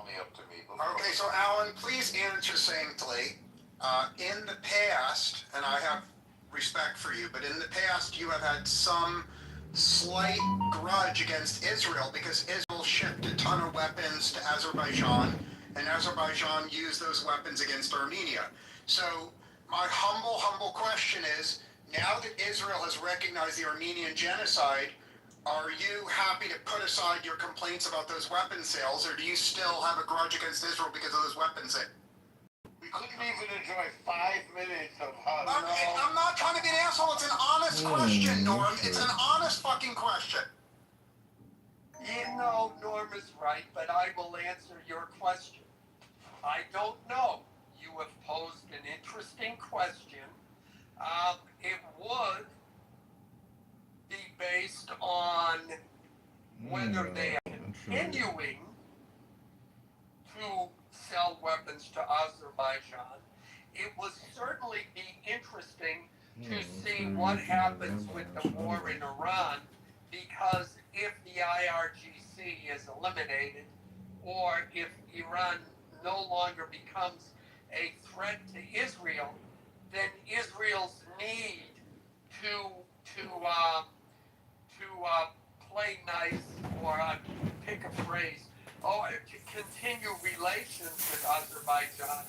definitely up to me. Okay, so Alan, please answer succinctly. In the past, and I have respect for you, but in the past you have had some slight grudge against Israel because Israel shipped a ton of weapons to Azerbaijan, and Azerbaijan used those weapons against Armenia. So my humble question is, now that Israel has recognized the Armenian genocide, are you happy to put aside your complaints about those weapon sales, or do you still have a grudge against Israel because of those weapons sales? We couldn't even enjoy 5 minutes of I'm not trying to be an asshole. It's an honest question, Norm. It's an honest fucking question. You know, Norm is right, but I will answer your question. I don't know. You have posed an interesting question. It would be based on whether they are continuing to sell weapons to Azerbaijan. It would certainly be interesting to see what happens with the war in Iran, because if the IRGC is eliminated, or if Iran no longer becomes a threat to Israel, then Israel's need to play nice, or pick a phrase, to continue relations with Azerbaijan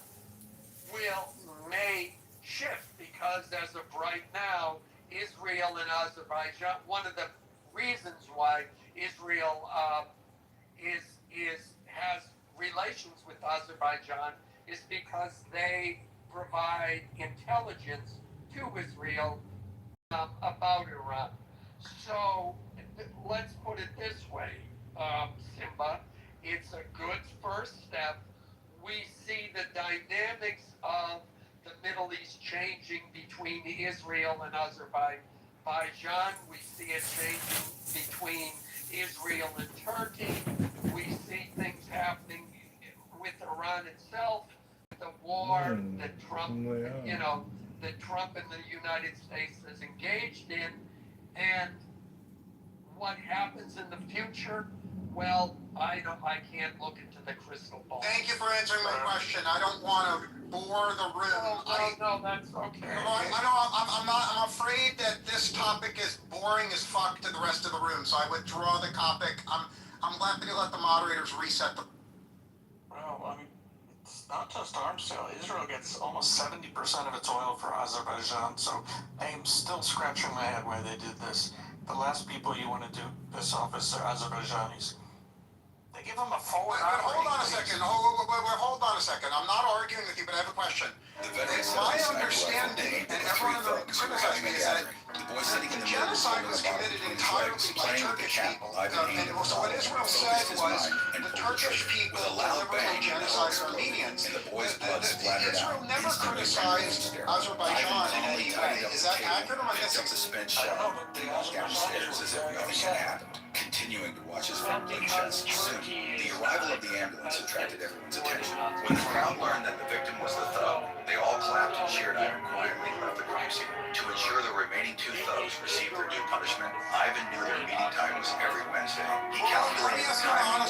may shift, because as of right now, Israel and Azerbaijan, one of the reasons why Israel has relations with Azerbaijan is because they provide intelligence to Israel about Iran. So let's put it this way, Simba, it's a good first step. We see the dynamics of the Middle East changing between Israel and Azerbaijan. We see it changing between Israel and Turkey. We see things happening with Iran itself, the war that Trump, that Trump and the United States is engaged in, and what happens in the future. Well, I can't look into the crystal ball. Thank you for answering my question. I don't want to bore the room. No, that's okay. I'm afraid that this topic is boring as fuck to the rest of the room, so I withdraw the topic. I'm happy to let the moderators reset the. Well, it's not just arms sale. Israel gets almost 70% of its oil for Azerbaijan, so I am still scratching my head why they did this. The last people you want to piss off is the Azerbaijanis. They give them a forward Hold on a second. Hold on a second. I'm not arguing with you, but I have a question. My understanding, and everyone in the room criticizes me, is that the genocide was committed entirely by Turkish people. So what Israel said was the Turkish people deliberately genocided Armenians. Israel never criticized Azerbaijan in any way. Is that accurate, or am I missing? I don't know. They walked downstairs as if nothing had happened, continuing to watch his family chest. Soon, the arrival of the ambulance attracted everyone's attention. When the crowd learned that the victim was the thug, they all clapped and cheered and quietly left the crime scene. To ensure the remaining 2 thugs received their due punishment, Ivan knew their meeting time was every Wednesday. He calculated the time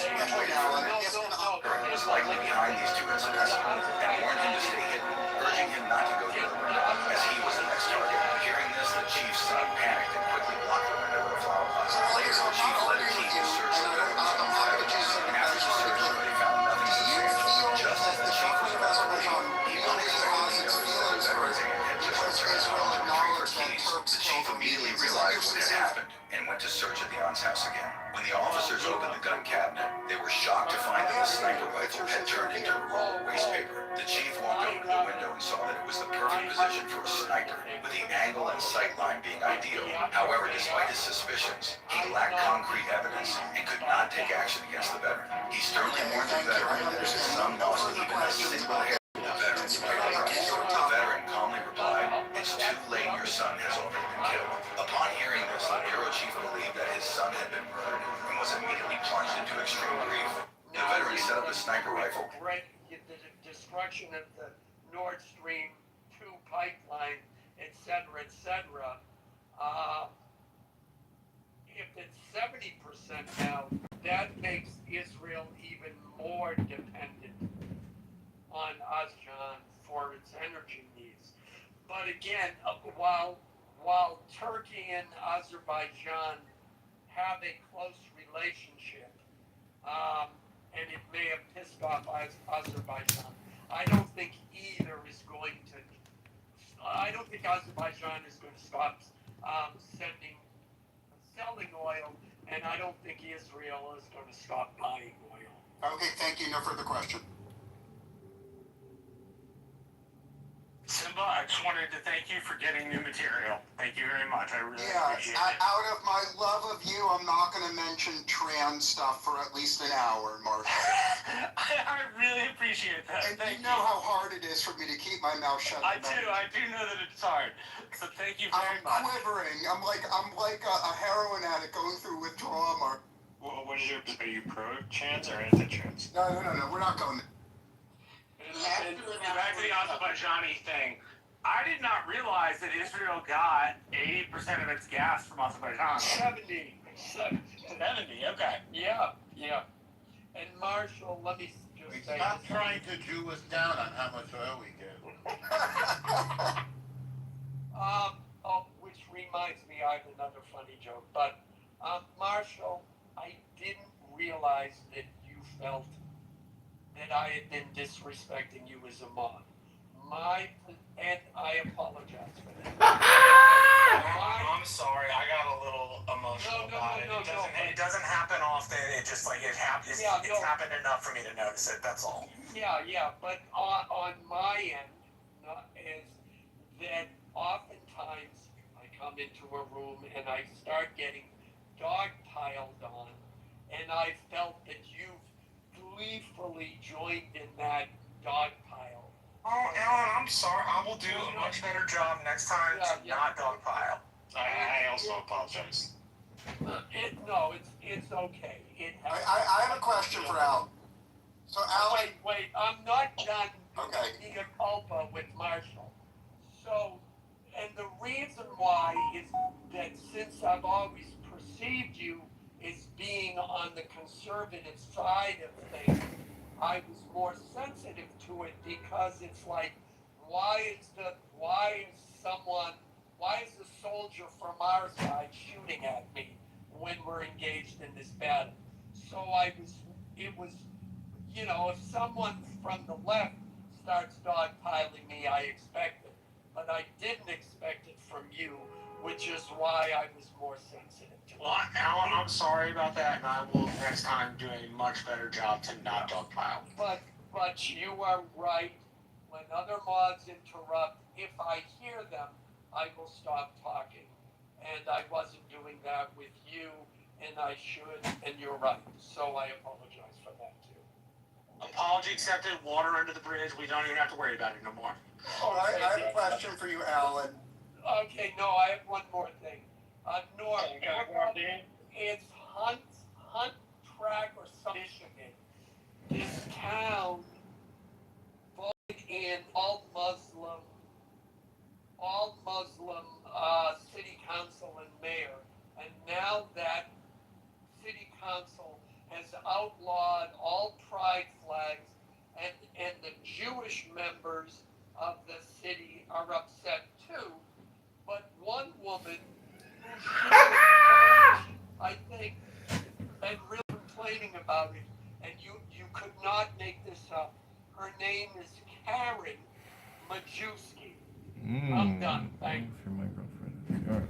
was likely behind these 2 incidents and warned him to stay hidden, urging him not to go to the window, as he was the next target. Hearing this, the chief's son panicked and quickly blocked the window with a flower pot. Later, the chief led a team to search the bedrooms and evidence. After the search, they found nothing substantial. Just as the chief was about to leave, he unexpectedly noticed that the veteran's aunt had just returned home to retrieve her keys. The chief immediately realized what had happened and went to search at the aunt's house again. When the officers opened the gun cabinet, they were shocked to find that the sniper rifle had turned into a roll of waste paper. The chief walked over to the window and saw that it was the perfect position for a sniper, with the angle and sight line being ideal. However, despite his suspicions, he lacked concrete evidence and could not take action against the veteran. He sternly warned the veteran that his son lost even a single hair. The veteran's The veteran calmly replied, "It's too late, your son has already been killed." Upon hearing this, the bureau chief believed that his son had been murdered and was immediately plunged into extreme grief. The veteran set up a sniper rifle. The destruction of the Nord Stream 2 pipeline, etc., etc. If it's 70% now, that makes Israel even more dependent on Azerbaijan for its energy needs. But again, while Turkey and Azerbaijan have a close relationship, and it may have pissed off Azerbaijan, I don't think either is going to. I don't think Azerbaijan is going to stop selling oil, and I don't think Israel is going to stop buying oil. Okay, thank you. No further question. Simba, I just wanted to thank you for getting new material. Thank you very much. I really appreciate it. Out of my love of you, I'm not going to mention trans stuff for at least an hour, Marshall. I really appreciate that. And thank you know how hard it is for me to keep my mouth shut. I do know that it's hard. So thank you very much. I'm quivering. I'm like a heroin addict going through withdrawal. Well, what is your? Are you pro-trans or anti-trans? No. We're not going. And back to the Azerbaijani thing. I did not realize that Israel got 80% of its gas from Azerbaijan. 70. 70, okay. Yeah. And Marshall, let me just say. Stop trying to Jew us down on how much oil we get. Which reminds me, I have another funny joke. But Marshall, I didn't realize that you felt that I had been disrespecting you as a mod. And I apologize for that. I'm sorry, I got a little emotional about it. It doesn't happen often. It just like it happens. Yeah, it's happened enough for me to notice it. That's all. Yeah. But on my end, is that oftentimes I come into a room and I start getting dogpiled on, and I felt that you've gleefully joined in that dog pile. Oh, Alan, I'm sorry. I will do a much better job next time to not dogpile. I also apologize. It's okay. I have a question for Al. So Al, Wait, I'm not done Okay. mea culpa with Marshall. So, and the reason why is that since I've always perceived you as being on the conservative side of things, I was more sensitive to it because it's like, why is the soldier from our side shooting at me when we're engaged in this battle? So it was, if someone from the left starts dogpiling me, I expect it, but I didn't expect it from you, which is why I was more sensitive to it. Well, Alan, I'm sorry about that, and I will next time do a much better job to not dogpile. But you are right. When other mods interrupt, if I hear them, I will stop talking. And I wasn't doing that with you, and I should, and you're right. So I apologize for that too. Apology accepted, water under the bridge, we don't even have to worry about it no more. I have a question for you, Alan. Okay, no, I have one more thing. Norm, it's Hunt Track or some Michigan. This town voted in all Muslim city council and mayor, and now that city council has outlawed all pride flags, and the Jewish members of the city are upset too. But one woman who's Jewish, I think, and really complaining about it, and you could not make this up. Her name is Karen Majewski. I'm done. Thank you. For my girlfriend is yours.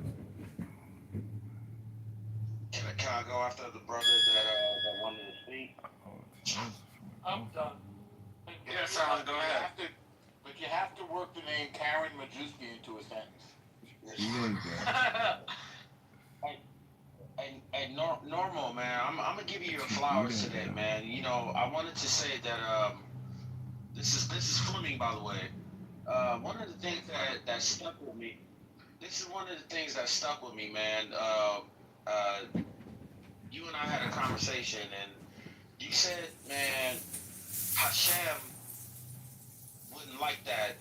Can I go after the brother that wanted to speak? Oh, it's yours for my I'm done. Yes, Alan, go ahead. But you have to work the name Karen Majewski into a sentence. girlfriend. Hey, normal man. I'm gonna give you your flowers today, man. I wanted to say that this is Fleming, by the way. One of the things that stuck with me. This is one of the things that stuck with me, man. You and I had a conversation, and you said, man, Hashem wouldn't like that.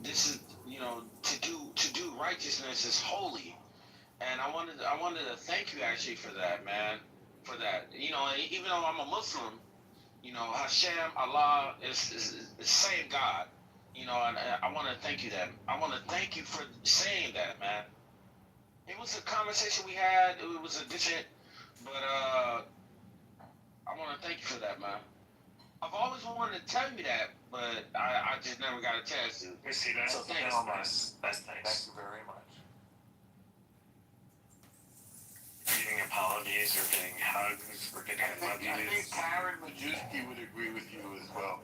This is to do righteousness is holy. And I wanted to thank you actually for that, man. for that. You know, even though I'm a Muslim, you know, Hashem, Allah is the same God. You know, and I want to thank you that. I want to thank you for saying that, man. It was a conversation we had. It was a different, but I want to thank you for that, man. I've always wanted to tell you that, but I just never got a chance to. We see that. So thanks, That's man. nice. That's nice. Thank you very much. Giving apologies or getting hugs or getting I think emojis. Karen Majewski would agree with you as well.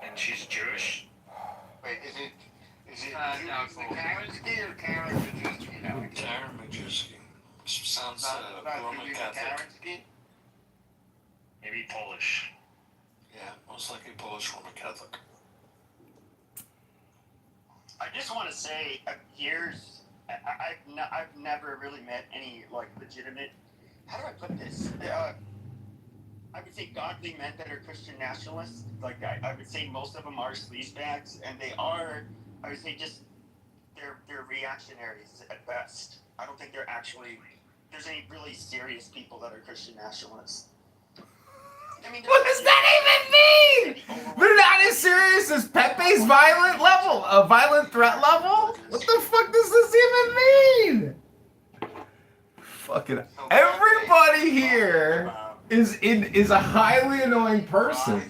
And she's Jewish. Wait, is it No, is it Karensky or Karen Majewski now? Karen Majewski. Sounds Not Roman Majewski, Catholic. Karensky? Maybe Polish. Yeah, most likely Polish Roman Catholic. I just want to say, I've never really met any like legitimate. How do I put this? I would say godly men that are Christian nationalists. Like I would say most of them are sleazebags, and they are. I would say just they're reactionaries at best. I don't think they're actually. There's any really serious people that are Christian nationalists. I mean, What does that even mean? They're not as serious as Pepe's violent threat level? What the fuck does this even mean? Fucking everybody here is a highly annoying person.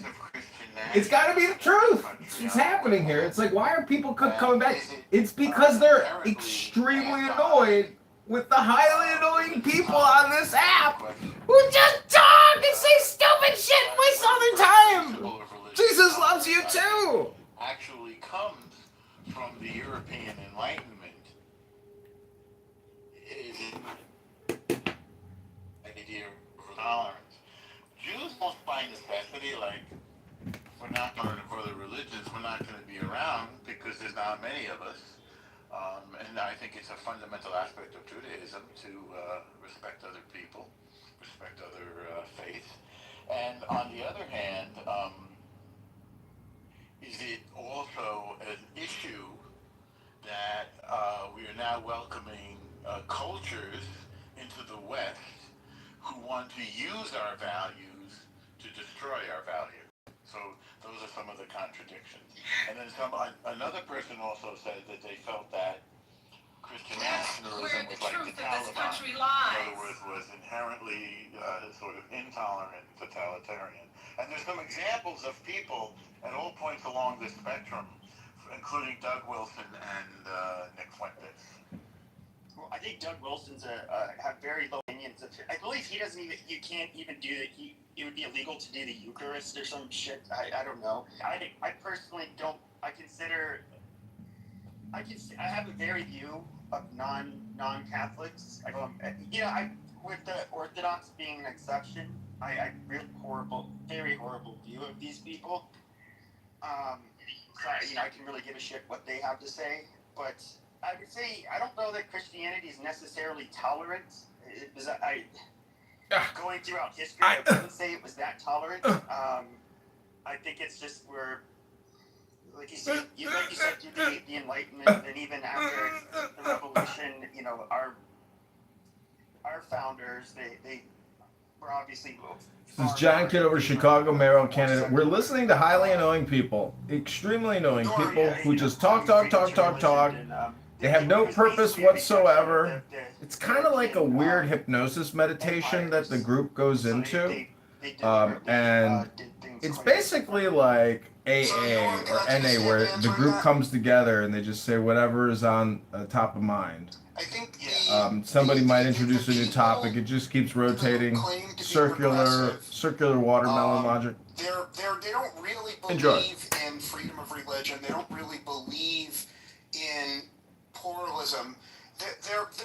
It's got to be the truth. It's what's happening here. It's like, why are people coming back? It's because they're extremely annoyed with the highly annoying people on this app who just talk and say stupid shit and waste all their time. Jesus loves you too. Actually comes from the European Enlightenment. Is the idea of tolerance. Jews don't by necessity, like, we're not learning for other religions, we're not going to be around because there's not many of us. And I think it's a fundamental aspect of Judaism to respect other people, respect other faiths. And on the other hand, is it also an issue that we are now welcoming cultures into the West who want to use our values to destroy our values? So those are some of the contradictions. And then another person also said that they felt that Christian nationalism was like the Taliban. In other words, was inherently sort of intolerant, totalitarian. And there's some examples of people at all points along the spectrum, including Doug Wilson and Nick Fuentes. Well, I think Doug Wilson's have very low opinions. I believe he doesn't even. You can't even do that. It would be illegal to do the Eucharist or some shit. I don't know. I personally don't. I have a very view of non-Catholics. With the Orthodox being an exception, I really very horrible view of these people. So I can really give a shit what they have to say, but I would say I don't know that Christianity is necessarily tolerant. Going throughout history, I wouldn't say it was that tolerant. I think it's just we're. Like you said, through the Enlightenment, and even after the Revolution, our founders, they were obviously. This is John Kitover, Chicago mayoral candidate. We're listening to highly annoying people, extremely annoying people who just talk. They have no purpose whatsoever. It's kind of like a weird hypnosis meditation that the group goes into. And it's basically like AA or NA, where the group comes together and they just say whatever is on top of mind. I think somebody might introduce a new topic. It just keeps rotating. Circular watermelon logic. They don't really believe Enjoy. in freedom of religion. They don't really believe in pluralism. The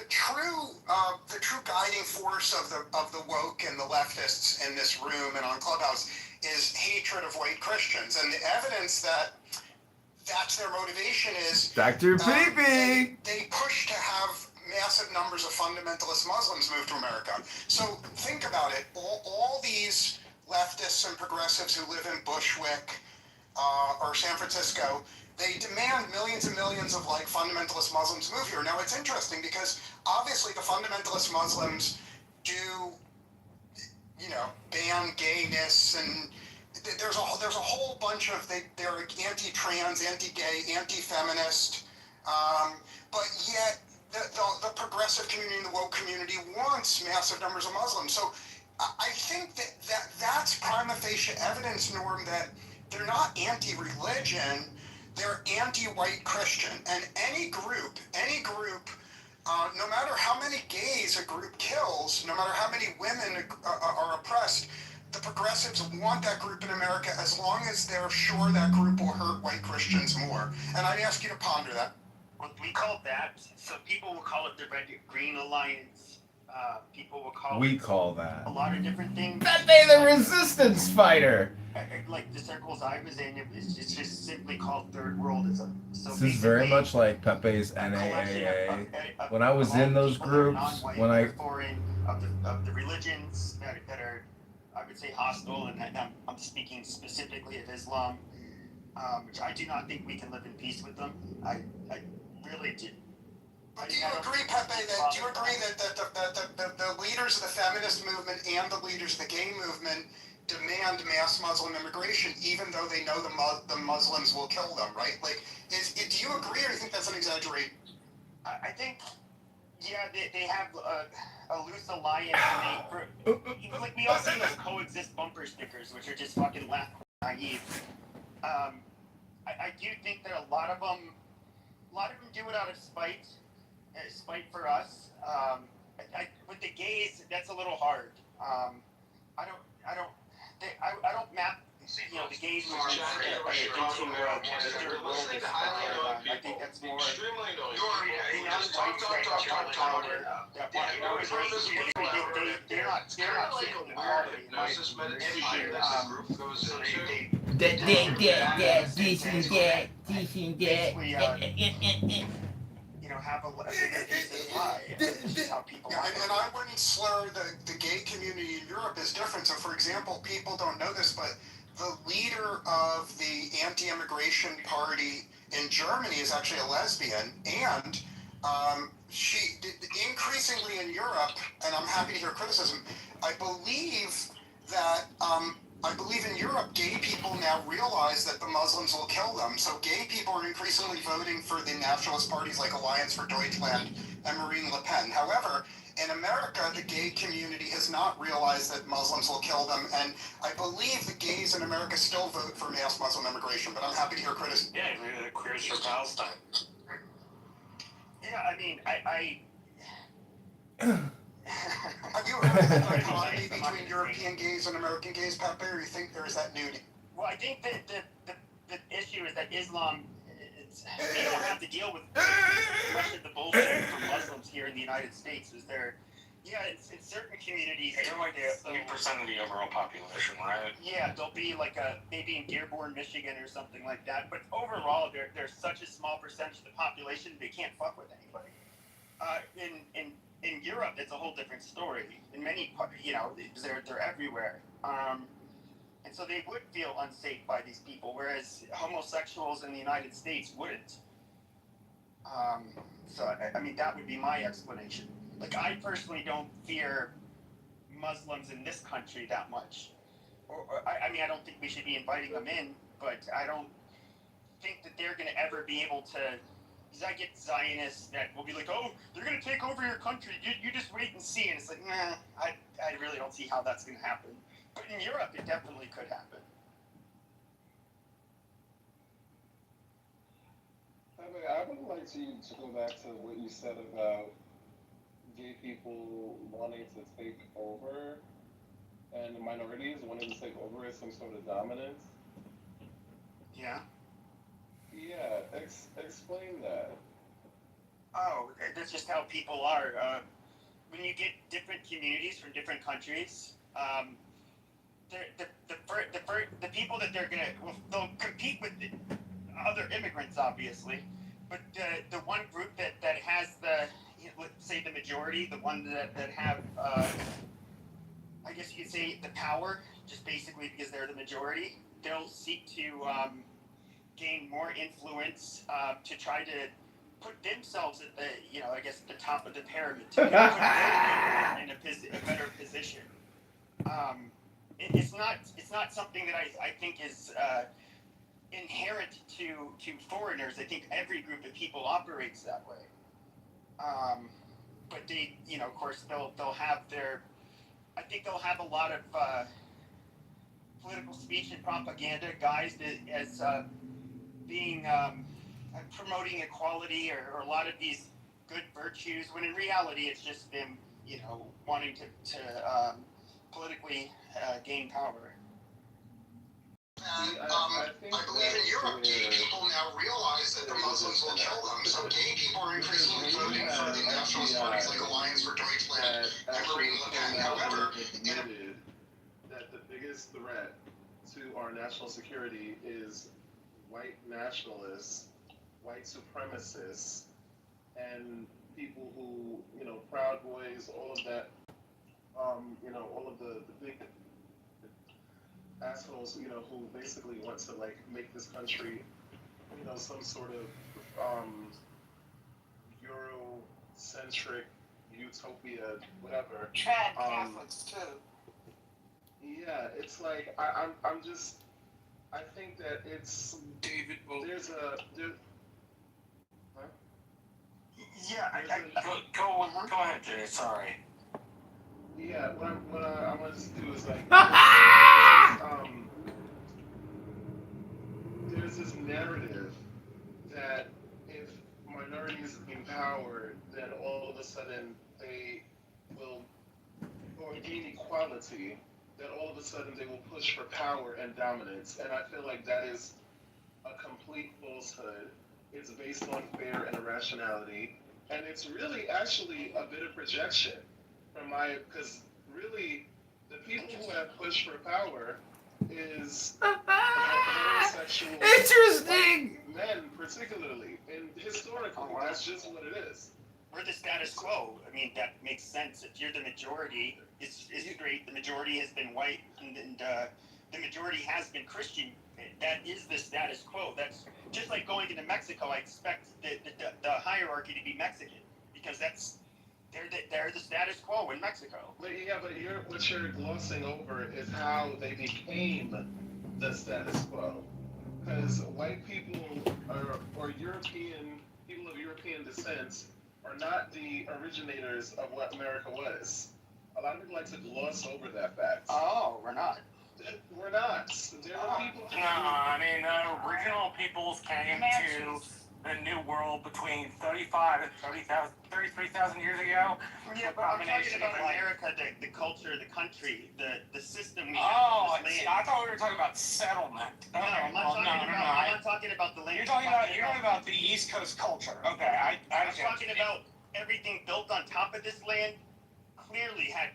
true guiding force of the woke and the leftists in this room and on Clubhouse is hatred of white Christians, and the evidence that that's their motivation is Dr. Peepee. They push to have massive numbers of fundamentalist Muslims move to America. So think about it. All these leftists and progressives who live in Bushwick or San Francisco, they demand millions and millions of like fundamentalist Muslims move here. Now it's interesting because obviously the fundamentalist Muslims do, you know, ban gayness, and there's a whole bunch of they're anti-trans, anti-gay, anti-feminist, but yet the progressive community and the woke community wants massive numbers of Muslims. So I think that's prima facie evidence, Norm, that they're not anti-religion, they're anti-white Christian. And any group, no matter how many gays a group kills, no matter how many women are oppressed, the progressives want that group in America as long as they're sure that group will hurt white Christians more. And I'd ask you to ponder that. Well, we call that, so people will call it the Red-Green Alliance. People will call We it call that a lot of different things. Pepe the Resistance Fighter. Like the circles I was in, it's just simply called Third Worldism. So This is very basically, much like Pepe's a collection NAAA. of When I was all in those people that are groups, non-white, when that I are foreign, of the religions that are, I would say, hostile, and I'm speaking specifically of Islam, which I do not think we can live in peace with them. I really do. But do you agree, Pepe, that the leaders of the feminist movement and the leaders of the gay movement demand mass Muslim immigration, even though they know the Muslims will kill them, right? Like, do you agree, or do you think that's an exaggeration? I think, yeah, they have a loose alliance. Like we all see those coexist bumper stickers, which are just fucking left naive. I do think that a lot of them do it out of spite for us. With the gays, that's a little hard. I don't map, you know, the gays into third world. I think that's more the non-whites that want more immigration. They're not seeing equality, in my opinion. You know, have a bigger piece of the pie. It's just how people Yeah, and I wouldn't slur the gay community in Europe is different. So, for example, people don't know this, but the leader of the anti-immigration party in Germany is actually a lesbian, and she increasingly in Europe, and I'm happy to hear criticism. I believe in Europe, gay people now realize that the Muslims will kill them. So gay people are increasingly voting for the nationalist parties like Alliance for Deutschland and Marine Le Pen. However, in America, the gay community has not realized that Muslims will kill them, and I believe the gays in America still vote for mass Muslim immigration, but I'm happy to hear criticism. Yeah, maybe the queers for Palestine. Yeah, I mean, Have you heard of the dichotomy between European gays and American gays, Pepe, or you think there is that new? Well, I think that the issue is that Islam, they don't have to deal with much of the bullshit from Muslims here in the United States. Is there? Yeah, in certain communities, They're like 3% of the overall population, right? Yeah, they'll be like maybe in Dearborn, Michigan, or something like that. But overall, they're such a small percentage of the population they can't fuck with anybody. In Europe, it's a whole different story. In many, you know, they're everywhere, and so they would feel unsafe by these people, whereas homosexuals in the United States wouldn't. So I mean, that would be my explanation. Like, I personally don't fear Muslims in this country that much. I mean, I don't think we should be inviting them in, but I don't think that they're going to ever be able to. Because I get Zionists that will be like, oh, they're going to take over your country. You just wait and see. And it's like, nah, I really don't see how that's going to happen. But in Europe, it definitely could happen. I would like to go back to what you said about gay people wanting to take over and minorities wanting to take over as some sort of dominance. Yeah. Yeah, explain that. Oh, that's just how people are. When you get different communities from different countries, the people that they'll compete with the other immigrants, obviously, but the one group that has let's say the majority, the one that have, I guess you could say, the power, just basically because they're the majority, they'll seek to gain more influence to try to put themselves at the, I guess the top of the pyramid to put their people in a better position. It's not something that I think is inherent to foreigners. I think every group of people operates that way. But they, of course, they'll have their. I think they'll have a lot of political speech and propaganda guised as being promoting equality or a lot of these good virtues, when in reality it's just them, wanting to politically gain power. I believe in Europe, gay people now realize that the Muslims will kill them, so gay people are increasingly voting for the nationalist parties like Alliance for Deutschland and Marine Le Pen. However, admitted that the biggest threat to our national security is white nationalists, white supremacists, and people who, Proud Boys, all of that, all of the big assholes, who basically want to make this country, some sort of Eurocentric utopia, whatever. Trad Catholics too. Yeah, it's like I think that it's David huh? Yeah, go ahead, Jay. Sorry. Yeah, what I want to do is there's this narrative that if minorities gain power, then all of a sudden they will, or gain equality, that all of a sudden they will push for power and dominance. And I feel like that is a complete falsehood. It's based on fear and irrationality. And it's really actually a bit of projection because really the people who have pushed for power is heterosexual Interesting. men, particularly, and historically, that's just what it is. We're the status quo. I mean, that makes sense. If you're the majority, it's great. The majority has been white, and the majority has been Christian. That is the status quo. That's just like going into Mexico. I expect the hierarchy to be Mexican because they're the status quo in Mexico. But what you're glossing over is how they became the status quo. Because white people or European people of European descent are not the originators of what America was. A lot of people like to gloss over that fact. Oh, we're not. We're not. There are people. No, I mean, original peoples came to the New World between 35 and 33,000 years ago. Yeah, but I'm talking about America, the culture, the country, the system we have. Oh, I thought we were talking about settlement. No, I'm not talking about the land. You're talking about the East Coast culture. Okay, I'm talking about everything built on top of this land. Clearly had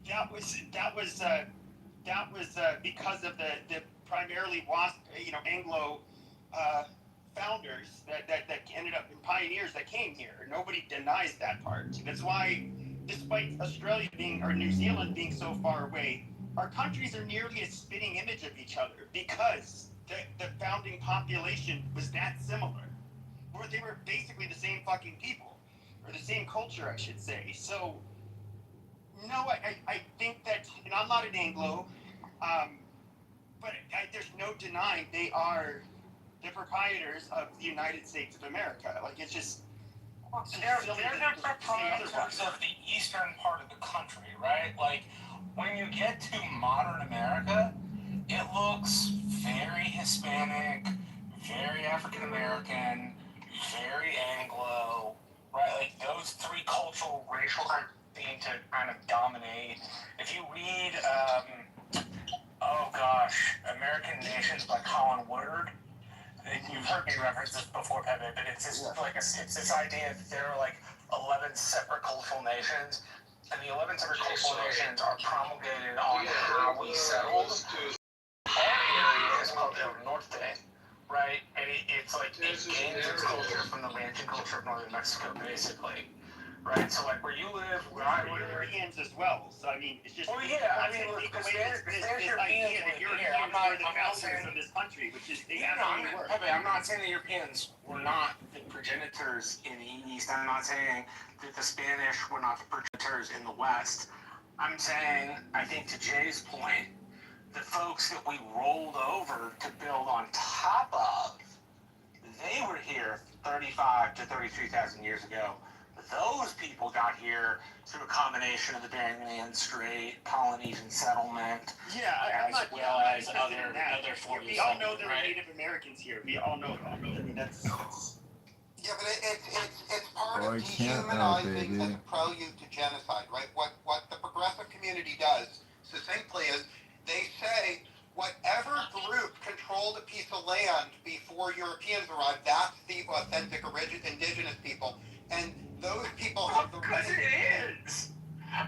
that was because of the primarily Anglo founders that ended up in pioneers that came here. Nobody denies that part. That's why, despite Australia or New Zealand being so far away, our countries are nearly a spitting image of each other because the founding population was that similar. Where they were basically the same fucking people, or the same culture, I should say. So, no, I think that, and I'm not an Anglo, but there's no denying they are the proprietors of the United States of America. Like, it's just... They're the proprietors of the eastern part of the country, right? Like, when you get to modern America, it looks very Hispanic, very African-American, very Anglo, right? Like, those three cultural, racial groups seem to kind of dominate. If you read, American Nations by Colin Woodard, you've heard me reference this before, Pepe, but it's this, it's this idea that there are like 11 separate cultural nations, and the 11 separate cultural nations are promulgated on how we settled. Our area is called the North Day, right? And it's like it gains its culture from the ranching culture of northern Mexico, basically. Right, so like where you live, where I live, Europeans as well. So I mean, it's just. Well, yeah, I mean, look, there's Europeans living here. I'm were the I'm not founders saying. of this country, which is No, exactly what Pepe, I'm not saying the Europeans were not the progenitors in the East. I'm not saying that the Spanish were not the progenitors in the West. I'm saying, I think to Jay's point, the folks that we rolled over to build on top of, they were here 35 to 33,000 years ago. Those people got here through a combination of the Bering Strait, Polynesian settlement, Yeah, I'm as not, well I'm not as interested in that. other forms We of all know there settlement, were right? Native Americans here. We all know that. I mean, that's Yeah, but it's part Oh, of I can't now, dehumanizing baby. the prelude to genocide, right? What the progressive community does succinctly is they say whatever group controlled a piece of land before Europeans arrived, that's the authentic indigenous people, and those people have the right. Because it is. I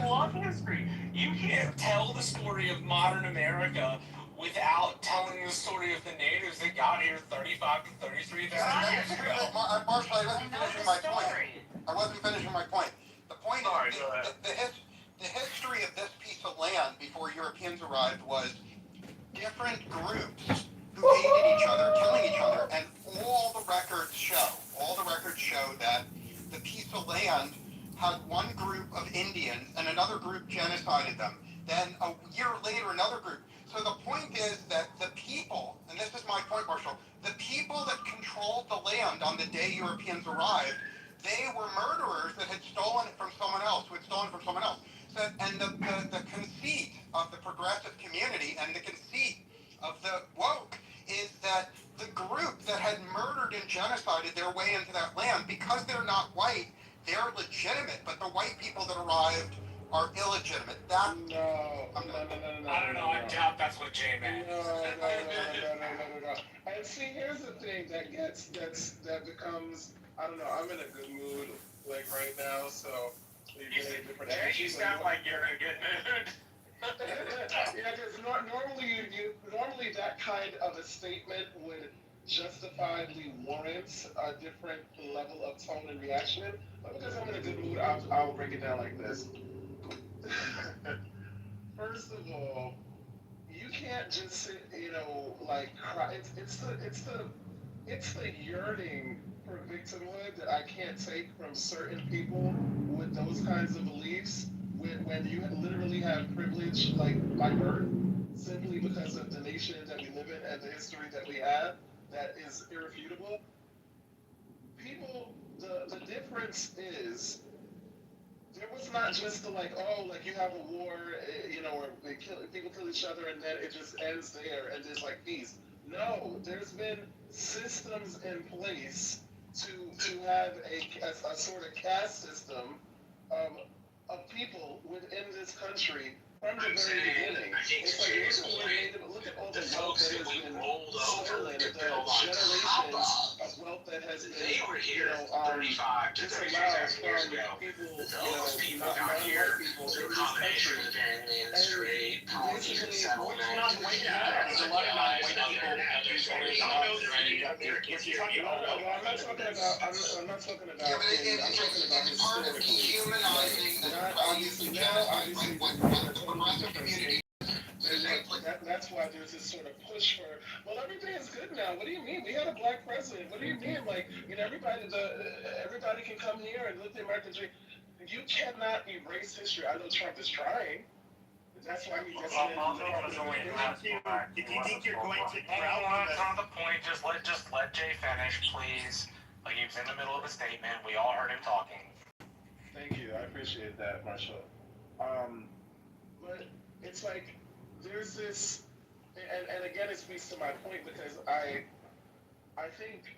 love history. You can't tell the story of modern America without telling the story of the natives that got here 35 to 33,000 years ago. Marshall, I wasn't finishing my point. I wasn't finishing my point. The point Sorry, is go ahead. the history of this piece of land before Europeans arrived was different groups who hated each other, killing each other, and all the records show that the piece of land had one group of Indians and another group genocided them. Then a year later, another group. So the point is that the people, and this is my point, Marshall, the people that controlled the land on the day Europeans arrived, they were murderers that had stolen it from someone else, who had stolen it from someone else. So, and the conceit of the progressive community and the conceit of the woke is that the group that had murdered and genocided their way into that land, because they're not white, they're legitimate, but the white people that arrived are illegitimate. No, no. I don't know. I doubt that's what Jay meant. No. And see, here's the thing that becomes. I don't know. I'm in a good mood, like right now. So you get a different Jay, energy. you sound like you're in a good mood. Yeah, because normally that kind of a statement would justifiably warrant a different level of tone and reaction. But because I'm in a good mood, I'll break it down like this. First of all, you can't just sit, like cry. It's the yearning for victimhood that I can't take from certain people with those kinds of beliefs. When you literally have privilege, like by birth, simply because of the nation that we live in and the history that we have, that is irrefutable. People, the difference is there was not just the like, oh, like you have a war, or people kill each other and then it just ends there and there's like peace. No, there's been systems in place to have a sort of caste system of people within this country from the very beginning. It's like look at all the wealth that has been stolen, the generations of wealth that has been, They were here 35 to 33,000 years ago. Those people got here through a combination of the Bering Strait, Polynesian settlement. there's a lot of non-white people. We all know there were Native Americans here. We all know. I'm not talking about. I'm not talking about. Yeah, but I'm talking about it's part of historically. dehumanizing the prelude to genocide, right? What the progressive community That's why there's this sort of push for, well, everything is good now. What do you mean? We had a black president. What do you mean? Like, everybody can come here and live the American dream. You cannot erase history. I know Trump is trying. That's why he gets If you think you're going to Hang on, it's not the point. Just let Jay finish, please. Like, he was in the middle of a statement. We all heard him talking. Thank you. I appreciate that, Marshall. But it's like there's this, and again, it speaks to my point because I think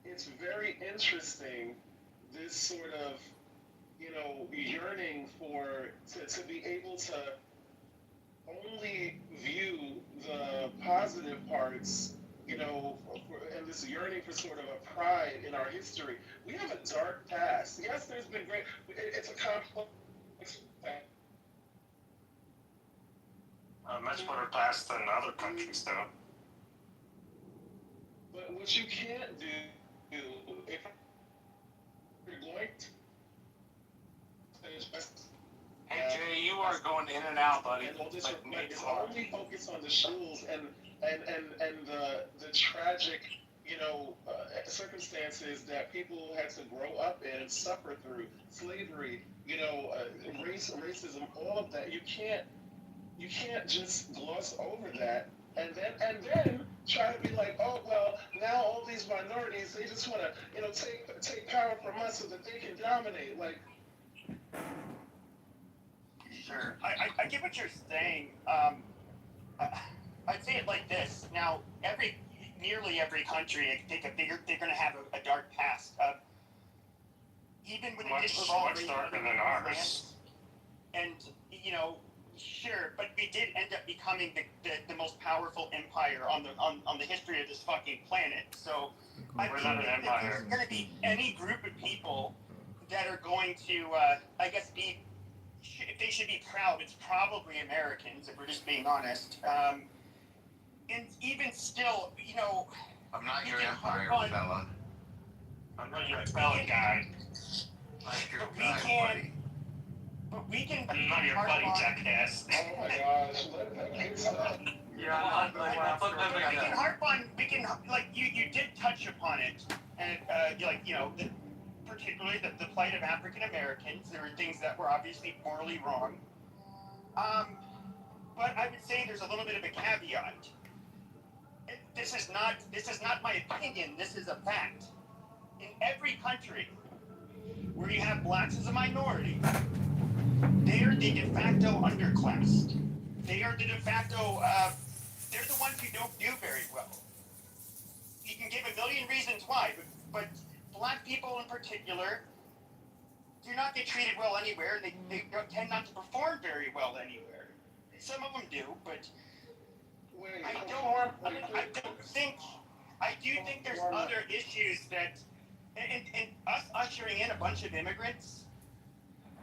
it's very interesting this sort of yearning to be able to only view the positive parts, and this yearning for sort of a pride in our history. We have a dark past. Yes, there's been great. It's a complex. Much better past than other countries, though. But what you can't do if you're going to Hey Jay, you are going in and out, buddy. And all this Like, like, it's hard. only focused on the schools and the tragic, circumstances that people had to grow up in and suffer through, slavery, racism, all of that. You can't just gloss over that and then try to be like, oh well, now all these minorities, they just want to take power from us so that they can dominate. Like, Sure. I get what you're saying. I'd say it like this. Now, nearly every country, I think they're going to have a dark past. Even with Much darker than ours. And, sure, but we did end up becoming the most powerful empire on the history of this fucking planet. So, I We're think not an if there's empire. going to be any group of people that are going to, I guess, if they should be proud, it's probably Americans, if we're just being honest. And even still, I'm not you your can empire, harp on- fella. I'm not your fellow guy. Like your But we guy, can't- buddy. but we can. I'm not your harp buddy, on- jackass. oh my gosh, let that kid stop. Yeah, We can harp on. You did touch upon it, and particularly the plight of African Americans. There were things that were obviously morally wrong. But I would say there's a little bit of a caveat. This is not my opinion. This is a fact. In every country where you have blacks as a minority, they are the de facto underclass. They are the de facto. They're the ones who don't do very well. You can give a million reasons why, but black people in particular do not get treated well anywhere. They tend not to perform very well anywhere. Some of them do, but I do think there's other issues that, and us ushering in a bunch of immigrants,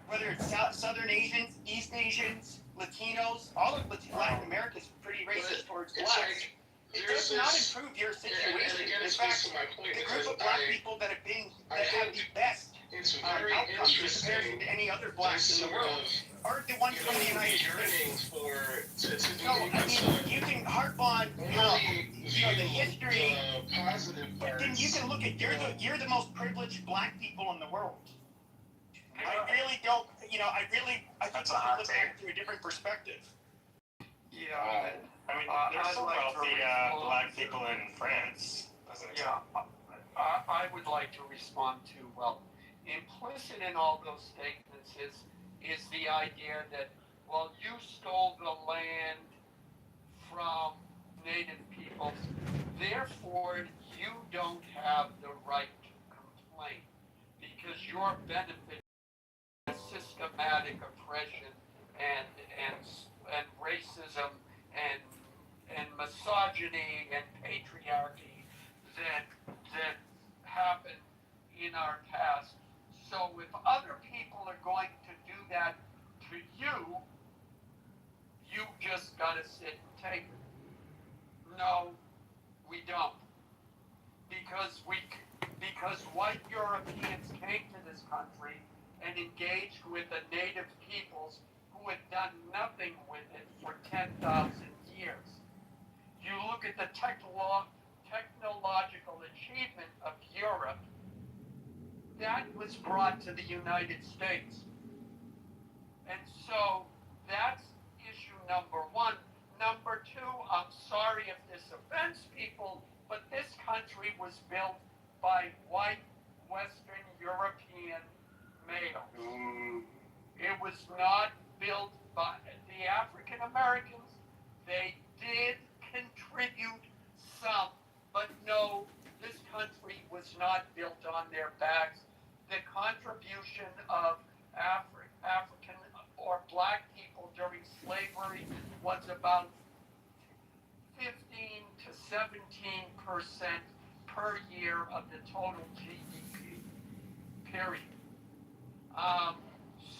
whether it's Southern Asians, East Asians, Latinos, all of Latin America is pretty racist towards blacks. It does not improve your situation. In fact, the group of black people that have the best outcomes in comparison to any other blacks in the world aren't the ones from the United States. You can harp on the history, but then you can look at you're the most privileged black people in the world. I really don't. I think you should look at it through a different perspective. Yeah. I mean, there's some wealthy black people in France. Yeah, I would like to respond to, implicit in all those statements is the idea that, you stole the land from native peoples, therefore you don't have the right to complain because you're benefiting from systematic oppression and racism and misogyny and patriarchy that happened in our past. So if other people are going to do that to you, you just gotta sit and take it. No, we don't. Because white Europeans came to this country and engaged with the native peoples who had done nothing with it for 10,000 years. You look at the technological achievement of Europe, that was brought to the United States. And so that's issue number one. Number two, I'm sorry if this offends people, but this country was built by white Western European males. It was not built by the African Americans. They did contribute some, but no, this country was not built on their backs. The contribution of African or black people during slavery was about 15 to 17% per year of the total GDP, period.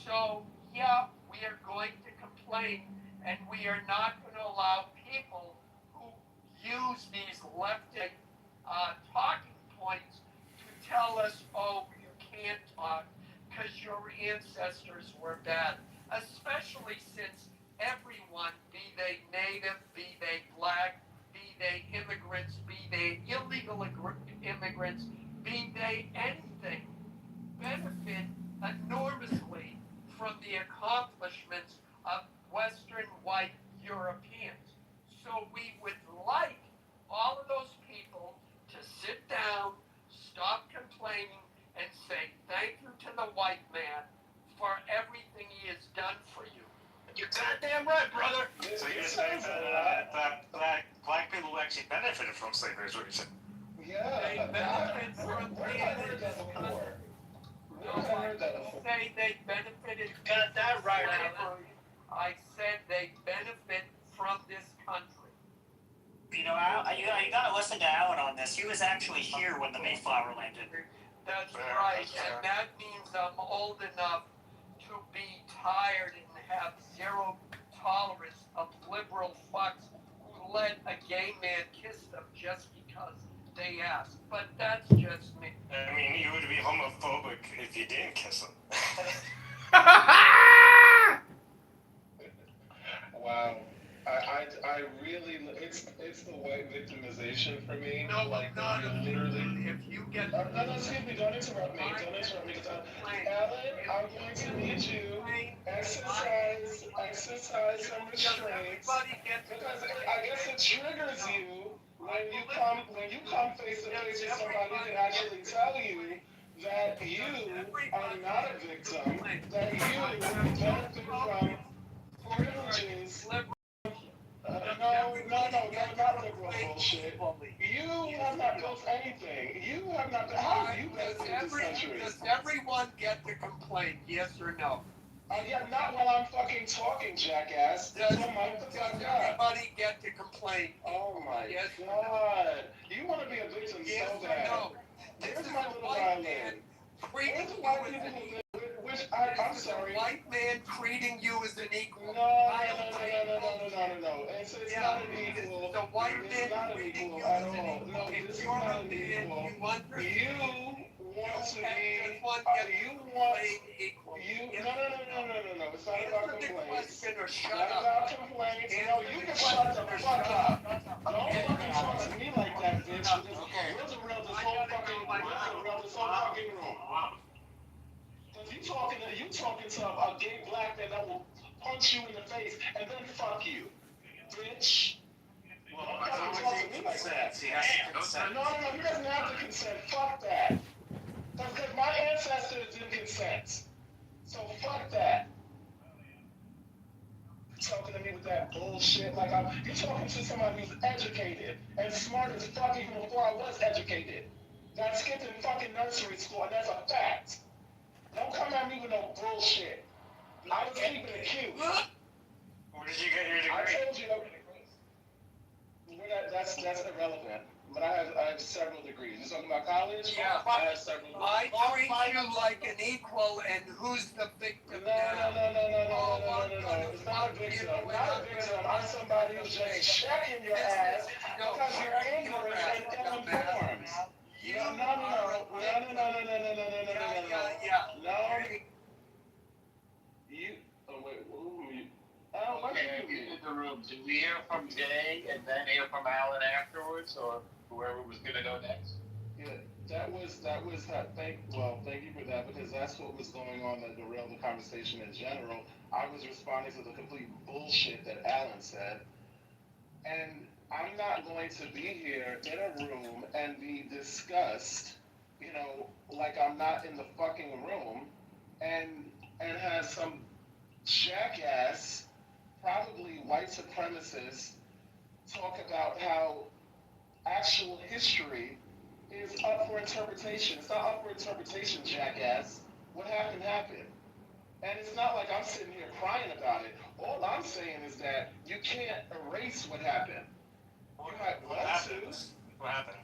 So yeah, we are going to complain, and we are not going to allow people who use these lefty talking points to tell us, oh, you can't talk because your ancestors were bad. especially since everyone, be they native, be they black, be they immigrants, be they illegal immigrants, be they anything, benefit enormously from the accomplishments of Western white Europeans. So we would like all of those people to sit down, stop complaining, and say thank you to the white man for everything he has done for you. You're goddamn right, brother. So you're saying that black people actually benefited from slavery, is what you're saying? They Yeah, benefit from where being have I in heard this that before? country. Where have I heard that before? Say they benefited. You got that right, Alan. I said they benefit from this country. You know, you gotta listen to Alan on this. He was actually here when the Mayflower landed. That's right, and that means I'm old enough to be tired and have zero tolerance of liberal fucks who let a gay man kiss them just because they asked. But that's just me. I mean, you would be homophobic if you didn't kiss him. Wow. I really, it's the white victimization for me. No, like, not you're if literally. you get. No, excuse me, don't interrupt me. Don't interrupt me. Alan, I'm going to need you exercise some restraints. Because I guess it triggers you when you come face to face with somebody who can actually tell you that you are not a victim, that you benefit from privileges. No, not liberal bullshit. You have not built anything. You have not. How have you benefited this country? Does everyone get to complain? Yes or no? Yeah, not while I'm fucking talking, jackass. Does Everybody get to complain? Oh my Yes. god. You want to be a victim Yes so or bad. no? Here's my little violin. Where's the white people who live? I'm sorry. A white man treating you as an equal. No. It's not an equal. The white It's man not an treating equal you at as an all. equal. No, If this is you're not a an man, equal. you understand. You want to be. Everyone gets You to want. complain equal. No. It's not about Answer the complaints. question or It's shut not up. about complaints. No, you can shut the fuck up. Don't fucking talk to me like that, bitch. We'll derail this whole fucking room. Because you talking to a gay black man that will punch you in the face and then fuck you, bitch. Well, as long as he consents, he has to consent. No, he doesn't have to consent. Fuck that. Because my ancestors didn't consent. So fuck that. Talking to me with that bullshit like you're talking to somebody who's educated and smart as fuck even before I was educated. That skipped in fucking nursery school, and that's a fact. Don't come at me with no bullshit. I was keeping it cute. Where did you get your degree? I told you that's irrelevant. But I have several degrees. You talking about college? Yeah. I have several degrees. I treat you like an equal, and who's the victim now? No. It's not a victim. Not a victim. I'm somebody who's just checking your ass because you're ignorant and ill-informed. The room. Did we hear from Jay and then hear from Alan afterwards, or whoever was going to go next? Yeah, that was. Thank you for that, because that's what was going on that derailed the conversation in general. I was responding to the complete bullshit that Alan said, and I'm not going to be here in a room and be discussed, like I'm not in the fucking room, and have some jackass, probably white supremacist, talk about how actual history is up for interpretation. It's not up for interpretation, jackass. What happened, happened. And it's not like I'm sitting here crying about it. All I'm saying is that you can't erase what happened. What happened?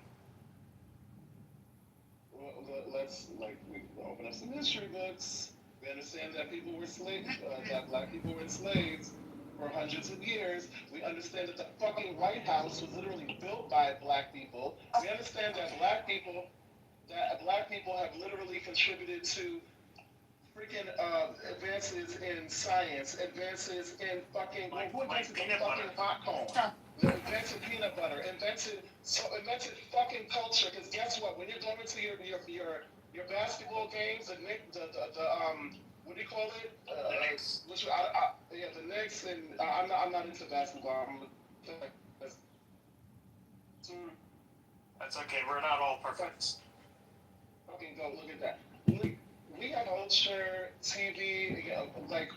Well, let's, we open up some history books. We understand that people were slaves, that black people were enslaved for hundreds of years. We understand that the fucking White House was literally built by black people. We understand that black people have literally contributed to freaking advances in science, advances in fucking who invented the fucking hot cone? Invented peanut butter, invented fucking culture. Because guess what? When you're going into your basketball games, the what do you call it? The Knicks. Yeah, the Knicks, and I'm not into basketball. That's okay. We're not all perfect. Fucking go look at that. We have culture, TV, you know, like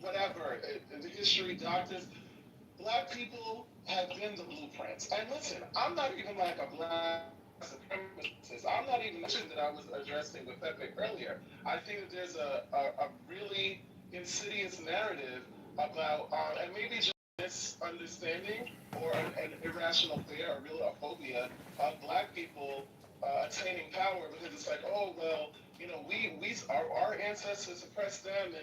whatever, the history, doctors. Black people have been the blueprints. And listen, I'm not even like a black supremacist. I'm not even mentioning that I was addressing with Pepe earlier. I think that there's a really insidious narrative about, and maybe just misunderstanding or an irrational fear, or really a phobia of black people attaining power, because it's like, oh, well, you know, our ancestors oppressed them,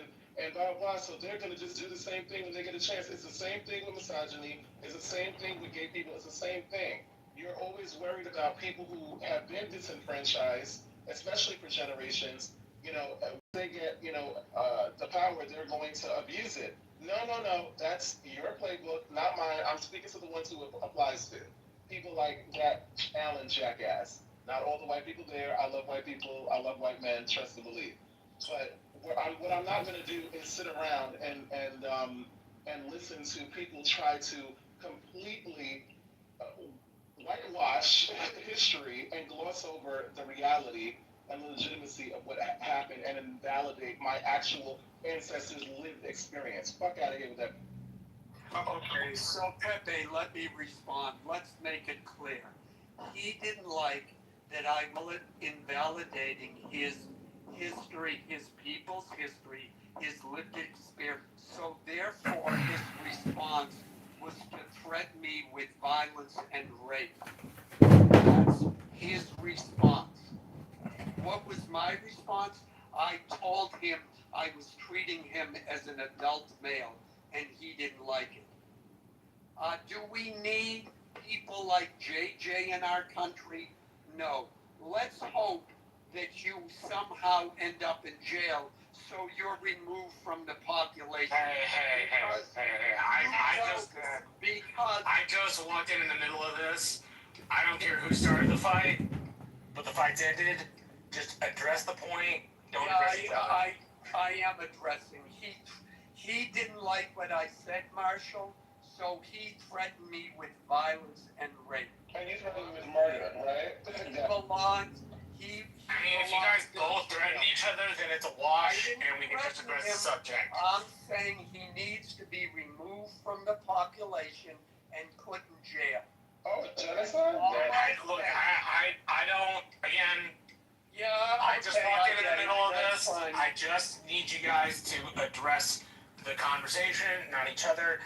and blah, blah, blah, so they're going to just do the same thing when they get a chance. It's the same thing with misogyny. It's the same thing with gay people. It's the same thing. You're always worried about people who have been disenfranchised, especially for generations. You know, when they get, you know, the power, they're going to abuse it. No. That's your playbook, not mine. I'm speaking to the ones who it applies to. People like that Allen jackass. Not all the white people there. I love white people. I love white men. Trust and believe. But what I'm not going to do is sit around and listen to people try to completely whitewash history and gloss over the reality and the legitimacy of what happened and invalidate my actual ancestors' lived experience. Fuck out of here with that. Okay, so Pepe, let me respond. Let's make it clear. He didn't like that I was invalidating his history, his people's history, his lived experience. So therefore, his response was to threaten me with violence and rape. That's his response. What was my response? I told him I was treating him as an adult male, and he didn't like it. Do we need people like JJ in our country? No. Let's hope that you somehow end up in jail so you're removed from the population. Hey. I just walked in the middle of this. I don't care who started the fight, but the fight's ended. Just address the point. Don't address each other. I am addressing. He didn't like what I said, Marshall, so he threatened me with violence and rape. And you threatened me with murder, right? He I mean, if you guys both threaten each other, then it's a wash, and we can just address the subject. I'm saying he needs to be removed from the population and put in jail. Oh, genocide? I don't, again, yeah, I just walked in the middle of this. Fine. I just need you guys to address the conversation, not each other.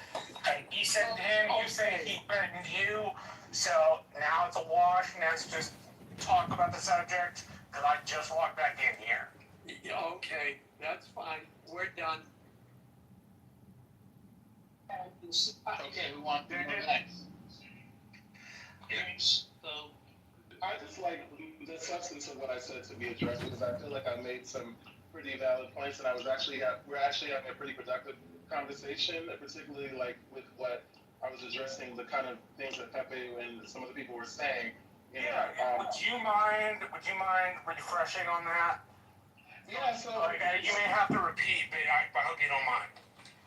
And he said to him, you say he threatened you, so now it's a wash, and let's just talk about the subject, because I just walked back in here. Okay, that's fine. We're done. Okay, we want to go next. So, I just like the substance of what I said to be addressed, because I feel like I made some pretty valid points, and we're actually having a pretty productive conversation, particularly like with what I was addressing, the kind of things that Pepe and some of the people were saying. Would you mind refreshing on that? Yeah, so you may have to repeat, but I hope you don't mind.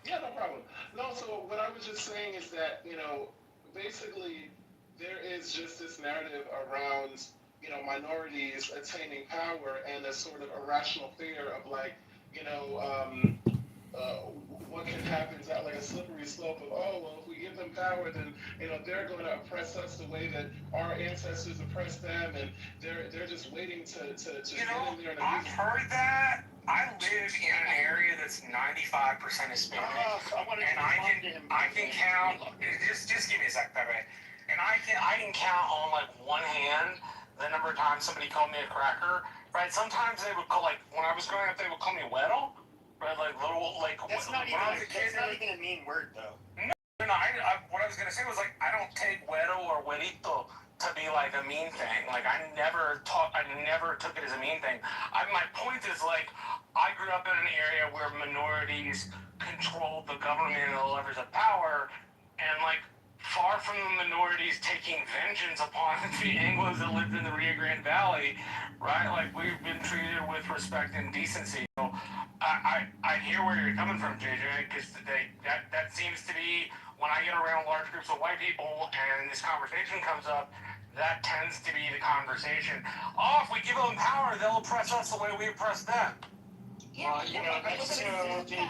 Yeah, no problem. No, so what I was just saying is that, you know, basically there is just this narrative around, you know, minorities attaining power and a sort of irrational fear of like, you know, what can happen to like a slippery slope of, oh, well, if we give them power, then, you know, they're going to oppress us the way that our ancestors oppressed them, and they're just waiting to get in there and I've heard that. I live in an area that's 95% Hispanic, and I can count. Just give me a sec, Pepe. And I can count on like one hand the number of times somebody called me a cracker. Right? Sometimes they would call, like, when I was growing up, they would call me güero. Right, like little, like that's not even a mean word, though. No, what I was gonna say was like I don't take güero or güerito to be like a mean thing. Like I never took it as a mean thing. My point is like I grew up in an area where minorities controlled the government and the levers of power, and like far from the minorities taking vengeance upon the Anglos that lived in the Rio Grande Valley, right? Like we've been treated with respect and decency. So I hear where you're coming from, JJ, because that seems to be when I get around large groups of white people and this conversation comes up. That tends to be the conversation. Oh, if we give them power, they'll oppress us the way we oppress them. Well, Mexico did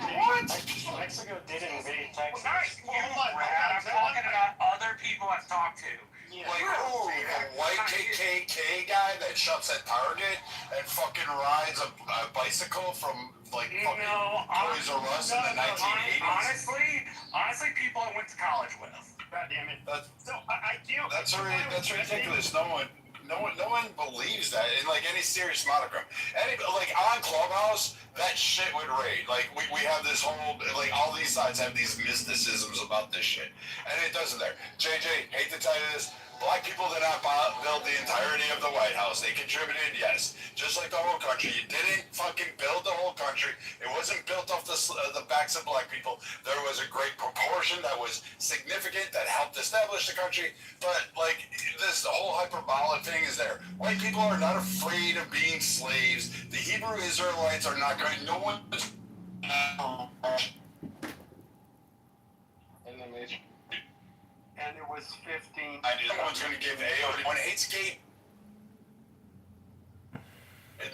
invade Texas. Guys, I'm talking about other people I've talked to. Like who? The white KKK guy that shops at Target and fucking rides a bicycle from like fucking Toys R Us in the 1980s? Honestly, people I went to college with. God damn it. That's ridiculous. No one believes that in like any serious monochrome. Like on Clubhouse, that shit would raid. Like we have this whole like all these sides have these mysticisms about this shit, and it doesn't there. JJ, hate to tell you this. Black people did not build the entirety of the White House. They contributed, yes, just like the whole country. You didn't fucking build the whole country. It wasn't built off the backs of black people. There was a great proportion that was significant that helped establish the country. But like this whole hyperbolic thing is there. White people are not afraid of being slaves. The Hebrew Israelites are not going. No one. And it was 15. No one's going to give anyone hates gay.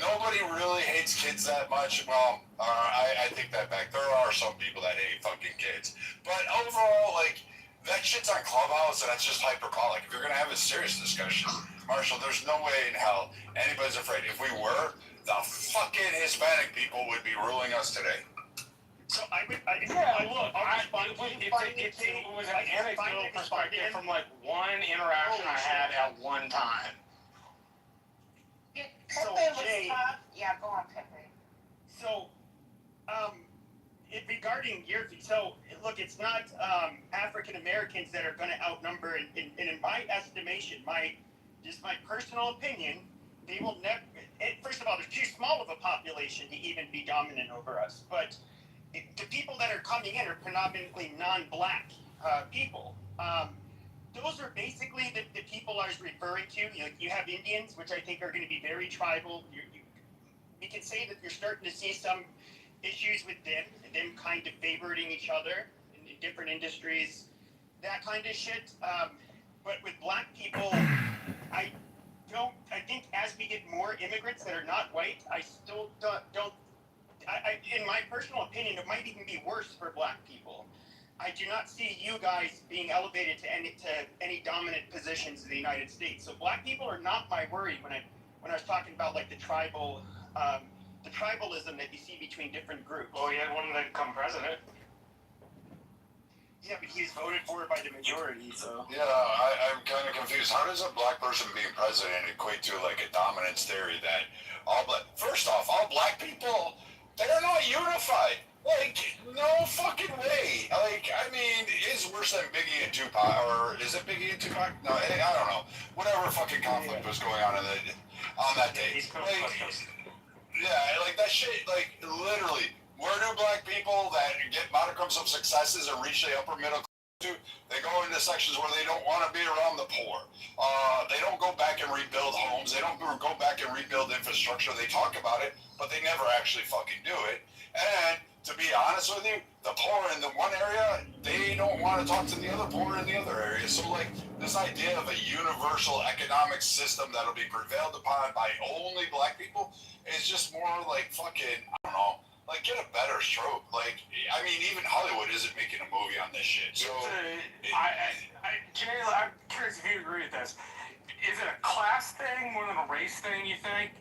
Nobody really hates kids that much. Well, I take that back. There are some people that hate fucking kids. But overall, like, that shit's on Clubhouse, and that's just hyperbolic. If you're going to have a serious discussion, Marshall, there's no way in hell anybody's afraid. If we were, the fucking Hispanic people would be ruling us today. So I would, it was an anecdotal perspective from like one interaction I had at one time. So, Jay, yeah, go on, Pepe. So, regarding your, look, it's not African Americans that are going to outnumber, and in my estimation, my personal opinion, they will never. First of all, they're too small of a population to even be dominant over us. But the people that are coming in are predominantly non-black people. Those are basically the people I was referring to. You have Indians, which I think are going to be very tribal. We can say that you're starting to see some issues with them kind of favoring each other in different industries, that kind of shit. But with black people, I think as we get more immigrants that are not white, I still don't. In my personal opinion, it might even be worse for black people. I do not see you guys being elevated to any dominant positions in the United States. So black people are not my worry when I was talking about like the tribalism that you see between different groups. Well, you had one that become president. Yeah, but he's voted for by the majority, so. Yeah, I'm kind of confused. How does a black person being president equate to like a dominance theory that first off, all black people, they're not unified. Like, no fucking way. Like, I mean, it's worse than Biggie and Tupac, or is it Biggie and Tupac? No, I don't know. Whatever fucking conflict was going on on that day. Like, yeah, like that shit, like, literally, where do black people that get monicums of successes and reach the upper middle class, they go into sections where they don't want to be around the poor. They don't go back and rebuild homes. They don't go back and rebuild infrastructure. They talk about it, but they never actually fucking do it. And to be honest with you, the poor in the one area, they don't want to talk to the other poor in the other area. So like this idea of a universal economic system that'll be prevailed upon by only black people is just more like fucking, I don't know, like get a better stroke. Like, I mean, even Hollywood isn't making a movie on this shit. So, Jay, I'm curious if you agree with this. Is it a class thing more than a race thing, you think?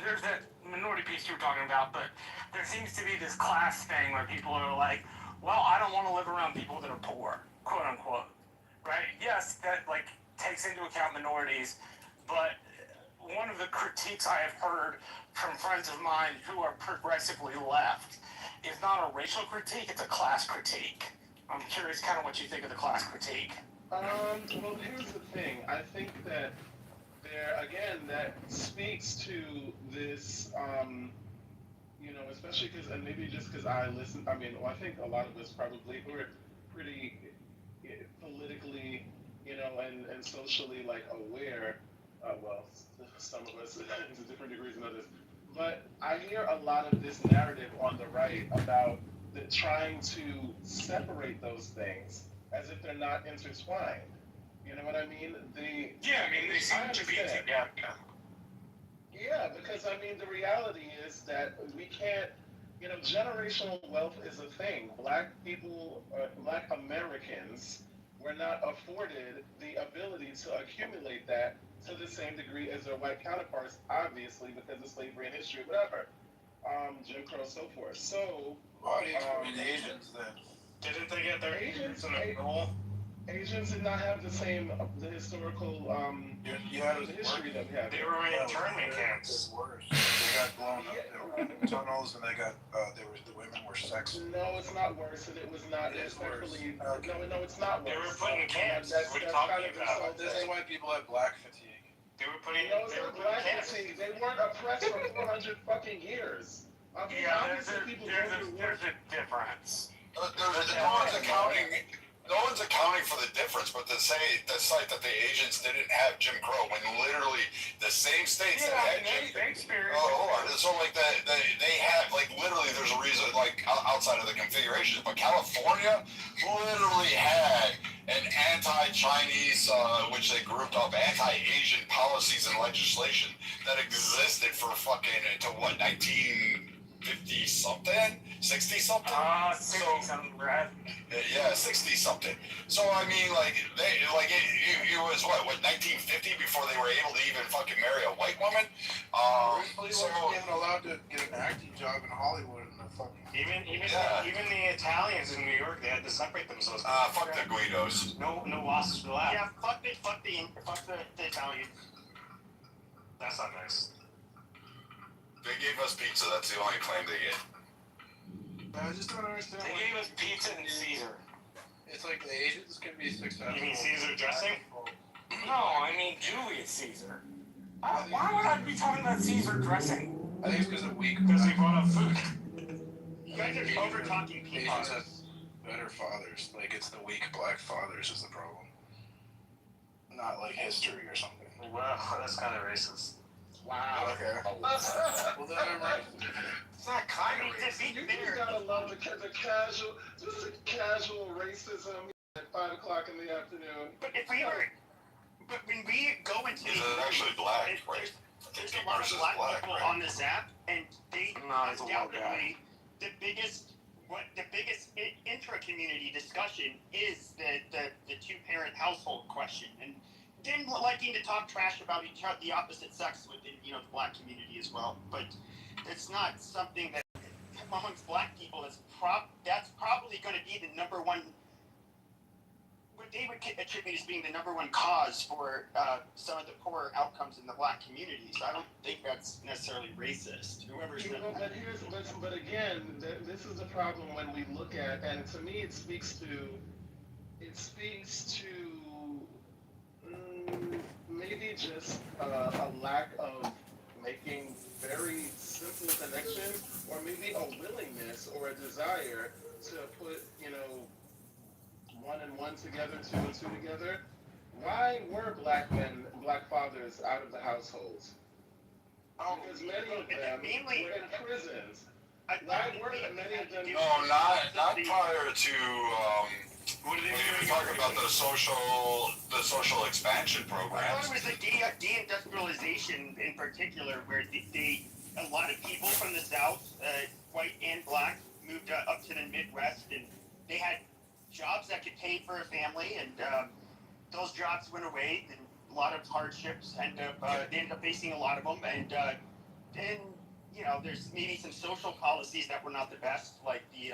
There's that minority piece you were talking about, but there seems to be this class thing where people are like, well, I don't want to live around people that are poor, quote unquote, right? Yes, that like takes into account minorities, but one of the critiques I have heard from friends of mine who are progressively left is not a racial critique, it's a class critique. I'm curious kind of what you think of the class critique. Well, here's the thing. I think that that speaks to this you know, especially because, and maybe just because I listen, I mean, well, I think a lot of us probably who are pretty politically, you know, and socially like aware. Well, some of us to different degrees than others. But I hear a lot of this narrative on the right about trying to separate those things as if they're not intertwined. You know what I mean? Yeah, I mean, they seem to be together. Yeah, because I mean, the reality is that we can't, you know, generational wealth is a thing. Black people, Black Americans, were not afforded the ability to accumulate that to the same degree as their white counterparts, obviously, because of slavery and history, whatever, Jim Crow, so forth. So, Why do you include Asians then? Didn't they get their Asians, in a role? Asians did not have the same, the historical, Yeah, it was the history that we have. They were in internment It camps. was worse. They got blown up. They were in tunnels, and they got. The women were sex. No, it's not worse, and it was not. It is worse. No, no, it's not worse. They were put in camps. That's What are you kind talking of about? insulting. This is why people have black fatigue. They were putting. No, it's They were not put in black camps. fatigue. They weren't oppressed for 400 fucking years. Yeah, there's Obviously, people go through a difference. No one's accounting. No one's accounting for the difference, but to cite that the Asians didn't have Jim Crow when literally the same states that had Jim. They experienced. Oh, hold on. So like they have like literally there's a reason like outside of the configurations, but California literally had an anti-Chinese, which they grouped up anti-Asian policies and legislation that existed for fucking to what 1950 something, 60 something. 60 something, right? Yeah, 60 something. So I mean, like it was what 1950 before they were able to even fucking marry a white woman. Bruce Lee wasn't even allowed to get an acting job in Hollywood in the fucking. Even the Italians in New York, they had to separate themselves. Fuck the Guidos. No wasps allowed. Yeah, fuck the Italians. That's not nice. They gave us pizza. That's the only claim they get. I just don't understand. They gave us pizza and Caesar. It's like the Asians can be successful. You mean Caesar dressing? No, I mean Julius Caesar. Why would I be talking about Caesar dressing? I think it's because of weak. Because he brought up food. You guys are over talking people. Asians have better fathers. Like it's the weak black fathers is the problem. Not like history or something. Wow, that's kind of racist. Wow. Okay. Well then I'm right. It's not kind of To racist. be You just fair, gotta love the casual racism at 5 o'clock in the afternoon. but when we go into Is it actually black, there's- right? there's a lot of black people right? on this app, and they No, he's a white undoubtedly the biggest intra-community discussion is the two-parent household question, and then liking to talk trash about each other, the opposite sex within the black community as well. But it's not something that amongst black people that's probably going to be the number one. What they would attribute as being the number one cause for some of the poor outcomes in the black community. So I don't think that's necessarily racist. Whoever's But again, this is the problem when we look at, and to me, it speaks to maybe just a lack of making very simple connections, or maybe a willingness or a desire to put, one and one together, two and two together. Why were black fathers out of the households? Because many of them were in prisons. Why were many of them? No, not prior to. When you talk about the social expansion I thought programs. it was the deindustrialization in particular, where a lot of people from the South, white and black, moved up to the Midwest, and they had jobs that could pay for a family, and those jobs went away, and a lot of hardships they ended up facing a lot of them, and then there's maybe some social policies that were not the best, like the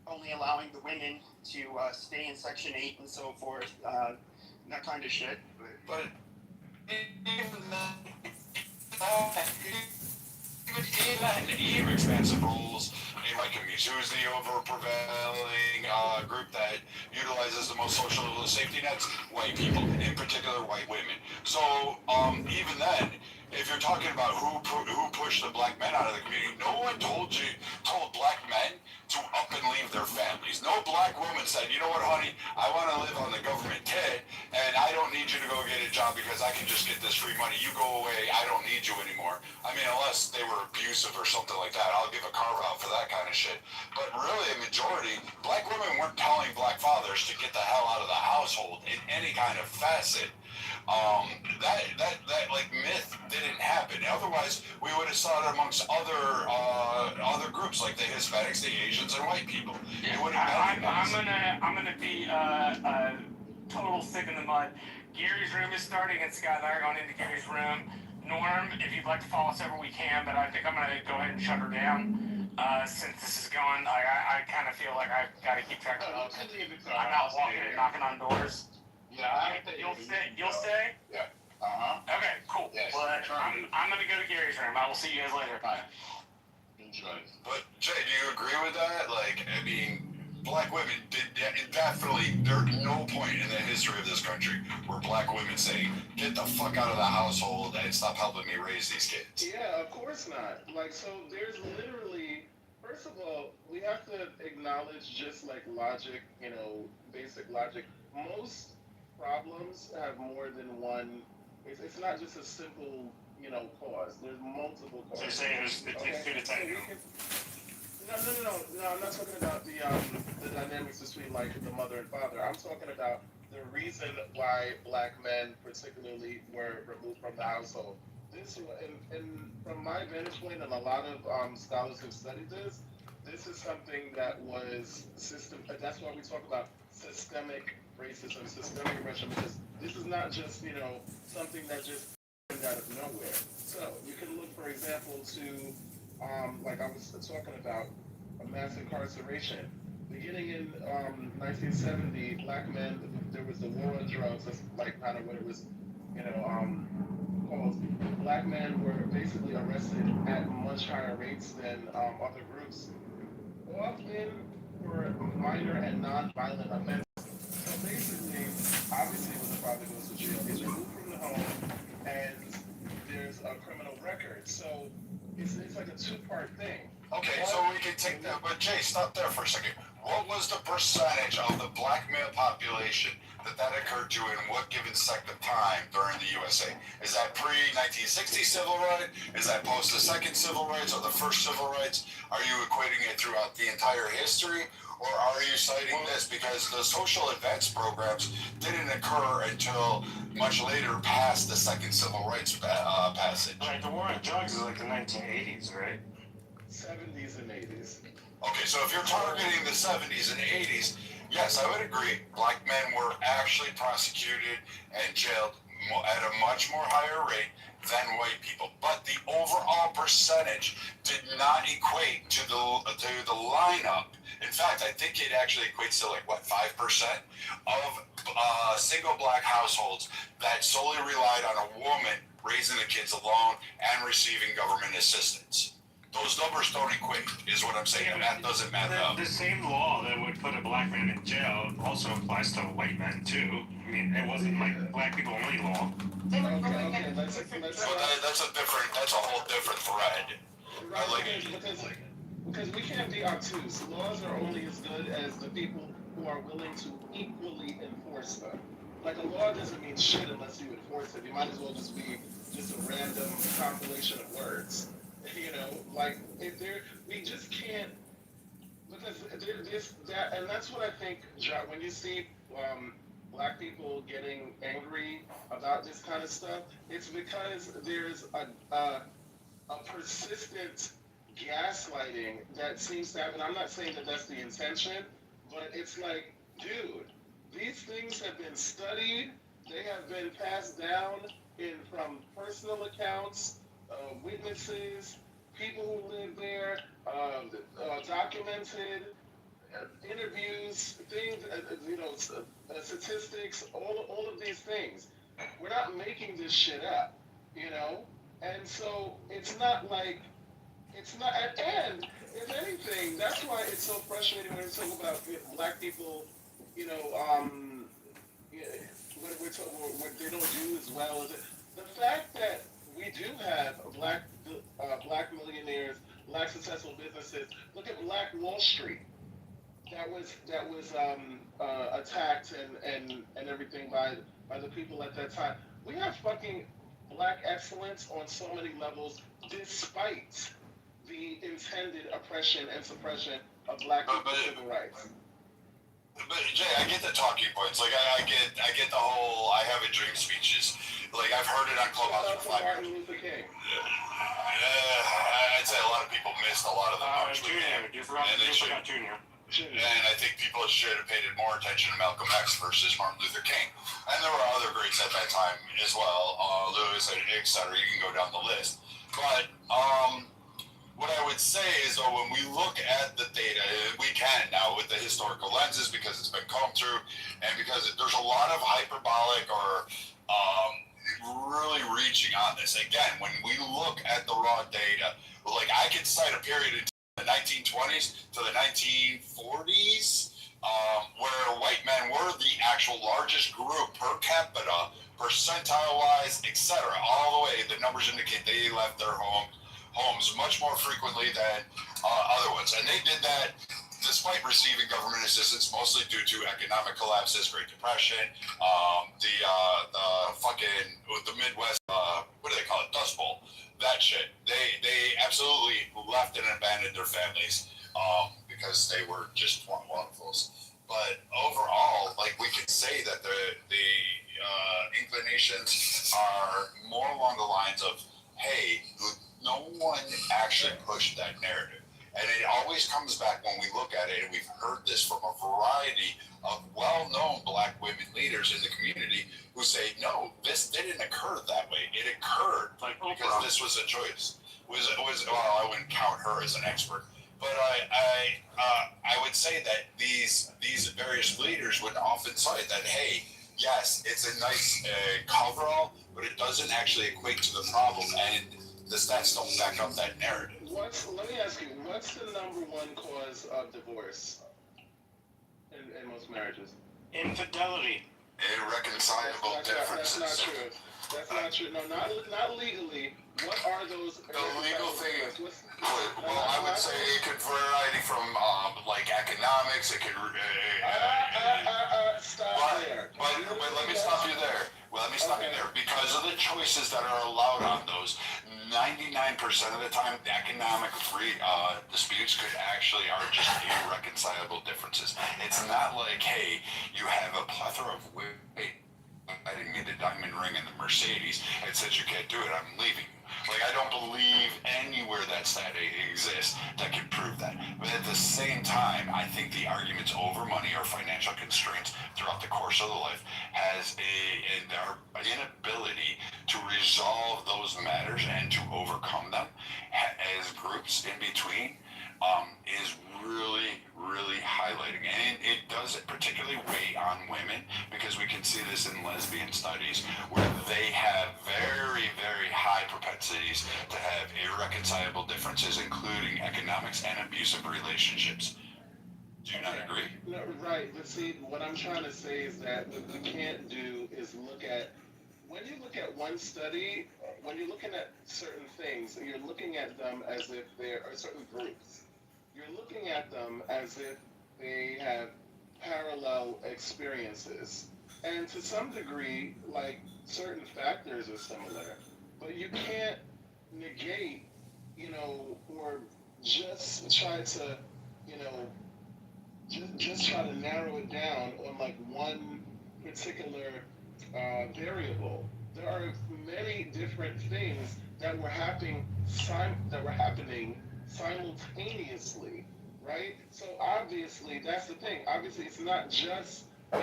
only allowing the women to stay in Section 8 and so forth, that kind of shit. But even expansive rules, like who's the over-prevailing group that utilizes the most social safety nets? White people, in particular white women. So even then, if you're talking about who pushed the black men out of the community, no one told black men to up and leave their families. No black woman said, you know what, honey, I want to live on the government kit, and I don't need you to go get a job because I can just get this free money. You go away. I don't need you anymore. I mean, unless they were abusive or something like that, I'll give a carve out for that kind of shit. But really, a majority, black women weren't telling black fathers to get the hell out of the household in any kind of facet. That like myth didn't happen. Otherwise, we would have saw it amongst other groups like the Hispanics, the Asians, and white people. It would have been I'm gonna be total stick in the mud. Gary's room is starting, and Scott and I are going into Gary's room. Norm, if you'd like to follow us over, we can, but I think I'm gonna go ahead and shut her down. Since this is going, I kind of feel like I've got to keep track of it. I'm not walking and knocking on doors. Yeah, You'll stay. You'll stay. Yeah. Okay, cool. Yes, Well, I'm gonna go to Gary's room. I will see you guys later. Bye. Enjoy. But Jay, do you agree with that? Like, I mean, black women did definitely. There's no point in the history of this country where black women say, "Get the fuck out of the household and stop helping me raise these kids." Yeah, of course not. Like, so there's literally, first of all, we have to acknowledge just like logic, basic logic. Most problems have more than one. It's not just a simple, cause. There's multiple causes. So you're saying it's good to tell you. No, I'm not talking about the dynamics between like the mother and father. I'm talking about the reason why black men particularly were removed from the household. This, and from my vantage point, and a lot of scholars who've studied this is something that was that's why we talk about systemic racism, systemic oppression, because this is not just, something that just came out of nowhere. So you can look, for example, to like I was talking about, mass incarceration. Beginning in 1970, black men, there was the war on drugs. That's like kind of what it was, called. Black men were basically arrested at much higher rates than other groups, often for minor and non-violent offenses. So basically, obviously, when the father goes to jail, he's removed from the home, and there's a criminal record. So it's like a two-part thing. Okay, so we can take that, but Jay, stop there for a second. What was the percentage of the black male population that occurred to in what given second of time during the USA? Is that pre-1960 civil rights? Is that post the second civil rights or the first civil rights? Are you equating it throughout the entire history? Or are you citing this because the social advance programs didn't occur until much later past the second civil rights passage? Right, the war on drugs is like the 1980s, right? 70s and 80s. Okay, so if you're targeting the 70s and 80s, yes, I would agree. Black men were actually prosecuted and jailed at a much more higher rate than white people. But the overall percentage did not equate to the lineup. In fact, I think it actually equates to 5% of single black households that solely relied on a woman raising the kids alone and receiving government assistance. Those numbers don't equate, is what I'm saying. That doesn't matter. The same law that would put a black man in jail also applies to white men too. I mean, it wasn't like black people only law. Okay, that's a whole different thread. Right, because we can't be obtuse. Laws are only as good as the people who are willing to equally enforce them. Like, a law doesn't mean shit unless you enforce it. You might as well just be just a random compilation of words. We just can't, because and that's what I think, when you see black people getting angry about this kind of stuff, it's because there's a persistent gaslighting that seems to happen. I'm not saying that that's the intention, but it's like, dude, these things have been studied, they have been passed down from personal accounts, witnesses, people who live there, documented interviews, things, statistics, all of these things. We're not making this shit up, And so it's not, and if anything, that's why it's so frustrating when we talk about black people, what they don't do as well. The fact that we do have black millionaires, black successful businesses. Look at Black Wall Street. That was attacked and everything by the people at that time. We have fucking black excellence on so many levels, despite the intended oppression and suppression of black people's civil rights. But Jay, I get the talking points. Like I get the whole "I have a dream" speeches. Like I've heard it on Clubhouse for 5 years. Martin Luther King. I'd say a lot of people missed a lot of the march with him, You forgot Junior. and I think people should have paid more attention to Malcolm X versus Martin Luther King. And there were other greats at that time as well, Lewis, etc. You can go down the list. But what I would say is, though, when we look at the data, we can now with the historical lenses because it's been combed through, and because there's a lot of hyperbolic or really reaching on this. Again, when we look at the raw data, like I could cite a period in the 1920s to the 1940s where white men were the actual largest group per capita, percentile-wise, etc. All the way, the numbers indicate they left their homes much more frequently than other ones. And they did that despite receiving government assistance, mostly due to economic collapses, Great Depression, the Midwest, what do they call it, Dust Bowl, that shit. They absolutely left and abandoned their families because they were just wrongfuls. But overall, like we could say that the inclinations are more along the lines of, hey, no one actually pushed that narrative. And it always comes back when we look at it, and we've heard this from a variety of well-known black women leaders in the community who say, no, this didn't occur that way. It occurred because this was a choice. Well, I wouldn't count her as an expert. But I would say that these various leaders would often cite that, hey, yes, it's a nice coverall, but it doesn't actually equate to the problem, and the stats don't back up that narrative. Let me ask you, what's the number one cause of divorce in most marriages? Infidelity. Irreconcilable differences. That's not true. That's not true. No, not legally. What are those? The legal thing. Well, I would say it could vary from like economics. It could. Stop there. But let me stop you there. Because of the choices that are allowed on those, 99% of the time, the economic disputes are just irreconcilable differences. It's not like, hey, you have a plethora of women. I didn't get the diamond ring in the Mercedes, and since you can't do it, I'm leaving. Like, I don't believe anywhere that exists that can prove that. But at the same time, I think the arguments over money or financial constraints throughout the course of the life has our inability to resolve those matters and to overcome them as groups in between is really, really highlighting. And it does particularly weigh on women because we can see this in lesbian studies where they have very, very high propensities to have irreconcilable differences, including economics and abusive relationships. Do you not agree? No, right. But see, what I'm trying to say is that what we can't do is when you look at one study, when you're looking at certain things, you're looking at them as if there are certain groups. You're looking at them as if they have parallel experiences. And to some degree, like, certain factors are similar. But you can't negate, or just try to, just try to narrow it down on, like, one particular variable. There are many different things that were happening simultaneously, right? So obviously, that's the thing. Obviously, it's not just the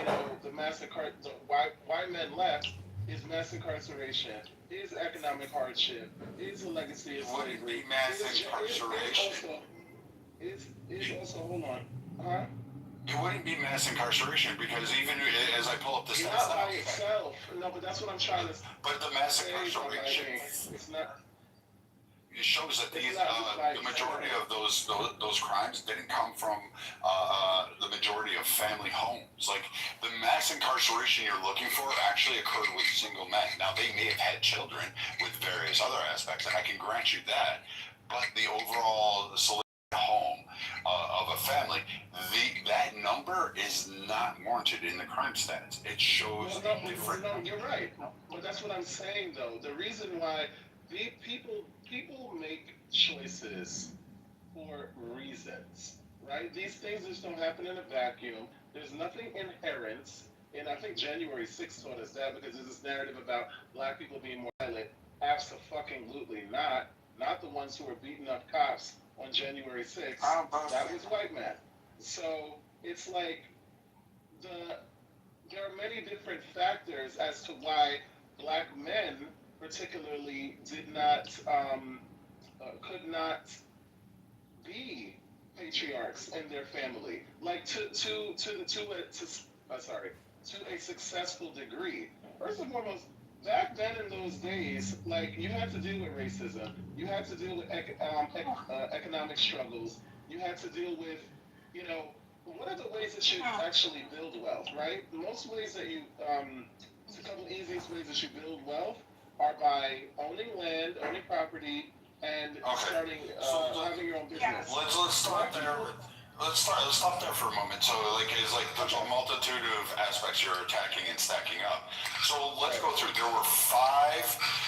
why men left is mass incarceration, is economic hardship, is a legacy of slavery. Mass incarceration. Is also hold on, huh? It wouldn't be mass incarceration because even as I pull up the stats, not by itself. No, but that's what I'm trying to. But the mass incarceration. It's not. it shows that It's these not just like the majority of those crimes didn't come from the majority of family homes. Like the mass incarceration you're looking for actually occurred with single men. Now they may have had children with various other aspects, and I can grant you that. But the overall home of a family, that number is not warranted in the crime stats. It shows different. No, you're right. But that's what I'm saying, though. The reason why the people make choices for reasons, right? These things just don't happen in a vacuum. There's nothing inherent, and I think January 6th taught us that because there's this narrative about black people being more violent. Absolutely not. Not the ones who were beating up cops on January 6th. That was white men. So it's like there are many different factors as to why black men particularly did not could not be patriarchs in their family, like to a successful degree. First and foremost, back then in those days, like you had to deal with racism, you had to deal with economic struggles, you had to deal with, you know, what are the ways that you actually build wealth, right? Most ways that you, a couple easiest ways that you build wealth are by owning land, owning property, and starting having your own business. Let's start there. Let's stop there for a moment. So, there's a multitude of aspects you're attacking and stacking up. So let's go through. There were 5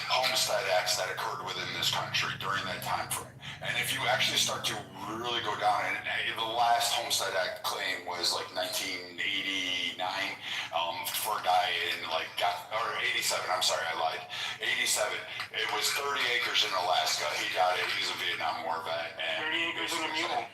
homestead acts that occurred within this country during that time frame. And if you actually start to really go down, and the last homestead act claim was like 1989 for a guy in or 87. I'm sorry, I lied. 87. It was 30 acres in Alaska. He got it. He's a Vietnam War vet. And 30 acres in a mule.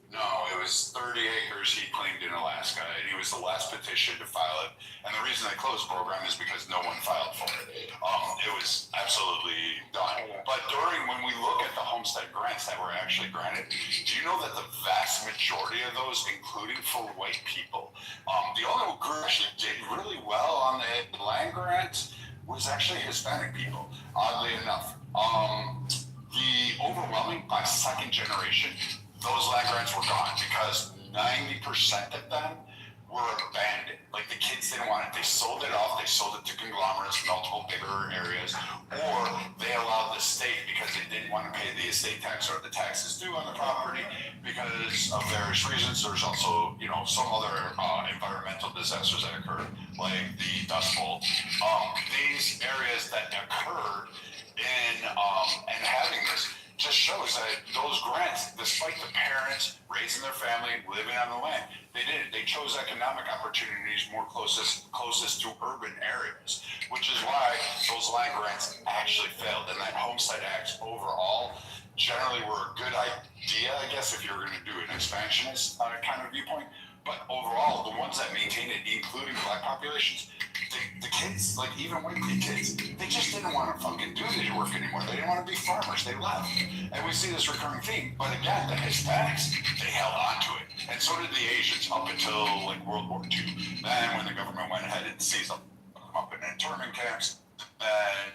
No, it was 30 acres he claimed in Alaska, and he was the last petition to file it. And the reason they closed the program is because no one filed for it. It was absolutely done. But when we look at the homestead grants that were actually granted, do you know that the vast majority of those, including for white people, the only group actually did really well on the land grants was actually Hispanic people, oddly enough. The overwhelming, by second generation, those land grants were gone because 90% of them were abandoned. Like the kids didn't want it. They sold it off. They sold it to conglomerates, multiple bigger areas, or they allowed the state because they didn't want to pay the estate tax or the taxes due on the property because of various reasons. There's also, some other environmental disasters that occurred, like the Dust Bowl. These areas that occurred and having this just shows that those grants, despite the parents raising their family, living on the land, they chose economic opportunities more closest to urban areas, which is why those land grants actually failed. And that Homestead Acts overall generally were a good idea, I guess, if you're going to do an expansionist kind of viewpoint. But overall, the ones that maintain it, including black populations, the kids, like even white kids, they just didn't want to fucking do this work anymore. They didn't want to be farmers. They left. And we see this recurring theme. But again, the Hispanics, they held on to it. And so did the Asians up until World War II. Then when the government went ahead and seized them up in internment camps, and,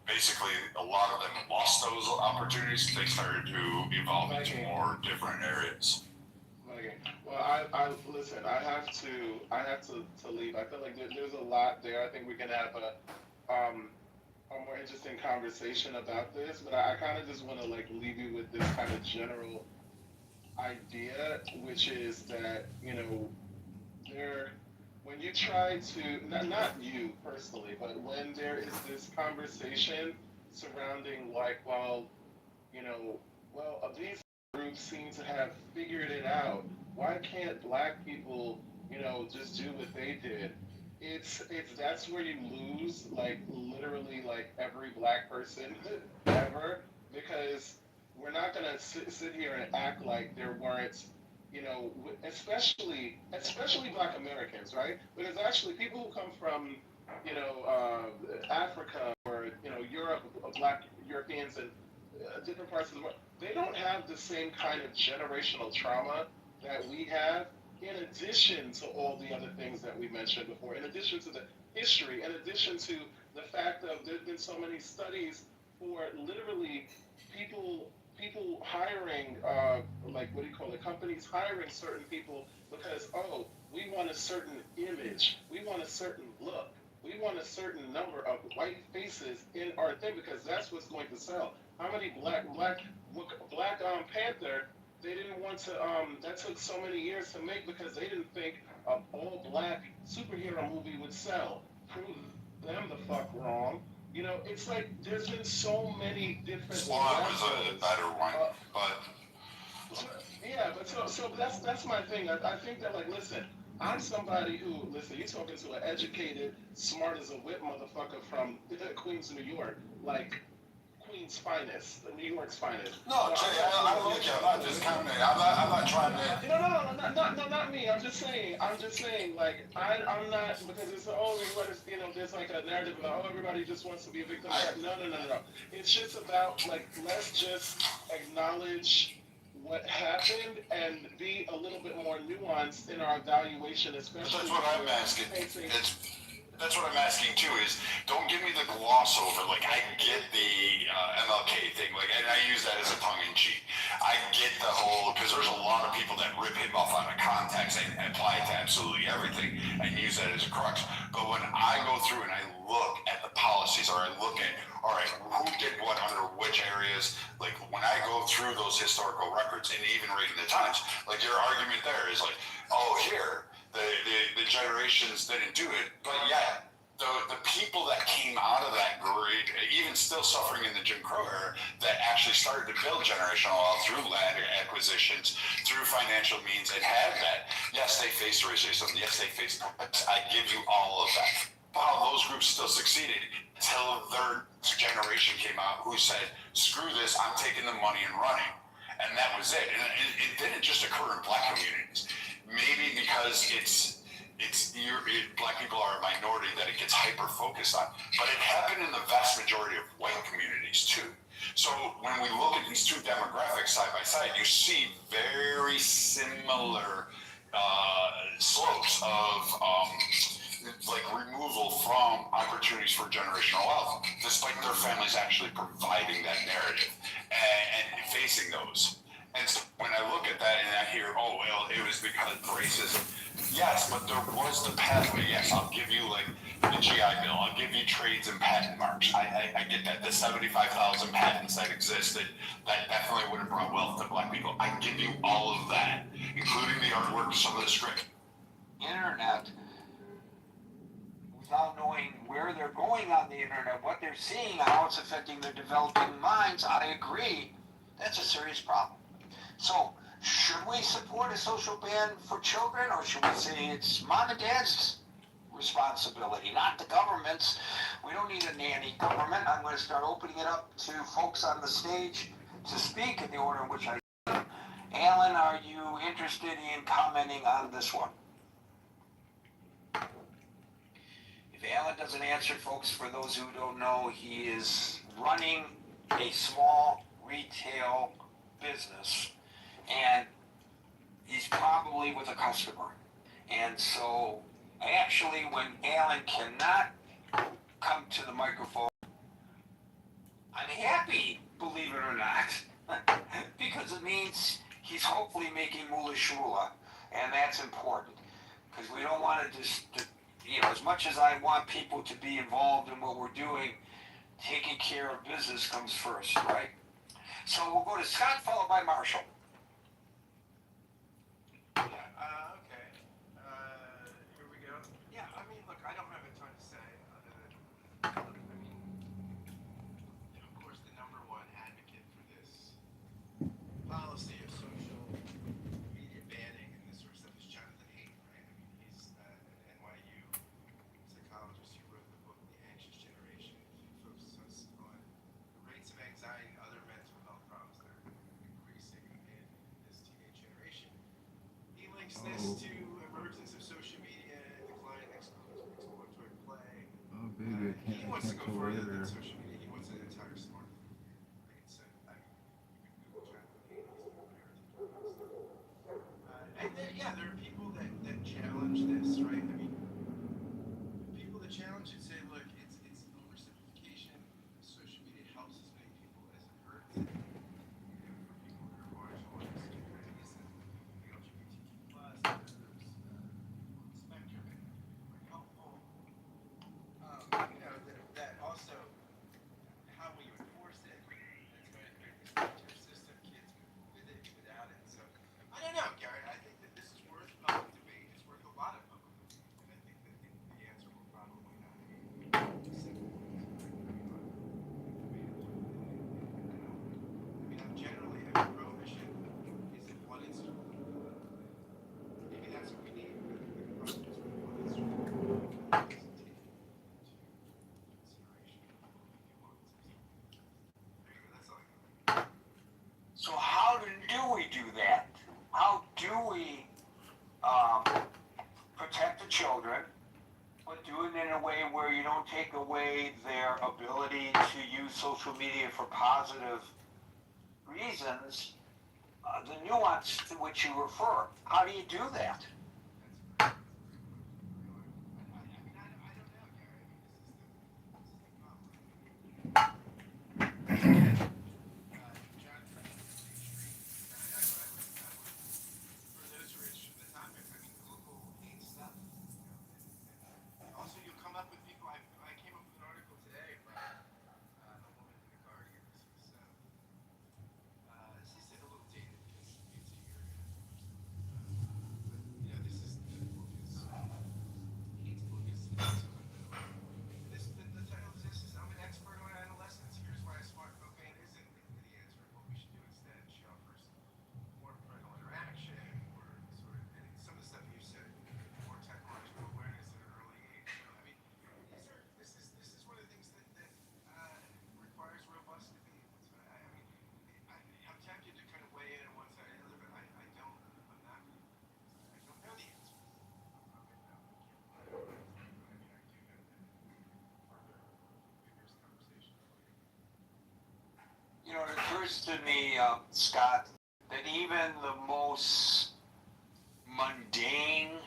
basically a lot of them lost those opportunities. They started to evolve into more different areas. Well, I listen. I have to leave. I feel like there's a lot there. I think we can have a more interesting conversation about this. But I kind of just want to leave you with this kind of general idea, which is that when you try to not you personally, but when there is this conversation surrounding these groups seem to have figured it out. Why can't black people, just do what they did? It's that's where you lose, literally, every black person ever, because we're not gonna sit here and act like there weren't, especially black Americans, right? Because actually people who come from, Africa or Europe, black Europeans and different parts of the world, they don't have the same kind of generational trauma that we have, in addition to all the other things that we mentioned before, in addition to the history, in addition to the fact that there's been so many studies for literally people hiring like what do you call it? Companies hiring certain people because we want a certain image, we want a certain look, we want a certain number of white faces in our thing because that's what's going to sell. How many Black Panther? They didn't want to. That took so many years to make because they didn't think an all black superhero movie would sell. Prove them the fuck wrong. You know, it's like there's been so many different Spawn was a better one, but yeah, but so that's my thing. I think that like listen, I'm somebody who listen. You're talking to an educated, smart as a whip motherfucker from Queens, New York, like Queens finest, New York's finest. no, Jay, I like you. I'm not discounting. I'm not trying to. No, not me. I'm just saying. Like, I'm not because it's there's like a narrative of everybody just wants to be a victim. No. It's just about like let's just acknowledge what happened and be a little bit more nuanced in our evaluation, especially. That's what I'm asking. That's what I'm asking too. Is don't give me the gloss over. Like I get the MLK thing. Like, and I use that as a tongue in cheek. I get the whole because there's a lot of people that rip him off out of context and apply it to absolutely everything and use that as a crux. But when I go through and I look at the policies, or I look at all right, who did what under which areas? Like when I go through those historical records and even reading the Times, like your argument there is like, oh here. The generations didn't do it, but yet the people that came out of that great, even still suffering in the Jim Crow era, that actually started to build generational wealth through land acquisitions, through financial means, and had that. Yes, they faced racism. Yes, they faced. I give you all of that. Wow, those groups still succeeded until their generation came out who said, "Screw this! I'm taking the money and running." And that was it. And it didn't just occur in black communities. Maybe because black people are a minority that it gets hyper focused on, but it happened in the vast majority of white communities too. So when we look at these two demographics side by side, you see very similar slopes of like removal from opportunities for generational wealth, despite their families actually providing that narrative and facing those. And so when I look at that and I hear, oh, well, it was because of racism. Yes, but there was the pathway. Yes, I'll give you like the GI Bill. I'll give you trades and patent marks. I get that. The 75,000 patents that existed, that definitely would have brought wealth to black people. I give you all of that, including the artwork, some of the script. Internet, without knowing where they're going on the internet, what they're seeing, how it's affecting their developing minds, I agree. That's a serious problem. So, should we support a social ban for children, or should we say it's mom and dad's responsibility, not the government's? We don't need a nanny government. I'm going to start opening it up to folks on the stage to speak in the order in which I do. Alan, are you interested in commenting on this one? If Alan doesn't answer, folks, for those who don't know, he is running a small retail business, and he's probably with a customer. And so, actually, when Alan cannot come to the microphone, I'm happy, believe it or not, because it means he's hopefully making moolah shmoolah, and that's important, because we don't want to just, as much as I want people to be involved in what we're doing, taking care of business comes first, right? So we'll go to Scott, followed by Marshall. Yeah, okay. Here we go. Yeah, I mean, look, I don't have a ton to say other than, of course, the number one advocate for this policy of social media banning and this sort of stuff is Jonathan Haidt, right? I mean, he's an NYU psychologist who wrote the book The Anxious Generation. He focuses on the rates of anxiety and other mental health problems that are increasing in this teenage generation. He links this to emergence of social media, decline exploratory play. Oh, baby, He wants to go pull further later. than social media. He wants an entire smartphone. Right? So, I mean, you can Google Jonathan Haidt, he's the parenting stuff. And then, yeah, there are people that challenge this, right? I mean, people that challenge it say, look, it's oversimplification. Social media helps us but do it in a way where you don't take away their ability to use social media for positive reasons, the nuance to which you refer. How do you do that? Also, you'll come up with people. I came up with an article today about a woman in the Guardian. This is a little dated because it's a year ago. But this is the book is Kate's book is somewhat middle. The title is this: is I'm an expert on adolescence. Here's why smart cocaine isn't the answer. What we should do instead. She offers more parental interaction, more sort of, and some of the stuff you said, more technological awareness at an early age. So, I mean, this is one of the things that requires robust debate. So I'm tempted to kind of weigh in on one side or the other, but I don't. I'm not. I don't know the answer. I do know that vigorous conversation. You know, it occurs to me, Scott, that even the most mundane,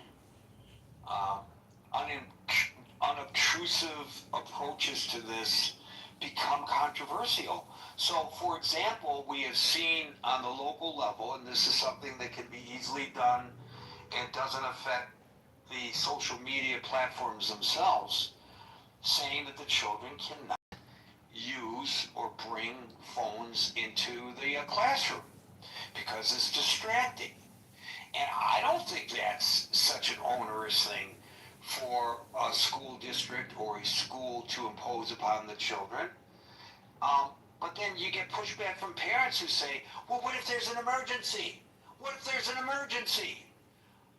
unobtrusive approaches to this become controversial. So, for example, we have seen on the local level, and this is something that can be easily done and doesn't affect the social media platforms themselves, saying that the children cannot use or bring phones into the classroom because it's distracting. And I don't think that's such an onerous thing for a school district or a school to impose upon the children. But then you get pushback from parents who say, well, what if there's an emergency? What if there's an emergency?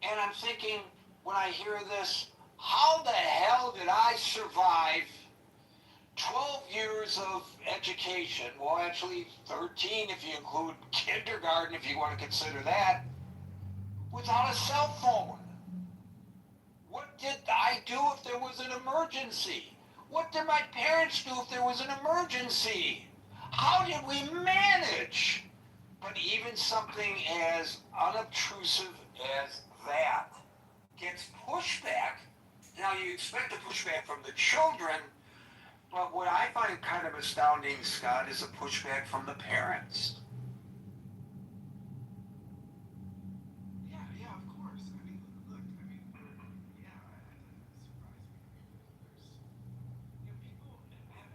And I'm thinking, when I hear this, how the hell did I survive 12 years of education, well, actually 13 if you include kindergarten, if you want to consider that, without a cell phone? What did I do if there was an emergency? What did my parents do if there was an emergency? How did we manage? But even something as unobtrusive as that gets pushback. Now, you expect the pushback from the children, but what I find kind of astounding, Scott, is a pushback from the parents. Yeah, of course. I mean, look, yeah, it surprised me. There's, people,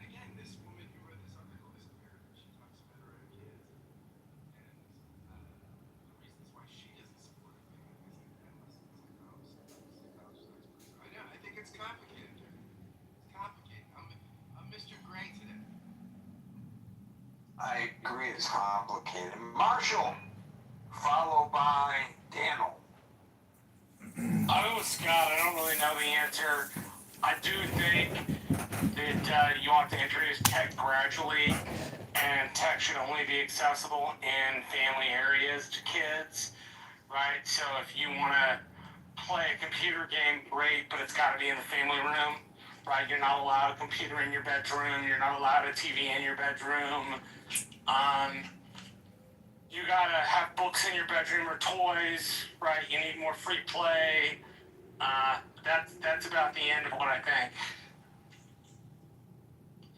again, this woman who wrote this article is a parent. She talks about her own kids and the reasons why she doesn't support it as an college person. I know, I think it's complicated, Jerry. It's complicated. I'm Mr. Gray today. I agree, it's complicated. Marshall, followed by Daniel. I'm with Scott. I don't really know the answer. I do think that you want to introduce tech gradually, and tech should only be accessible in family areas to kids, right? So if you want to play a computer game, great, but it's got to be in the family room, right? You're not allowed a computer in your bedroom. You're not allowed a TV in your bedroom. You gotta have books in your bedroom or toys, right? You need more free play. That's about the end of what I think.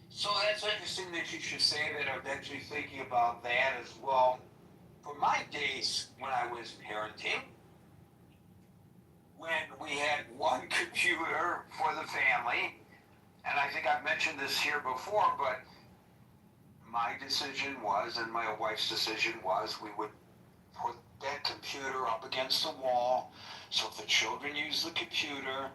So that's interesting that you should say that. I'm actually thinking about that as well. For my days when I was parenting, when we had one computer for the family, and I think I've mentioned this here before, but my decision was, and my wife's decision was, we would put that computer up against the wall, so if the children used the computer,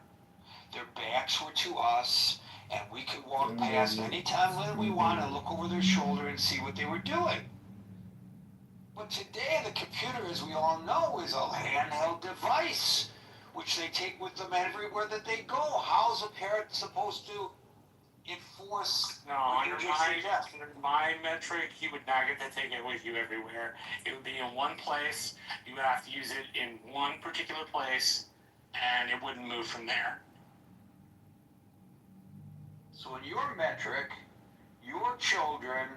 their backs were to us, and we could walk past any time that we want and look over their shoulder and see what they were doing. But today, the computer, as we all know, is a handheld device, which they take with them everywhere that they go. How's a parent supposed to enforce what you just suggest? Under my metric, you would not get to take it with you everywhere. It would be in one place. You would have to use it in one particular place, and it wouldn't move from there. So in your metric, your children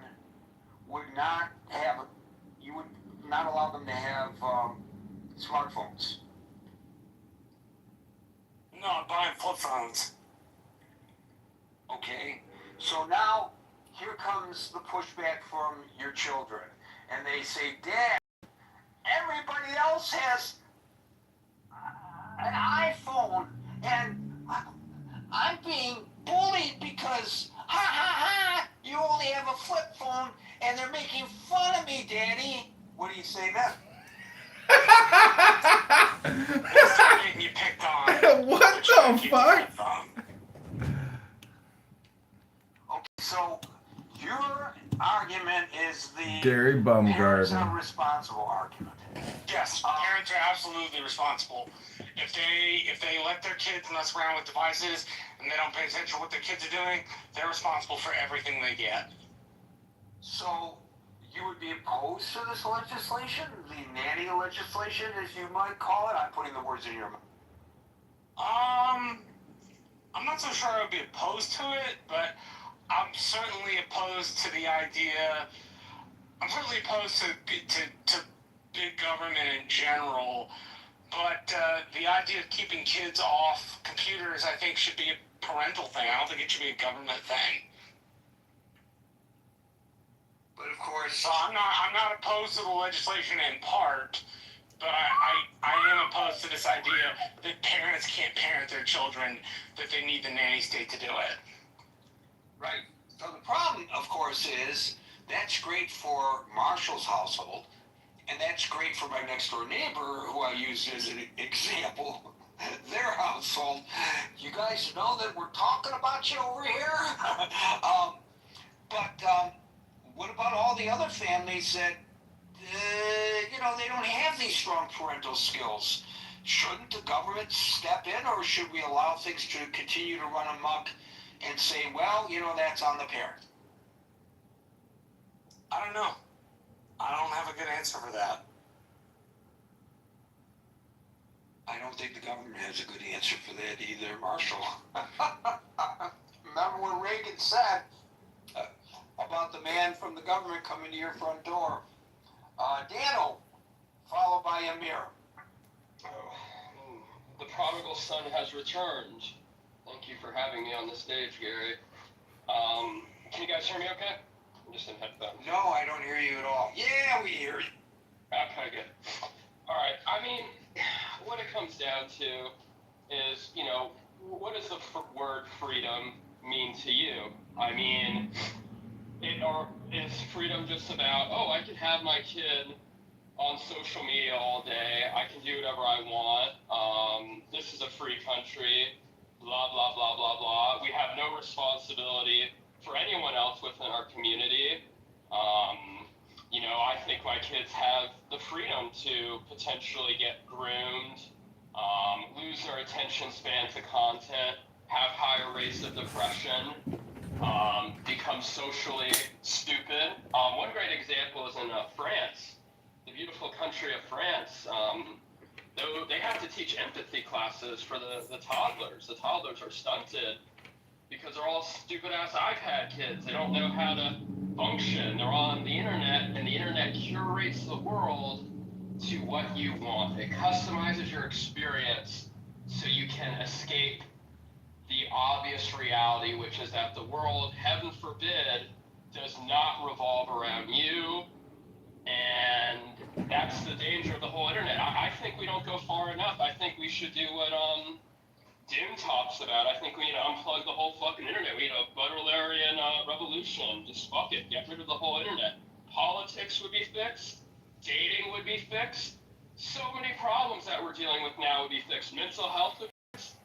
would not have, you would not allow them to have smartphones. No, I'm buying flip phones. Okay, so now here comes the pushback from your children, and they say, Dad, everybody else has an iPhone, and I'm being bullied because, ha ha ha, you only have a flip phone, and they're making fun of me, Daddy. What do you say then? Start getting you picked on. What the fuck? Okay, so your argument is the Gary parents Baumgarten. are responsible argument. Yes, parents are absolutely responsible. If they let their kids mess around with devices and they don't pay attention to what their kids are doing, they're responsible for everything they get. So you would be opposed to this legislation, the nanny legislation, as you might call it? I'm putting the words in your mouth. I'm not so sure I would be opposed to it, but I'm certainly opposed to the idea. I'm certainly opposed to big government in general, but the idea of keeping kids off computers, I think, should be a parental thing. I don't think it should be a government thing. But of course, so I'm not opposed to the legislation in part, but I am opposed to this idea that parents can't parent their children, that they need the nanny state to do it. Right. So the problem, of course, is that's great for Marshall's household, and that's great for my next door neighbor, who I use as an example, their household. You guys know that we're talking about you over here? But what about all the other families that, they don't have these strong parental skills? Shouldn't the government step in, or should we allow things to continue to run amok and say, well, that's on the parent? I don't know. I don't have a good answer for that. I don't think the government has a good answer for that either, Marshall. Remember what Reagan said about the man from the government coming to your front door? Dano, followed by Amir. The prodigal son has returned. Thank you for having me on the stage, Gary. Can you guys hear me okay? I'm just in headphones. No, I don't hear you at all. Yeah, we hear you. Okay, good. All right. I mean, what it comes down to is, what does the word freedom mean to you? I mean, is freedom just about, I can have my kid on social media all day, I can do whatever I want, this is a free country, blah, blah, blah, blah, blah. We have no responsibility for anyone else within our community. I think my kids have the freedom to potentially get groomed, lose their attention span to content, have higher rates of depression, become socially stupid. One great example is in France, the beautiful country of France. They have to teach empathy classes for the toddlers. The toddlers are stunted because they're all stupid-ass iPad kids. They don't know how to function. They're on the internet, and the internet curates the world to what you want. It customizes your experience so you can escape the obvious reality, which is that the world, heaven forbid, does not revolve around you. And that's the danger of the whole internet. I think we don't go far enough. I think we should do what Doom talks about. I think we need to unplug the whole fucking internet. We need a Butlerian revolution. Just fuck it. Get rid of the whole internet. Politics would be fixed. Dating would be fixed. So many problems that we're dealing with now would be fixed. Mental health would be fixed.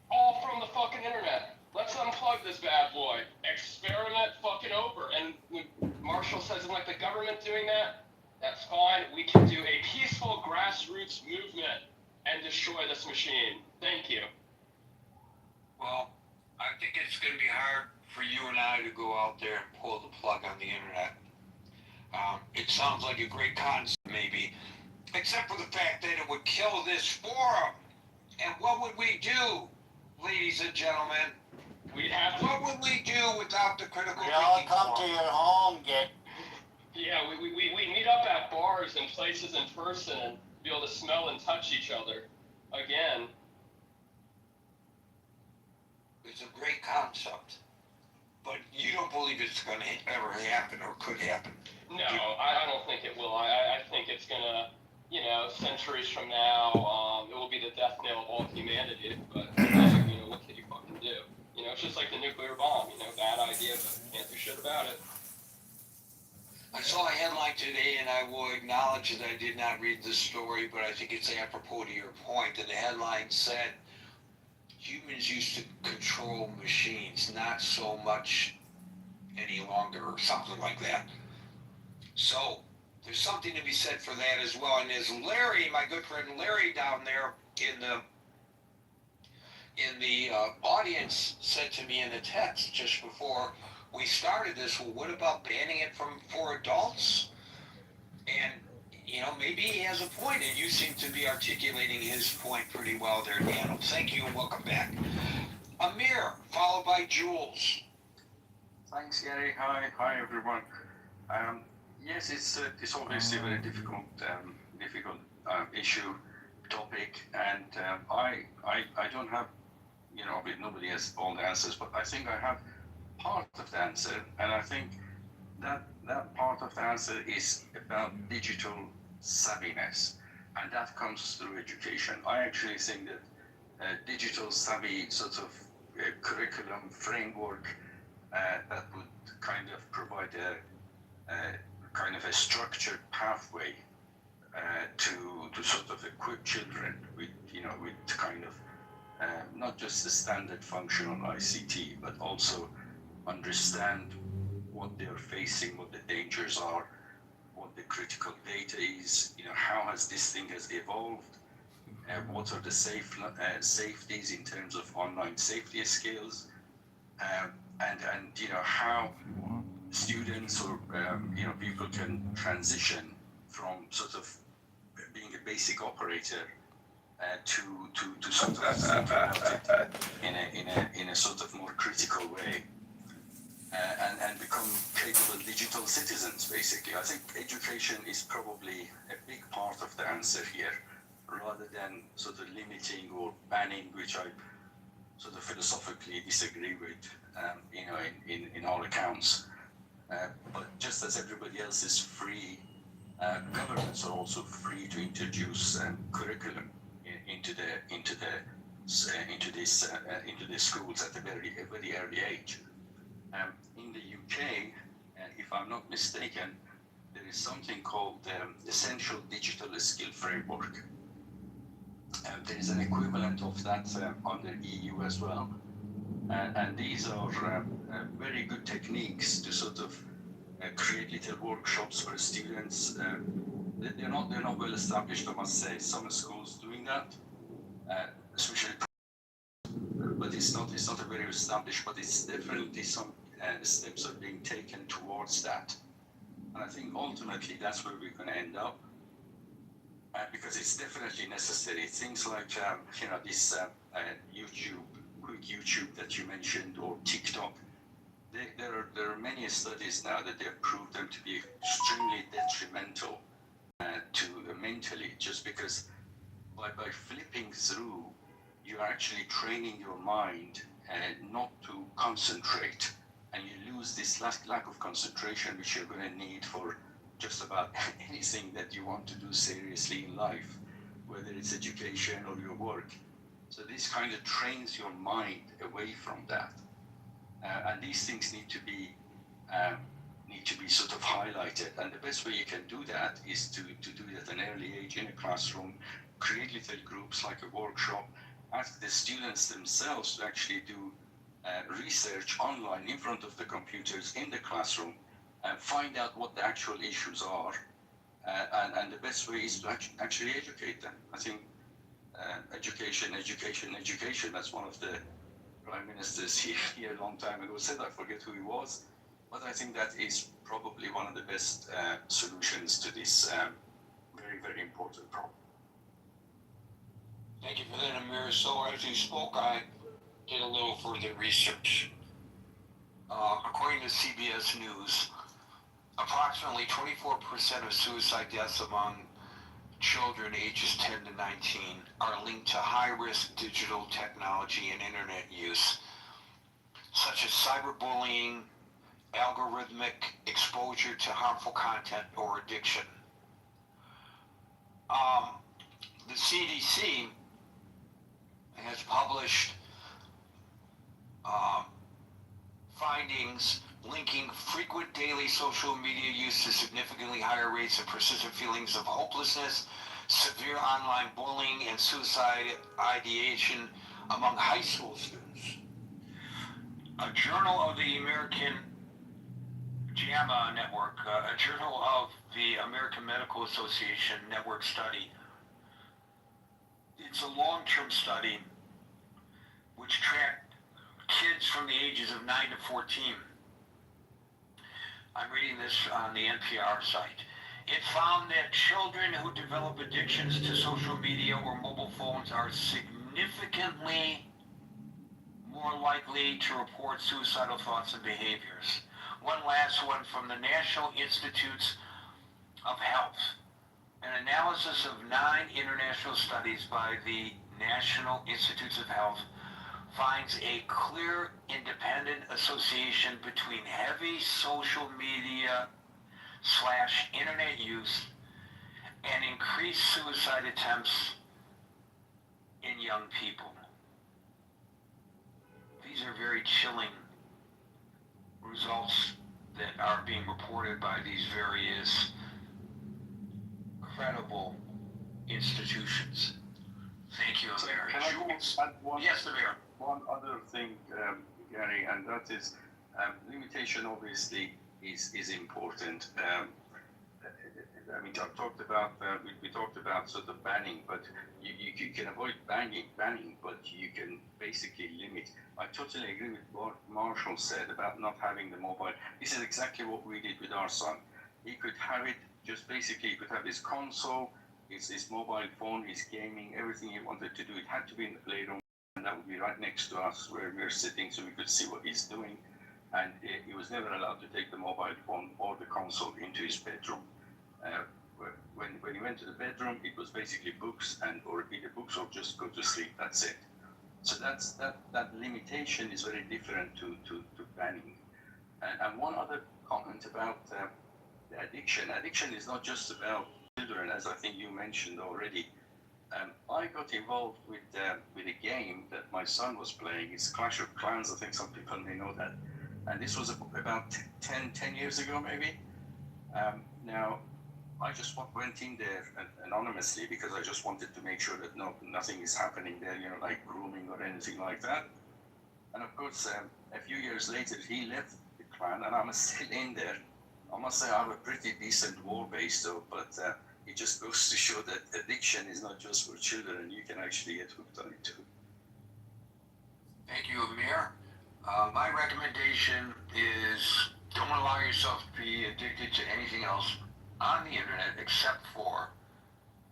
All from the fucking internet. Let's unplug this bad boy. Experiment fucking over. And when Marshall says, like the government doing that, that's fine. We can do a peaceful grassroots movement and destroy this machine. Thank you. Well, I think it's going to be hard for you and I to go out there and pull the plug on the internet. It sounds like a great concept, maybe, except for the fact that it would kill this forum. And what would we do, ladies and gentlemen? We'd have to. What would we do without the critical We all thinking come to forum? your home, get. Yeah, we meet up at bars and places in person and be able to smell and touch each other again. It's a great concept, but you don't believe it's going to ever happen or could happen. No, I don't think it will. I think it's gonna, centuries from now, it will be the death knell of all humanity. But what can you fucking do? It's just like the nuclear bomb. Bad idea, but can't do shit about it. I saw a headline today, and I will acknowledge that I did not read the story, but I think it's apropos to your point. And the headline said, humans used to control machines, not so much any longer, or something like that. So there's something to be said for that as well. And as Larry, my good friend Larry down there in the audience said to me in the text just before we started this, well, what about banning it for adults? And maybe he has a point, and you seem to be articulating his point pretty well there, Daniel. Thank you and welcome back. Amir, followed by Jules. Thanks, Gary. Hi, everyone. Yes, it's obviously a very difficult issue, topic, and I don't have, nobody has all the answers, but I think I have part of the answer, and I think that part of the answer is about digital savviness, and that comes through education. I actually think that digital savvy sort of curriculum framework that would kind of provide a kind of a structured pathway to sort of equip children with kind of not just the standard functional ICT, but also understand what they're facing, what the dangers are, what the critical data is, how has this thing has evolved, what are the safeties in terms of online safety skills, and how students or people can transition from sort of being a basic operator to sort of think about it in a sort of more critical way, and become capable digital citizens. Basically, I think education is probably a big part of the answer here, rather than sort of limiting or banning, which I sort of philosophically disagree with, in all accounts. But just as everybody else is free, governments are also free to introduce curriculum into the schools at a very early age. In the UK, if I'm not mistaken, there is something called the Essential Digital Skill Framework. There is an equivalent of that under EU as well. And these are very good techniques to sort of create little workshops for students. They're not well established, I must say. Some schools doing that, especially, but it's not a very established. But it's definitely some steps are being taken towards that. And I think ultimately that's where we're going to end up, because it's definitely necessary. Things like this quick YouTube that you mentioned, or TikTok. There are many studies now that they've proved them to be extremely detrimental to mentally, just because by flipping through, you're actually training your mind not to concentrate, and you lose this lack of concentration, which you're going to need for just about anything that you want to do seriously in life, whether it's education or your work. So this kind of trains your mind away from that. And these things need to be sort of highlighted. And the best way you can do that is to do it at an early age in a classroom, create little groups like a workshop, ask the students themselves to actually do research online in front of the computers in the classroom, and find out what the actual issues are. And the best way is to actually educate them. I think education. That's one of the prime ministers here a long time ago said. I forget who he was, but I think that is probably one of the best solutions to this very, very important problem. Thank you for that, Amir. So as you spoke, I did a little further research. According to CBS News, approximately 24% of suicide deaths among children ages 10 to 19 are linked to high-risk digital technology and internet use, such as cyberbullying, algorithmic exposure to harmful content, or addiction. The CDC has published findings linking frequent daily social media use to significantly higher rates of persistent feelings of hopelessness, severe online bullying, and suicide ideation among high school students. A Journal of the American JAMA Network, a Journal of the American Medical Association Network study. It's a long-term study which tracked kids from the ages of 9 to 14. I'm reading this on the NPR site. It found that children who develop addictions to social media or mobile phones are significantly more likely to report suicidal thoughts and behaviors. One last one from the National Institutes of Health. An analysis of 9 international studies by the National Institutes of Health finds a clear independent association between heavy social media / internet use and increased suicide attempts in young people. These are very chilling results that are being reported by these various credible institutions. Thank you, Amir. Can I add one? Yes, Amir. One other thing, Gary, and that is limitation. Obviously, is important. I mean, I've talked about we talked about sort of banning, but you can avoid banning, but you can basically limit. I totally agree with what Marshall said about not having the mobile. This is exactly what we did with our son. He could have it. Just basically, he could have his console, his mobile phone, his gaming, everything he wanted to do. It had to be in the playroom, and that would be right next to us where we're sitting, so we could see what he's doing. And he was never allowed to take the mobile phone or the console into his bedroom. When he went to the bedroom, it was basically books or read the books or just go to sleep. That's it. So that limitation is very different to banning. And one other comment about the addiction. Addiction is not just about children, as I think you mentioned already. I got involved with a game that my son was playing. It's Clash of Clans. I think some people may know that. And this was about 10 years ago, maybe. Now, I just went in there anonymously because I just wanted to make sure that nothing is happening there, like grooming or anything like that. And of course, a few years later, he left the clan, and I'm still in there. I must say I have a pretty decent war base, though, but it just goes to show that addiction is not just for children. You can actually get hooked on it too. Thank you, Amir. My recommendation is don't allow yourself to be addicted to anything else on the internet except for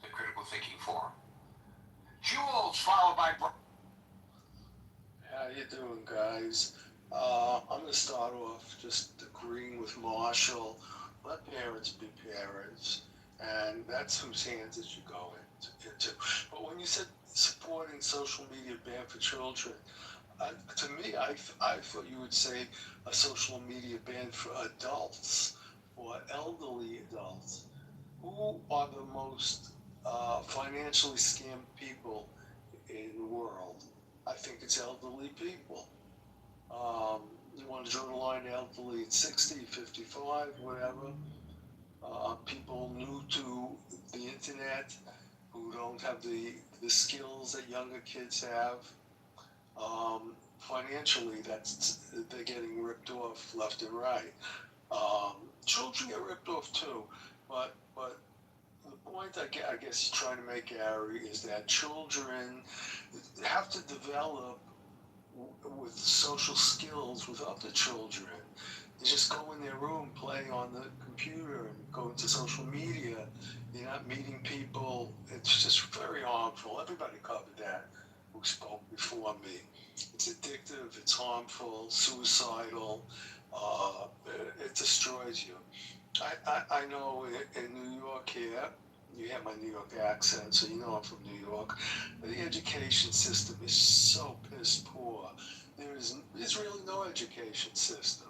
the Critical Thinking Forum. Jules, followed by... How you doing, guys? I'm going to start off just agreeing with Marshall. Let parents be parents, and that's whose hands it should go into. But when you said supporting social media ban for children, to me, I thought you would say a social media ban for adults or elderly adults. Who are the most financially scammed people in the world? I think it's elderly people. You want to draw the line elderly at 60, 55, whatever. People new to the internet who don't have the skills that younger kids have. Financially, they're getting ripped off left and right. Children get ripped off too, but the point I guess you're trying to make, Gary, is that children have to develop with social skills with other children. You just go in their room, play on the computer, and go into social media. You're not meeting people. It's just very harmful. Everybody covered that. who spoke before me. It's addictive, it's harmful, suicidal, it destroys you. I know in New York here, you have my New York accent, so you know I'm from New York. The education system is so piss poor. There's really no education system.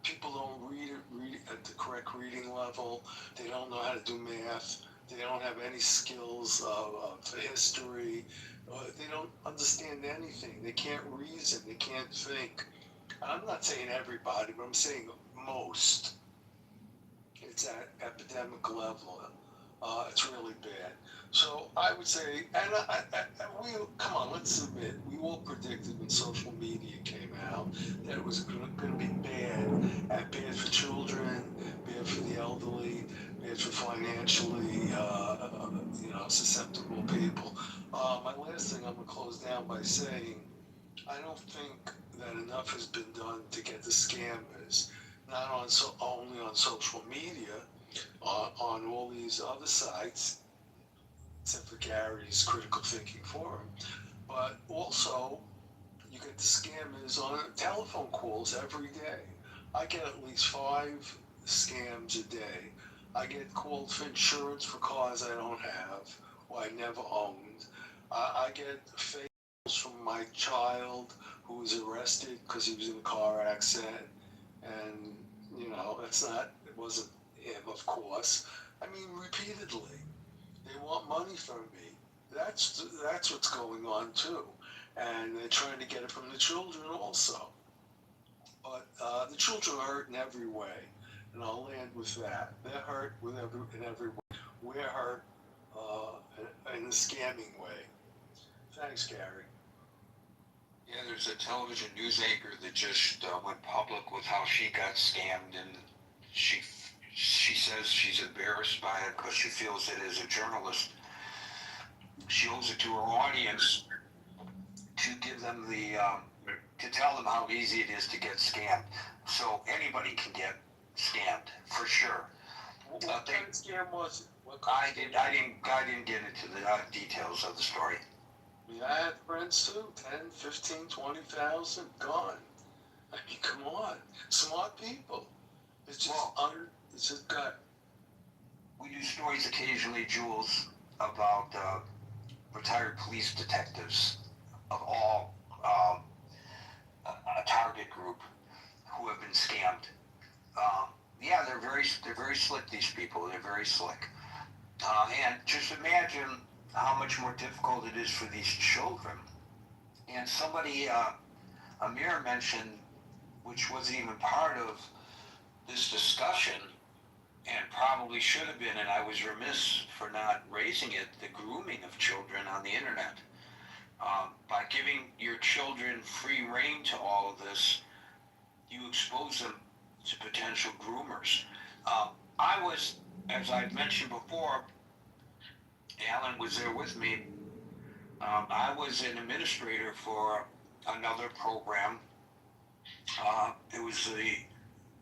People don't read at the correct reading level. They don't know how to do math. They don't have any skills for history. They don't understand anything. They can't reason. They can't think. I'm not saying everybody, but I'm saying most. It's at epidemic level. It's really bad. So I would say, and we come on, let's admit, we all predicted when social media came out that it was going to be bad for children, bad for the elderly, bad for financially, susceptible people. My last thing, I'm going to close down by saying, I don't think that enough has been done to get the scammers, not only on social media, on all these other sites, except for Gary's Critical Thinking Forum, but also you get the scammers on telephone calls every day. I get at least 5 scams a day. I get called for insurance for cars I don't have or I never owned. I get fake calls from my child who was arrested because he was in a car accident, and it wasn't him, of course. I mean, repeatedly. They want money from me. That's what's going on too, and they're trying to get it from the children also. But the children are hurt in every way, and I'll land with that. They're hurt in every way. We're hurt in a scamming way. Thanks, Gary. Yeah, there's a television news anchor that just went public with how she got scammed, and she says she's embarrassed by it because she feels that as a journalist, she owes it to her audience to give them to tell them how easy it is to get scammed. So anybody can get scammed for sure. What kind of scam was it? I didn't get into the details of the story. I mean, I had friends too, 10, 15, 20,000 gone. I mean, come on. Smart people. It's just gut. We do stories occasionally, Jules, about retired police detectives of all a target group who have been scammed. Yeah, they're very slick, these people. They're very slick. And just imagine how much more difficult it is for these children. And somebody, Amir mentioned, which wasn't even part of this discussion, and probably should have been, and I was remiss for not raising it, the grooming of children on the internet. By giving your children free rein to all of this, you expose them to potential groomers. I was, as I've mentioned before, Alan was there with me. I was an administrator for another program.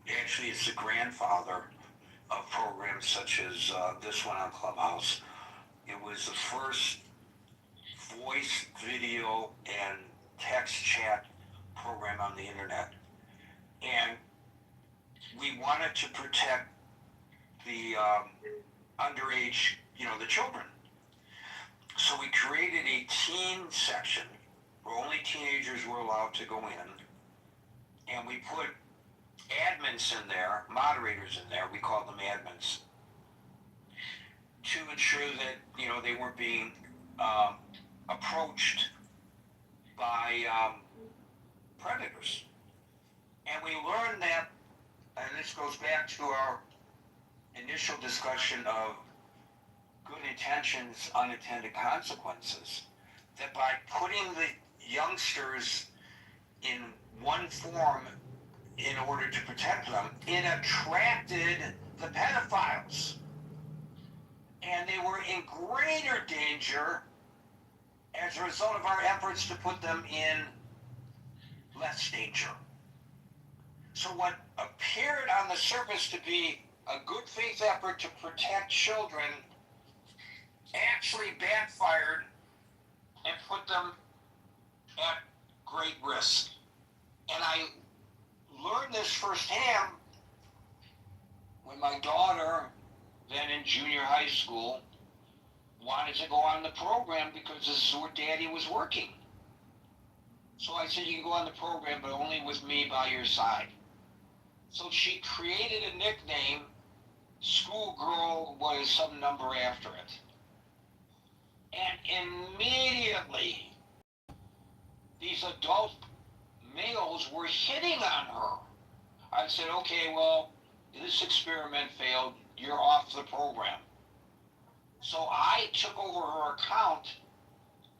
It's the grandfather of programs such as this one on Clubhouse. It was the first voice, video, and text chat program on the internet. And we wanted to protect the underage, the children. So we created a teen section where only teenagers were allowed to go in. And we put admins in there, moderators in there, we call them admins, to ensure that, they weren't being approached by predators. And we learned that, and this goes back to our initial discussion of good intentions, unintended consequences, that by putting the youngsters in one form in order to protect them, it attracted the pedophiles. And they were in greater danger as a result of our efforts to put them in less danger. So what appeared on the surface to be a good faith effort to protect children actually backfired and put them at great risk. And I learned this firsthand when my daughter, then in junior high school, wanted to go on the program because this is where Daddy was working. So I said, you can go on the program, but only with me by your side. So she created a nickname, Schoolgirl was some number after it. And immediately, these adult males were hitting on her. I said, okay, well, this experiment failed. You're off the program. So I took over her account,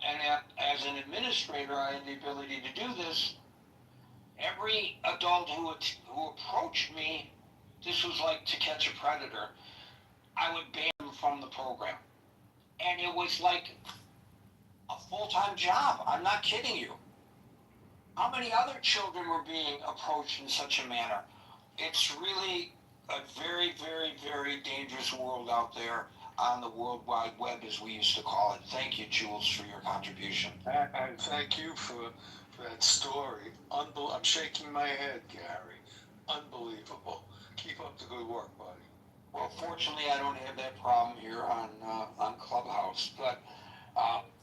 and as an administrator, I had the ability to do this. Every adult who approached me, this was like To Catch a Predator, I would ban them from the program. And it was like a full-time job. I'm not kidding you. How many other children were being approached in such a manner? It's really a very, very, very dangerous world out there on the World Wide Web, as we used to call it. Thank you, Jules, for your contribution. And thank you for that story. I'm shaking my head, Gary. Unbelievable. Keep up the good work, buddy. Well, fortunately, I don't have that problem here on Clubhouse, but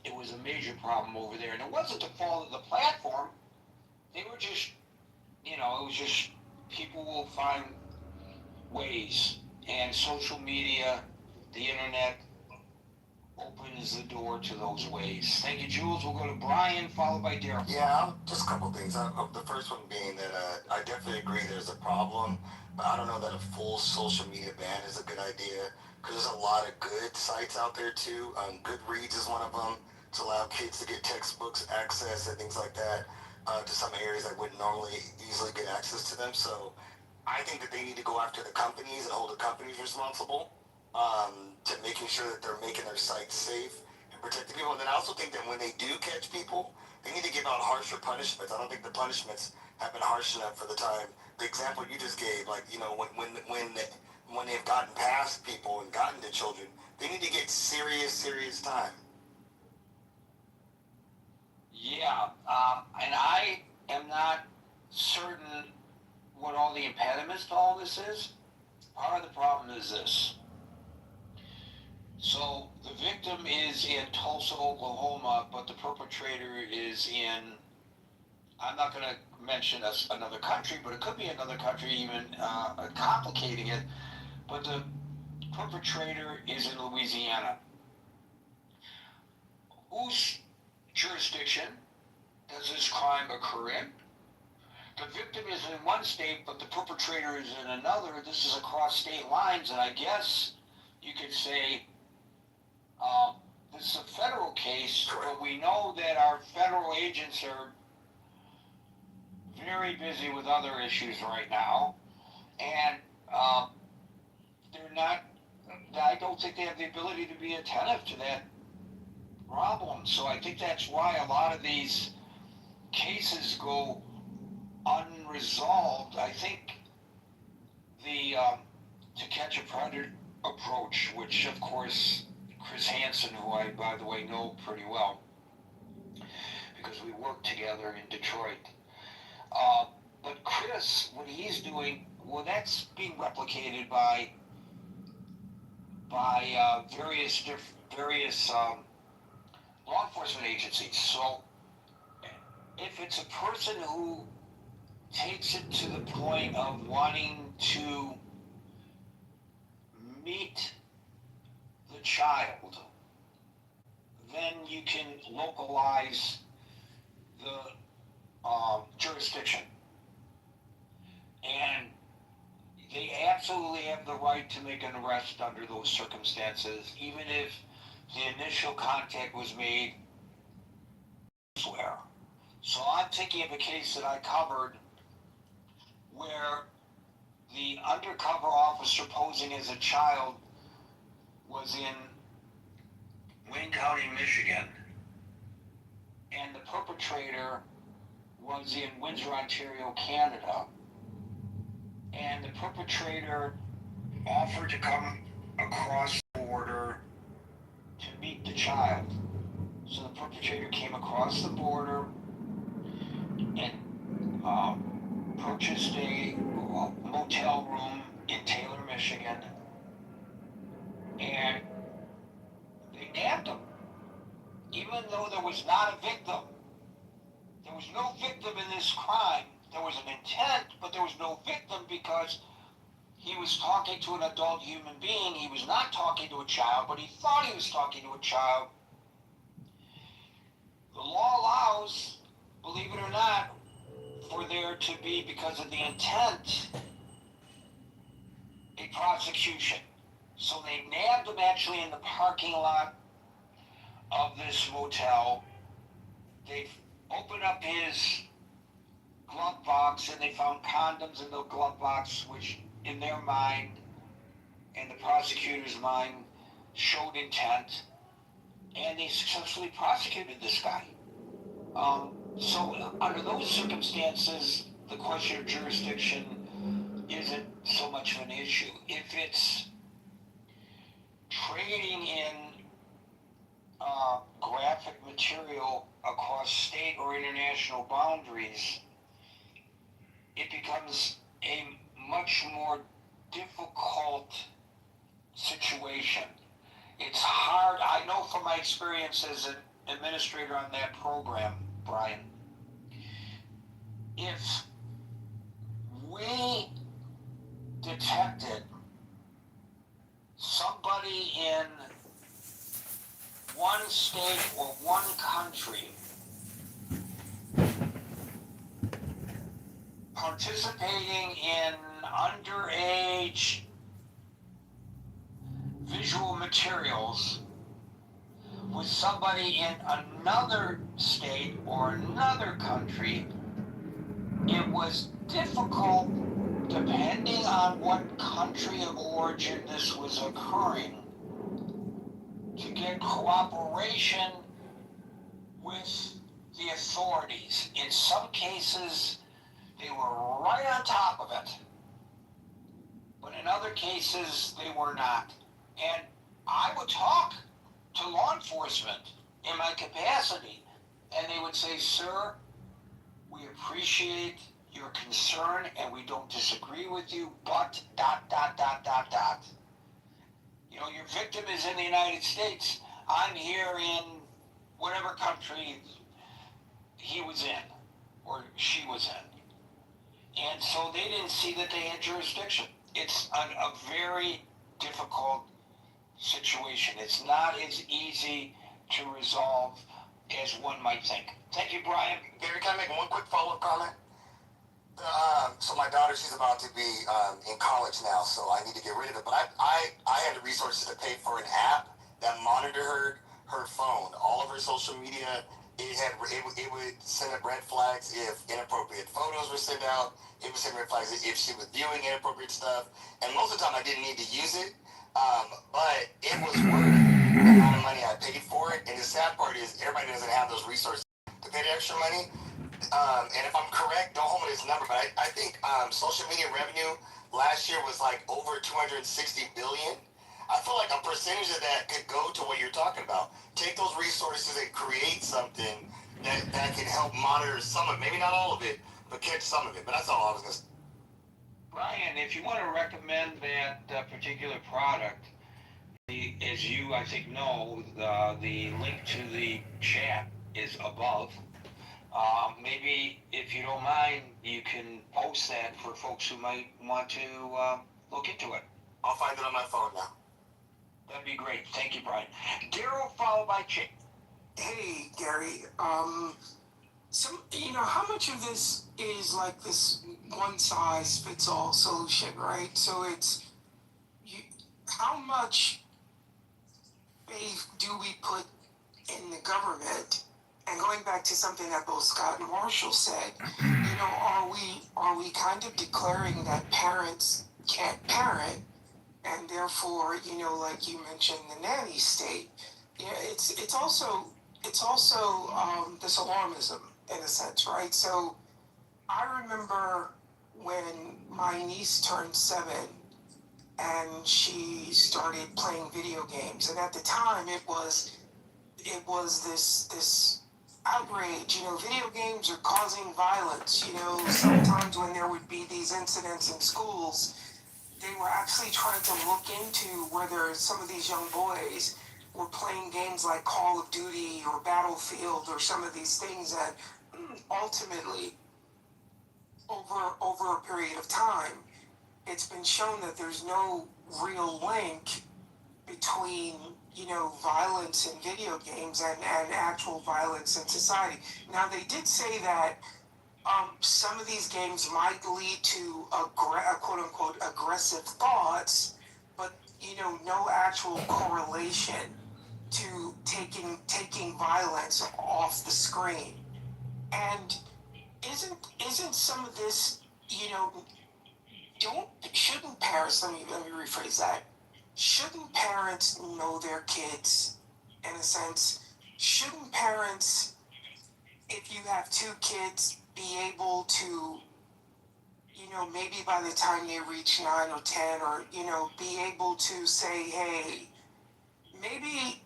it was a major problem over there. And it wasn't the fault of the platform. They were just, it was just people will find ways. And social media, the internet, opens the door to those ways. Thank you, Jules. We'll go to Brian, followed by Daryl. Yeah, just a couple things. The first one being that I definitely agree there's a problem, but I don't know that a full social media ban is a good idea because there's a lot of good sites out there too. Goodreads is one of them to allow kids to get textbooks, access, and things like that to some areas that wouldn't normally easily get access to them. So I think that they need to go after the companies and hold the companies responsible to making sure that they're making their sites safe and protecting people. And then I also think that when they do catch people, they need to give out harsher punishments. I don't think the punishments have been harsh enough for the time. The example you just gave, like, when they've gotten past people and gotten to children, they need to get serious time. Yeah, and I am not certain what all the impediments to all this is. Part of the problem is this. So the victim is in Tulsa, Oklahoma, but the perpetrator is in, I'm not going to mention another country, but it could be another country, even complicating it, but the perpetrator is in Louisiana. Whose jurisdiction does this crime occur in? The victim is in one state, but the perpetrator is in another. This is across state lines, and I guess you could say this is a federal case, but we know that our federal agents are very busy with other issues right now, and they're not, I don't think they have the ability to be attentive to that problem. So I think that's why a lot of these cases go unresolved. I think the To Catch a Predator approach, which of course Chris Hansen, who I, by the way, know pretty well because we worked together in Detroit. But Chris, what he's doing, well, that's being replicated by various law enforcement agencies. So if it's a person who takes it to the point of wanting to meet the child, then you can localize the jurisdiction. And they absolutely have the right to make an arrest under those circumstances, even if the initial contact was made elsewhere. So I'm thinking of a case that I covered where the undercover officer posing as a child was in Wayne County, Michigan, and the perpetrator was in Windsor, Ontario, Canada, and the perpetrator offered to come across the border to meet the child. So the perpetrator came across the border and purchased a motel room in Taylor, Michigan, and they nabbed him, even though there was not a victim. There was no victim in this crime. There was an intent, but there was no victim because he was talking to an adult human being. He was not talking to a child, but he thought he was talking to a child. The law allows, believe it or not, for there to be, because of the intent, a prosecution. So they nabbed him actually in the parking lot of this motel. They opened up his glove box and they found condoms in the glove box, which in their mind and the prosecutor's mind showed intent, and they successfully prosecuted this guy. So under those circumstances, the question of jurisdiction isn't so much of an issue. If it's trading in graphic material across state or international boundaries, it becomes a much more difficult situation. It's hard. I know from my experience as an administrator on that program, Brian, if we detected somebody in one state or one country participating in underage visual materials with somebody in another state or another country, it was difficult, depending on what country of origin this was occurring, to get cooperation with the authorities. In some cases, they were right on top of it, but in other cases, they were not. And I would talk to law enforcement in my capacity, and they would say, "Sir, we appreciate your concern and we don't disagree with you, but ... You know, your victim is in the United States. I'm here in whatever country he was in or she was in." And so they didn't see that they had jurisdiction. It's a very difficult situation. It's not as easy to resolve as one might think. Thank you, Brian. Gary, can I make one quick follow-up comment? So my daughter, she's about to be in college now, so I need to get rid of it. But I had the resources to pay for an app that monitored her phone, all of her social media. It would send up red flags if inappropriate photos were sent out. It would send red flags if she was viewing inappropriate stuff. And most of the time, I didn't need to use it, but it was worth the amount of money I paid for it. And the sad part is, everybody doesn't have those resources to pay the extra money. And if I'm correct, don't hold me to this number, but I think social media revenue last year was like over 260 billion. I feel like a percentage of that could go to what you're talking about. Take those resources and create something that can help monitor some of it. Maybe not all of it, but catch some of it. But that's all I was going to say. Brian, if you want to recommend that particular product, as you, I think, know, the link to the chat is above. Maybe, if you don't mind, you can post that for folks who might want to look into it. I'll find it on my phone now. That'd be great. Thank you, Brian. Daryl, followed by Chick. Hey, Gary. How much of this is like this one-size-fits-all solution, right? So it's, how much faith do we put in the government? And going back to something that both Scott and Marshall said, are we kind of declaring that parents can't parent, and therefore, like you mentioned, the nanny state? It's also this alarmism in a sense, right? So I remember when my niece turned 7 and she started playing video games, and at the time it was it was this outrage. Video games are causing violence. Sometimes when there would be these incidents in schools, they were actually trying to look into whether some of these young boys were playing games like Call of Duty or Battlefield or some of these things that ultimately, over a period of time, it's been shown that there's no real link between violence in video games and actual violence in society. Now they did say that some of these games might lead to quote unquote aggressive thoughts, but no actual correlation to taking violence off the screen. And isn't some of this, shouldn't parents, let me rephrase that, shouldn't parents know their kids in a sense? Shouldn't parents, if you have 2 kids, be able to, maybe by the time they reach 9 or 10, or, be able to say, hey, maybe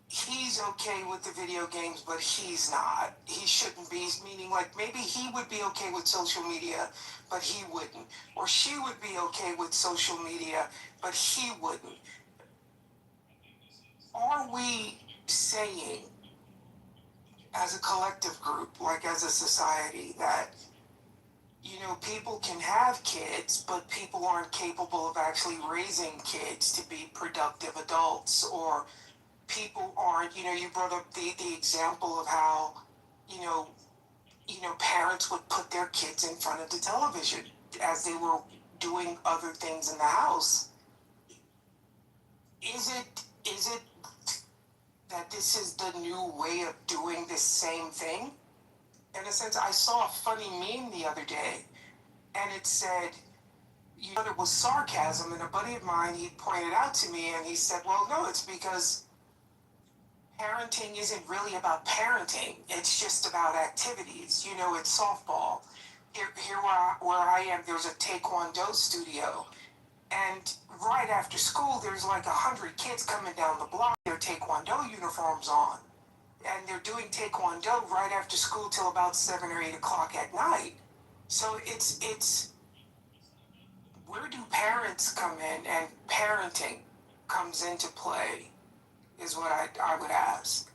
he's okay with the video games, but he's not. He shouldn't be, meaning like maybe he would be okay with social media, but he wouldn't. Or she would be okay with social media, but he wouldn't. Are we saying, as a collective group, like as a society, that people can have kids, but people aren't capable of actually raising kids to be productive adults? Or people aren't, you brought up the example of how, parents would put their kids in front of the television as they were doing other things in the house. Is it that this is the new way of doing this same thing? In a sense, I saw a funny meme the other day, and it said, it was sarcasm, and a buddy of mine, he pointed out to me, and he said, well, no, it's because parenting isn't really about parenting. It's just about activities. It's softball. Here where I am, there's a Taekwondo studio. And right after school, there's like 100 kids coming down the block, their Taekwondo uniforms on. And they're doing Taekwondo right after school till about 7 or 8 o'clock at night. So it's where do parents come in, and parenting comes into play, is what I would ask.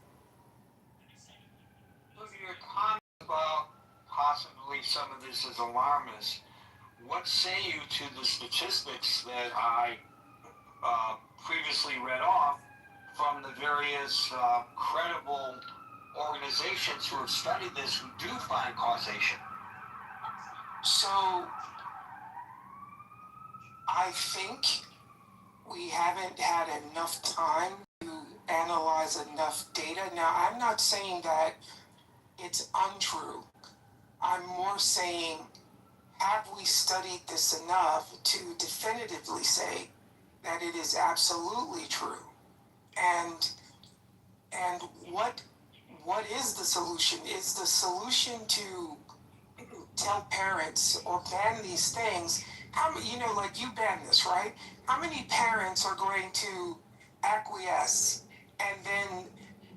Look at your comment about possibly some of this is alarmist. What say you to the statistics that I previously read off from the various credible organizations who have studied this, who do find causation? So I think we haven't had enough time to analyze enough data. Now, I'm not saying that it's untrue. I'm more saying, have we studied this enough to definitively say that it is absolutely true? And what is the solution? Is the solution to tell parents or ban these things? How many, like you ban this, right? How many parents are going to acquiesce and then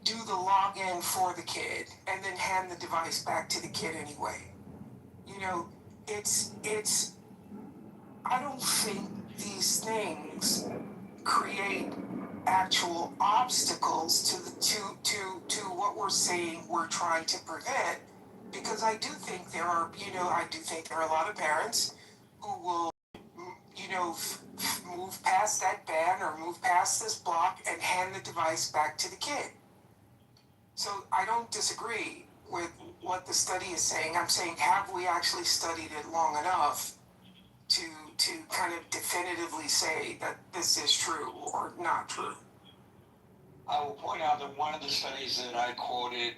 do the login for the kid and then hand the device back to the kid anyway? It's I don't think these things create actual obstacles to what we're saying we're trying to prevent, because I do think there are a lot of parents who will move past that ban or move past this block and hand the device back to the kid. So I don't disagree with what the study is saying. I'm saying, have we actually studied it long enough to kind of definitively say that this is true or not true? I will point out that one of the studies that I quoted,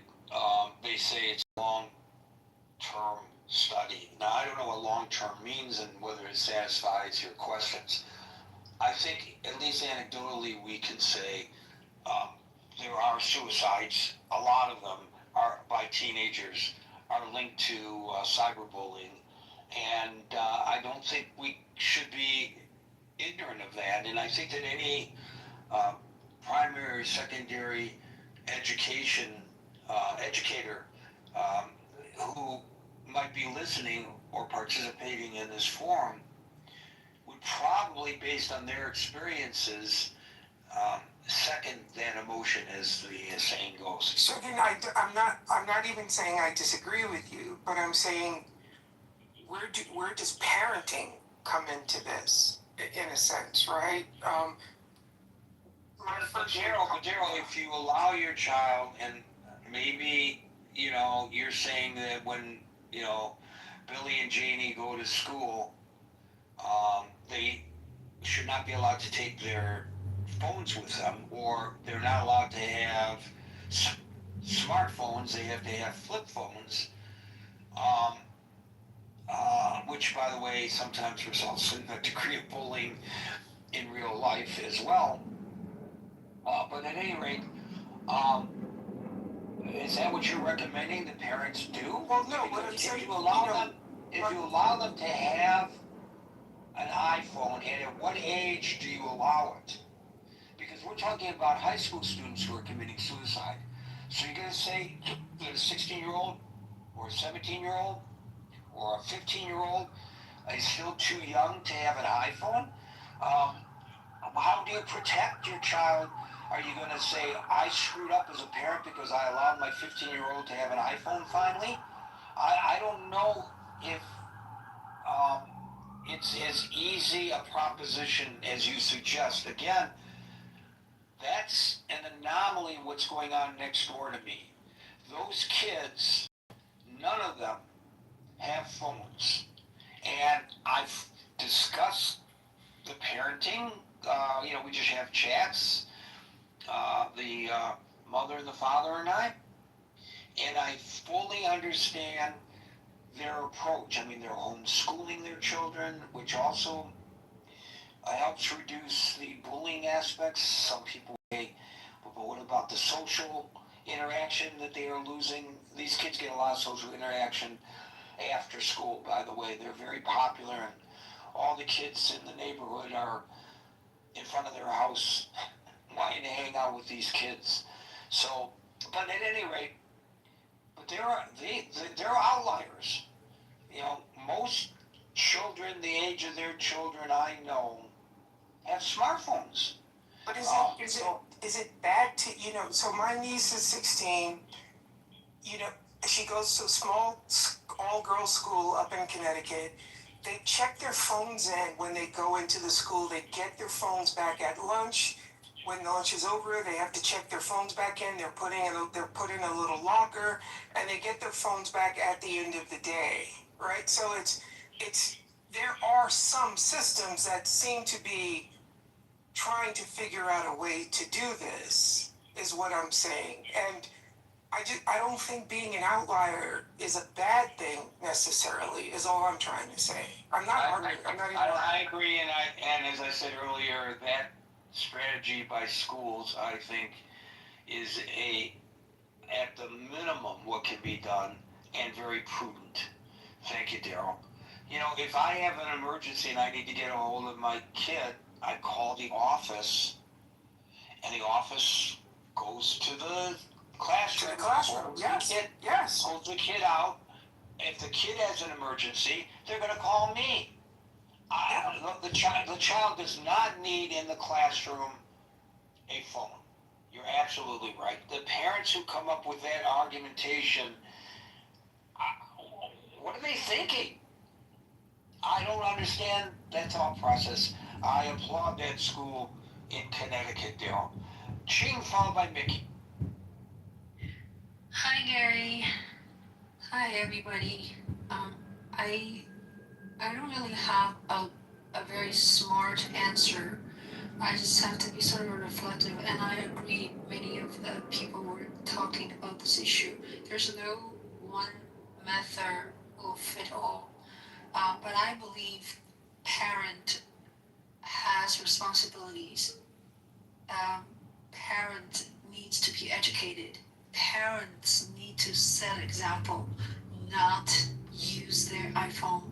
they say it's a long-term study. Now, I don't know what long-term means and whether it satisfies your questions. I think, at least anecdotally, we can say there are suicides. A lot of them are by teenagers, are linked to cyberbullying. And I don't think we should be ignorant of that. And I think that any primary, secondary educator who might be listening or participating in this forum would probably, based on their experiences, second that emotion, as the saying goes. So then I'm not even saying I disagree with you, but I'm saying where does parenting come into this, in a sense, right? But Daryl, if you allow your child, and maybe, you're saying that when, Billy and Janie go to school, they should not be allowed to take their phones with them, or they're not allowed to have smartphones, they have to have flip phones, which, by the way, sometimes results in a degree of bullying in real life as well. But at any rate, is that what you're recommending that parents do? Well, no, but I'm saying, if you allow them to have an iPhone, and at what age do you allow it? Because we're talking about high school students who are committing suicide. So you're going to say that a 16-year-old or a 17-year-old or a 15-year-old is still too young to have an iPhone? How do you protect your child? Are you going to say, I screwed up as a parent because I allowed my 15-year-old to have an iPhone finally? I don't know if it's as easy a proposition as you suggest. Again, that's an anomaly what's going on next door to me. Those kids, none of them have phones. And I've discussed the parenting. We just have chats, the mother and the father and I fully understand their approach. I mean, they're homeschooling their children, which also helps reduce the bullying aspects. Some people say, but what about the social interaction that they are losing? These kids get a lot of social interaction after school, by the way. They're very popular, and all the kids in the neighborhood are in front of their house wanting to hang out with these kids. So, but at any rate, but there are outliers. Most children the age of their children I know have smartphones. But is it bad to, so my niece is 16, she goes to a small all-girls school up in Connecticut. They check their phones in when they go into the school. They get their phones back at lunch. When lunch is over, they have to check their phones back in. They're put in a little locker, and they get their phones back at the end of the day, right? So there are some systems that seem to be trying to figure out a way to do this, is what I'm saying. And I don't think being an outlier is a bad thing necessarily, is all I'm trying to say. I agree, and as I said earlier, that strategy by schools, I think, is at the minimum what can be done, and very prudent. Thank you, Daryl. If I have an emergency and I need to get a hold of my kid, I call the office, and the office goes to the classroom. Yes. Holds the kid out. If the kid has an emergency, they're going to call me. The child does not need in the classroom a phone. You're absolutely right. The parents who come up with that argumentation, what are they thinking? I don't understand that thought process. I applaud that school in Connecticut, Daryl. Ching, followed by Mickey. Hi, Gary. Hi, everybody. I don't really have a very smart answer. I just have to be sort of reflective, and I agree. Many of the people were talking about this issue. There's no one method will fit all, but I believe parent has responsibilities. Parent needs to be educated. Parents need to set example, not use their iPhone,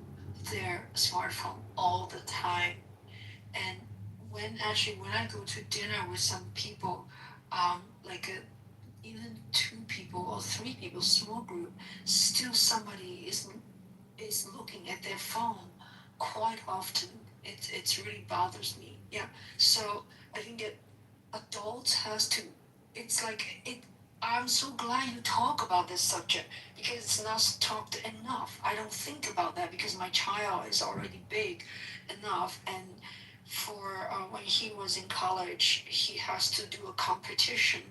their smartphone all the time. And when I go to dinner with some people, even 2 people or 3 people, small group, still somebody is looking at their phone quite often. It's really bothers me. Yeah. So I think that adults has to. It's like it. I'm so glad you talk about this subject because it's not talked enough. I don't think about that because my child is already big enough, and for when he was in college, he has to do a competition,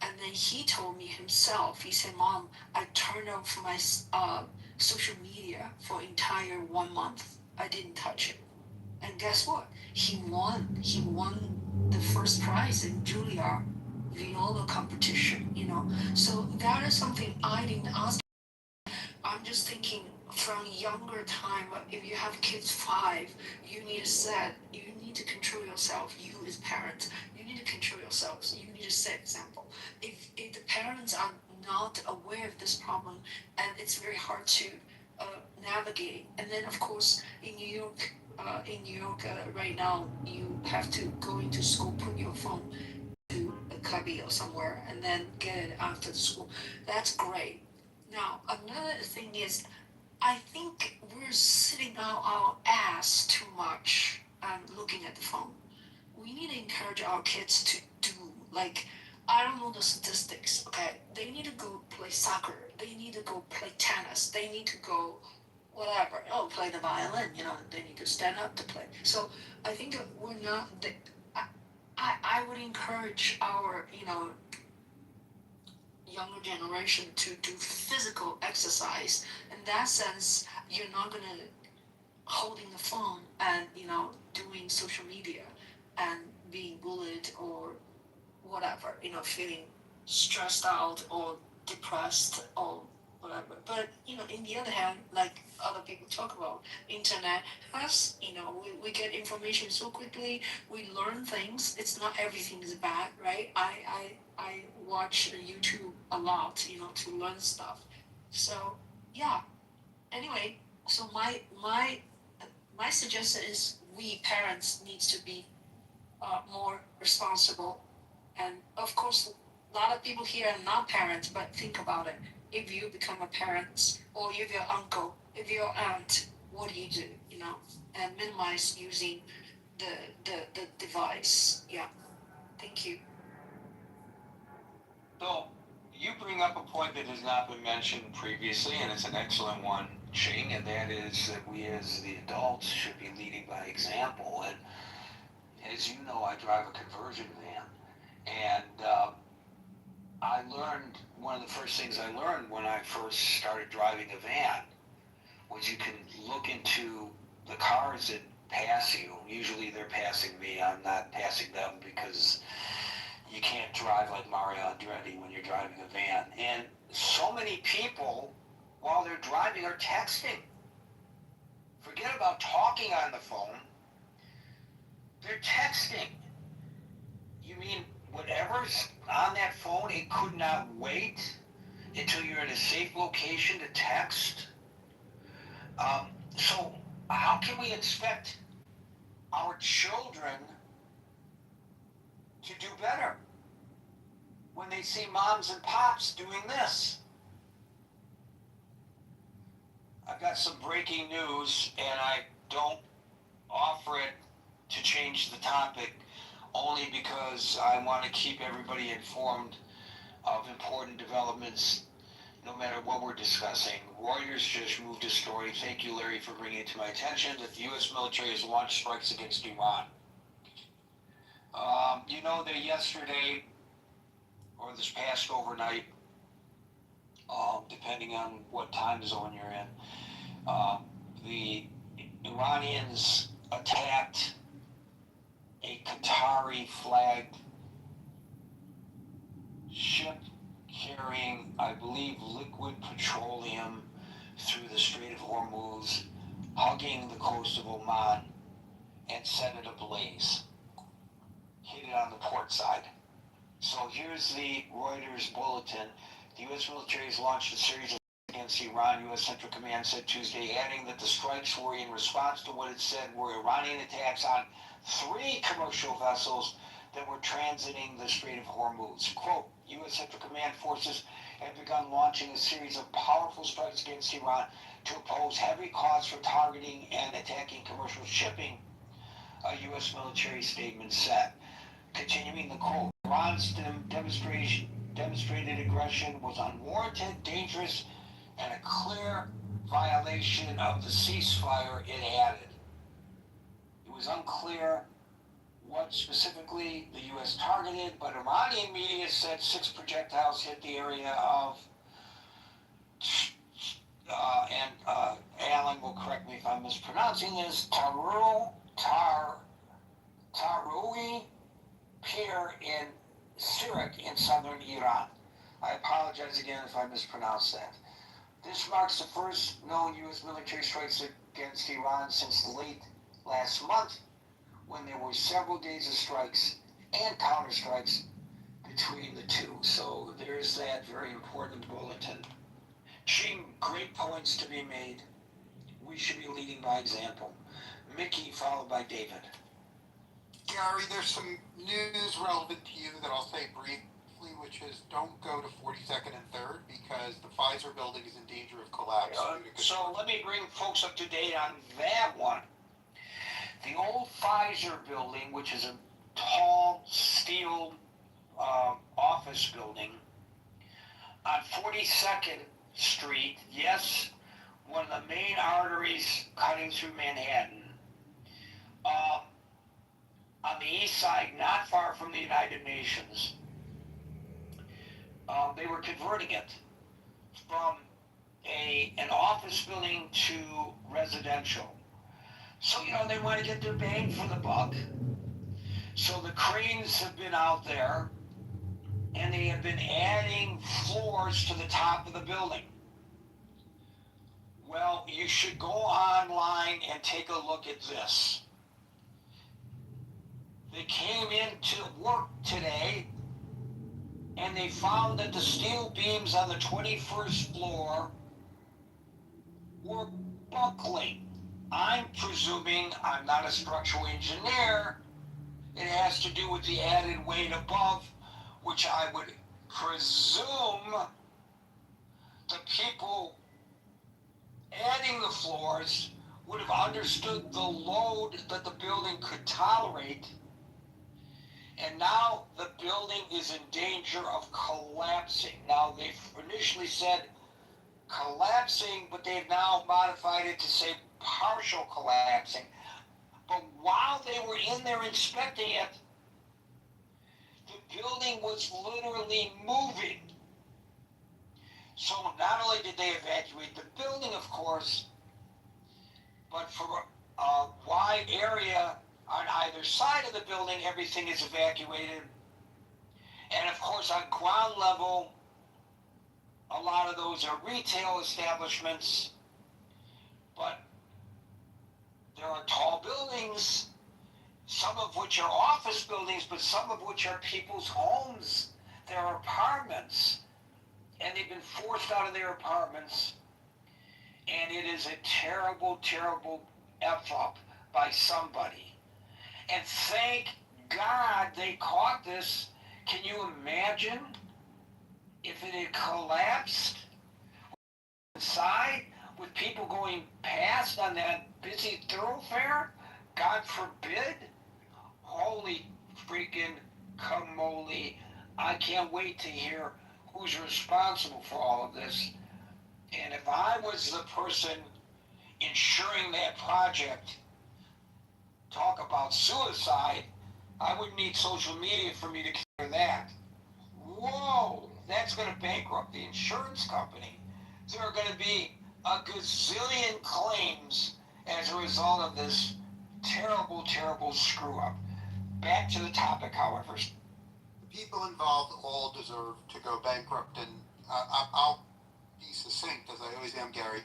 and then he told me himself. He said, "Mom, I turned off my social media for entire 1 month. I didn't touch it." And guess what? He won. He won the first prize in Juilliard viola competition, you know. So that is something I didn't ask. I'm just thinking from younger time, if you have kids 5, you need to you need to control yourself. You as parents, you need to control yourself. So you need to set example. If the parents are not aware of this problem, and it's very hard to navigate. And then of course in New York, right now, you have to go into school, put your phone to a cubby or somewhere, and then get it after the school. That's great. Now, another thing is, I think we're sitting on our ass too much looking at the phone. We need to encourage our kids to do, like, I don't know the statistics, okay? They need to go play soccer. They need to go play tennis. They need to go whatever. Oh, play the violin, you know, they need to stand up to play. So I think we're not, I would encourage our, younger generation to do physical exercise. In that sense, you're not gonna holding the phone and doing social media and being bullied or whatever, feeling stressed out or depressed or whatever. But in the other hand, like other people talk about, internet has, we get information so quickly, we learn things. It's not everything is bad, right? I watch YouTube a lot, to learn stuff. So yeah. Anyway, so my suggestion is we parents needs to be more responsible. And of course, a lot of people here are not parents, but think about it. If you become a parent, or if your uncle, if your aunt, what do you do? And minimize using the device. Yeah. Thank you. So, you bring up a point that has not been mentioned previously, and it's an excellent one, Ching, and that is that we as the adults should be leading by example. And as you know, I drive a conversion van, and I learned, one of the first things I learned when I first started driving a van was you can look into the cars that pass you. Usually they're passing me, I'm not passing them because you can't drive like Mario Andretti when you're driving a van. And so many people, while they're driving, are texting. Forget about talking on the phone. They're texting. You mean whatever's on that phone, it could not wait until you're in a safe location to text? So how can we expect our children to do better when they see moms and pops doing this? I've got some breaking news, and I don't offer it to change the topic only because I want to keep everybody informed of important developments no matter what we're discussing. Reuters just moved a story, thank you Larry for bringing it to my attention, that the U.S. military has launched strikes against Iran. You know that yesterday, or this past overnight, depending on what time zone you're in, the Iranians attacked a Qatari flagged ship carrying, I believe, liquid petroleum through the Strait of Hormuz, hugging the coast of Oman, and set it ablaze. Hit it on the port side. So here's the Reuters bulletin. The U.S. military has launched a series of against Iran, U.S. Central Command said Tuesday, adding that the strikes were in response to what it said were Iranian attacks on 3 commercial vessels that were transiting the Strait of Hormuz. Quote, U.S. Central Command forces have begun launching a series of powerful strikes against Iran to oppose heavy costs for targeting and attacking commercial shipping, a U.S. military statement said. Continuing the quote, Iran's demonstrated aggression was unwarranted, dangerous, and a clear violation of the ceasefire, it added. It was unclear what specifically the U.S. targeted, but Iranian media said 6 projectiles hit the area of, Alan will correct me if I'm mispronouncing this, Taroui Pier in Sirak in southern Iran. I apologize again if I mispronounced that. This marks the first known U.S. military strikes against Iran since late last month, when there were several days of strikes and counterstrikes between the two. So there's that very important bulletin. Gene, great points to be made. We should be leading by example. Mickey, followed by David. Gary, there's some news relevant to you that I'll say briefly, which is don't go to 42nd and 3rd because the Pfizer building is in danger of collapse. So let me bring folks up to date on that one. The old Pfizer building, which is a tall steel office building on 42nd Street, yes, one of the main arteries cutting through Manhattan. On the east side, not far from the United Nations, they were converting it from an office building to residential. So, they want to get their bang for the buck. So the cranes have been out there, and they have been adding floors to the top of the building. Well, you should go online and take a look at this. They came in to work today, and they found that the steel beams on the 21st floor were buckling. I'm presuming, I'm not a structural engineer, it has to do with the added weight above, which I would presume the people adding the floors would have understood the load that the building could tolerate, and now the building is in danger of collapsing. Now, they've initially said collapsing, but they've now modified it to say partial collapsing. But while they were in there inspecting it, the building was literally moving. So not only did they evacuate the building, of course, but for a wide area on either side of the building, everything is evacuated. And of course, on ground level, a lot of those are retail establishments, but there are tall buildings, some of which are office buildings, but some of which are people's homes. There are apartments, and they've been forced out of their apartments, and it is a terrible, terrible F-up by somebody. And thank God they caught this. Can you imagine if it had collapsed inside with people going past on that busy thoroughfare? God forbid. Holy freaking camoli. I can't wait to hear who's responsible for all of this. And if I was the person ensuring that project, talk about suicide, I wouldn't need social media for me to clear that. Whoa, that's going to bankrupt the insurance company. There are going to be a gazillion claims as a result of this terrible, terrible screw up. Back to the topic, however. The people involved all deserve to go bankrupt, and I'll be succinct, as I always am, Gary.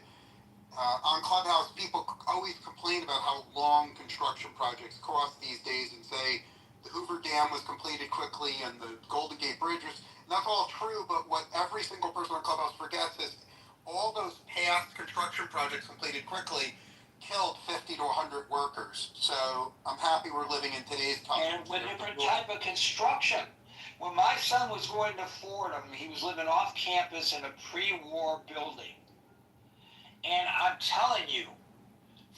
On Clubhouse, people always complain about how long construction projects cost these days and say the Hoover Dam was completed quickly and the Golden Gate Bridge was, and that's all true, but what every single person on Clubhouse forgets is all those past construction projects completed quickly killed 50 to 100 workers. So I'm happy we're living in today's time. And with different type of construction. When my son was going to Fordham, he was living off campus in a pre-war building. And I'm telling you,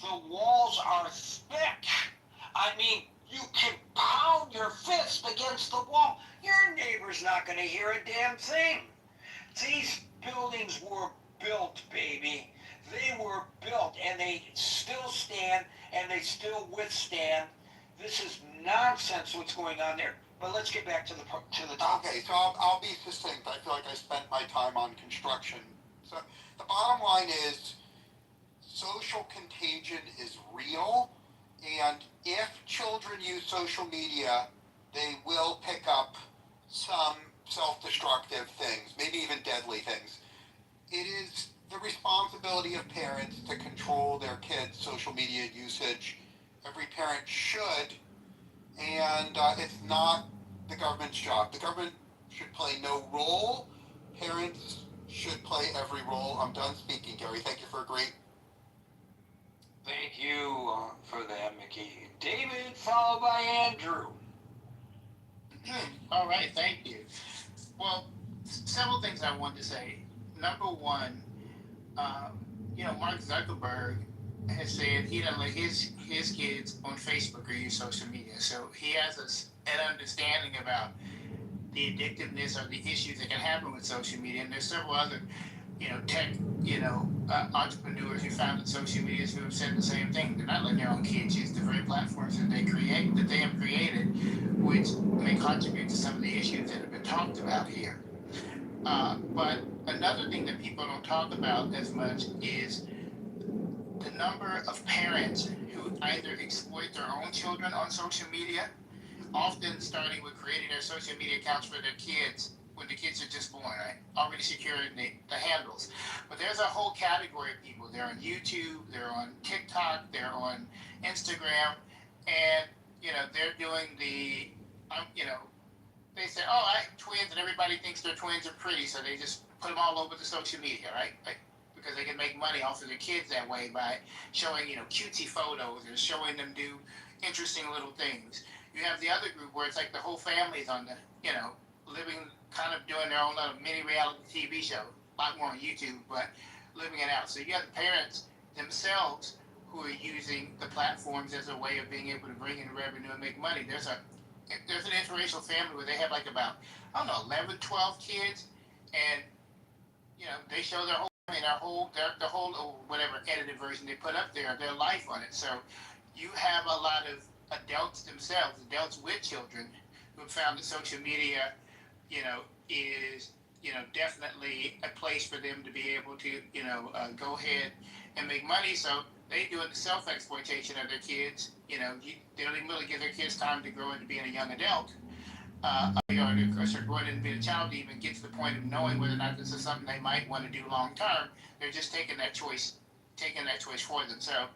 the walls are thick. I mean, you can pound your fist against the wall. Your neighbor's not going to hear a damn thing. These buildings were built, baby. They were built, and they still stand, and they still withstand. This is nonsense what's going on there. But let's get back to the topic. Okay, so I'll be succinct. I feel like I spent my time on construction. So the bottom line is social contagion is real, and if children use social media, they will pick up some self-destructive things, maybe even deadly things. It is the responsibility of parents to control their kids' social media usage. Every parent should, and it's not the government's job. The government should play no role. Parents should play every role. I'm done speaking, Gary. Thank you for a great. Thank you for that, Mickey. David, followed by Andrew. All right, thank you. Well, several things I want to say. Number one, Mark Zuckerberg has said he doesn't let his kids on Facebook or use social media. So he has an understanding about the addictiveness or the issues that can happen with social media. And there's several other, tech, entrepreneurs who founded social medias who have said the same thing. They're not letting their own kids use the very platforms that they have created, which may contribute to some of the issues that have been talked about here. But another thing that people don't talk about as much is the number of parents who either exploit their own children on social media, often starting with creating their social media accounts for their kids when the kids are just born, right? Already securing the handles. But there's a whole category of people. They're on YouTube, they're on TikTok, they're on Instagram, and, they're doing they say, oh, I have twins, and everybody thinks their twins are pretty, so they just put them all over the social media, right? Because they can make money off of their kids that way by showing, cutesy photos and showing them do interesting little things. You have the other group where it's like the whole family's on the, living, kind of doing their own little mini reality TV show, a lot more on YouTube, but living it out. So you have the parents themselves who are using the platforms as a way of being able to bring in revenue and make money. There's an interracial family where they have like about, 11, 12 kids, and, they show their whole, the whole, whatever edited version they put up there, their life on it. So you have a lot of adults themselves, adults with children, who have found that social media, is, definitely a place for them to be able to, go ahead and make money. So they do the self-exploitation of their kids. They don't even really give their kids time to grow into being a young adult. Or start growing into being a child to even get to the point of knowing whether or not this is something they might want to do long term. They're just taking that choice for them. So,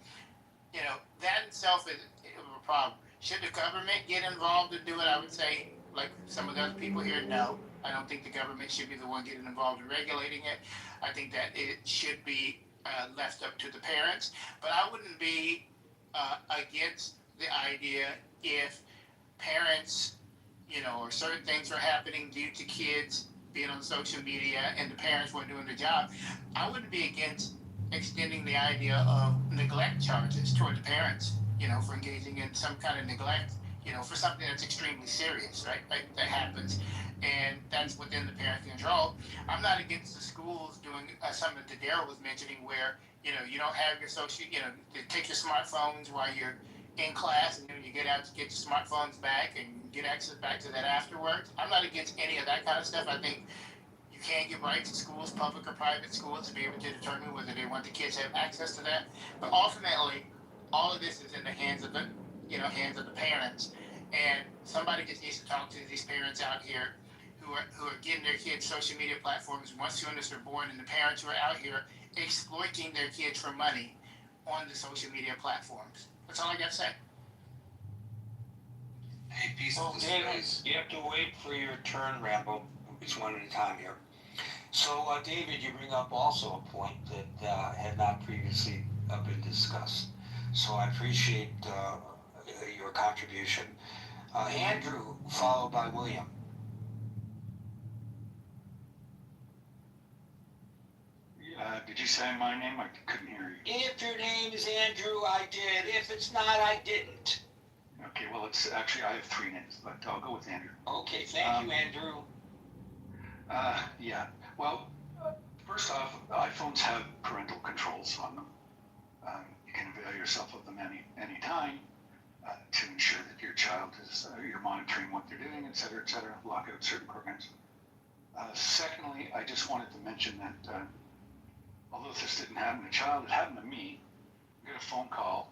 that itself is a problem. Should the government get involved and do it? I would say, like some of the other people here, no. I don't think the government should be the one getting involved in regulating it. I think that it should be left up to the parents. But I wouldn't be against the idea if parents, or certain things were happening due to kids being on social media and the parents weren't doing their job. I wouldn't be against extending the idea of neglect charges toward the parents, for engaging in some kind of neglect, for something that's extremely serious, right? That happens. And that's within the parent's control. I'm not against the schools doing something that Daryl was mentioning where, you don't have your they take your smartphones while you're in class, and then you get out to get your smartphones back and get access back to that afterwards. I'm not against any of that kind of stuff. I think you can give rights to schools, public or private schools, to be able to determine whether they want the kids to have access to that. But ultimately, all of this is in the hands of the parents. And somebody just needs to talk to these parents out here who are getting their kids social media platforms once soon as they're born, and the parents who are out here exploiting their kids for money on the social media platforms. That's all I got to say. Hey, piece of this, you have to wait for your turn, Rambo. It's one at a time here. So, David, you bring up also a point that had not previously been discussed. So I appreciate your contribution. Andrew, followed by William. Did you say my name? I couldn't hear you. If your name is Andrew, I did. If it's not, I didn't. Okay, well, it's actually, I have 3 names, but I'll go with Andrew. Okay, thank you, Andrew. Yeah. Well, first off, iPhones have parental controls on them. You can avail yourself of them any time to ensure that your child is, you're monitoring what they're doing, et cetera, lock out certain programs. Secondly, I just wanted to mention that although this didn't happen to a child, it happened to me. I got a phone call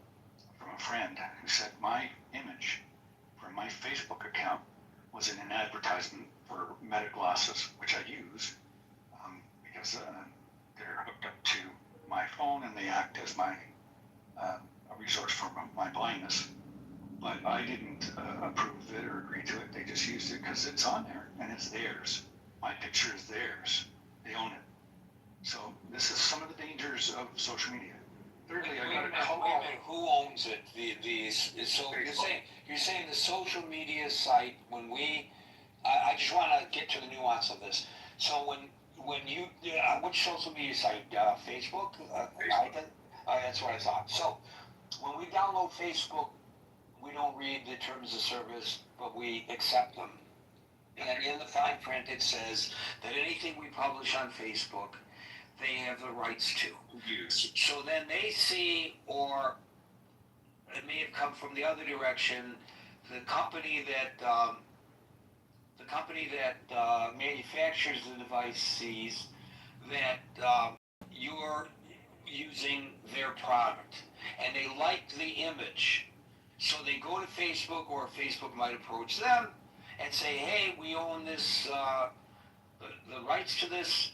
from a friend who said my image from my Facebook account was in an advertisement for Meta glasses, which I use because they're hooked up to my phone and they act as my a resource for my blindness. But I didn't approve it or agree to it. They just used it because it's on there and it's theirs. My picture is theirs. They own it. So this is some of the dangers of social media. Thirdly, I got a call. Who owns it? So you're saying the social media site. When I just want to get to the nuance of this. So when you which social media site? Facebook. That's what I thought. So when we download Facebook, we don't read the terms of service, but we accept them. And in the fine print, it says that anything we publish on Facebook, they have the rights to. Yes. So then they see, or it may have come from the other direction, the company that manufactures the device sees that you're using their product, and they like the image. So they go to Facebook, or Facebook might approach them and say, hey, we own this, the rights to this.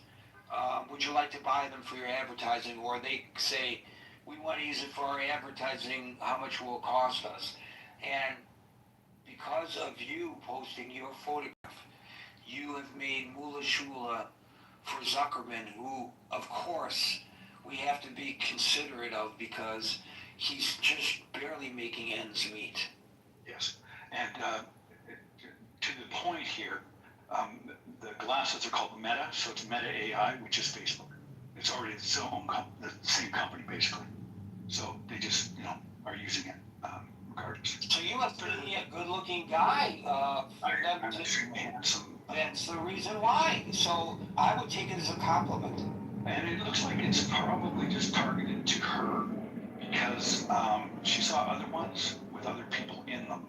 Would you like to buy them for your advertising? Or they say, we want to use it for our advertising. How much will it cost us? And because of you posting your photograph, you have made Mula Shula for Zuckerman, who, of course, we have to be considerate of because he's just barely making ends meet. Yes. And to the point here, the glasses are called Meta, so it's Meta AI, which is Facebook. It's already its own the same company, basically. So they just, are using it regardless. So you must be a good-looking guy. I'm extremely handsome. That's the reason why. So I would take it as a compliment. And it looks like it's probably just targeted to her because she saw other ones with other people in them.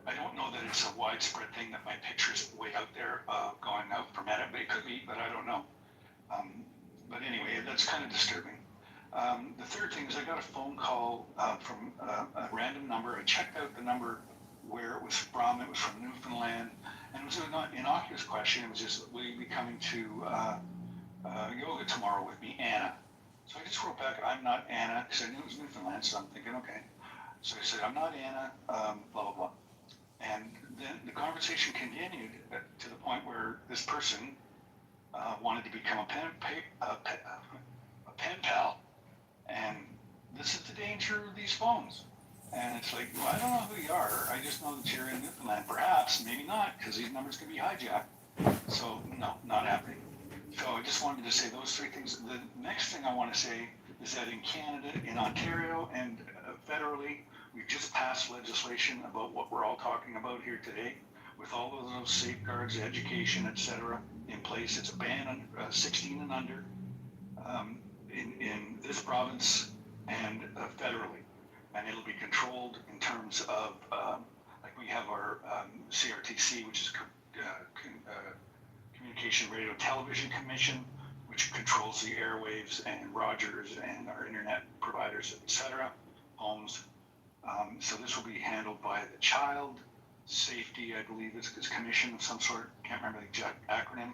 I don't know that it's a widespread thing that my picture's way out there going out for Meta, but it could be, but I don't know. But anyway, that's kind of disturbing. The third thing is I got a phone call from a random number. I checked out the number where it was from. It was from Newfoundland. And it was an innocuous question. It was just, will you be coming to yoga tomorrow with me, Anna? So I just wrote back, I'm not Anna, because I knew it was Newfoundland, so I'm thinking, okay. So I said, I'm not Anna, blah, blah, blah. And then the conversation continued to the point where this person wanted to become a pen pal. And this is the danger of these phones. And it's like, well, I don't know who you are. I just know that you're in Newfoundland. Perhaps, maybe not, because these numbers can be hijacked. So, no, not happening. So I just wanted to say those 3 things. The next thing I want to say is that in Canada, in Ontario, and federally, we've just passed legislation about what we're all talking about here today, with all of those safeguards, education, etc. in place. It's a ban on 16 and under in this province and federally. And it'll be controlled in terms of, like we have our CRTC, which is Communication Radio Television Commission, which controls the airwaves and Rogers and our internet providers, etc., homes. So this will be handled by the Child Safety, I believe it's commission of some sort. Can't remember the exact acronym.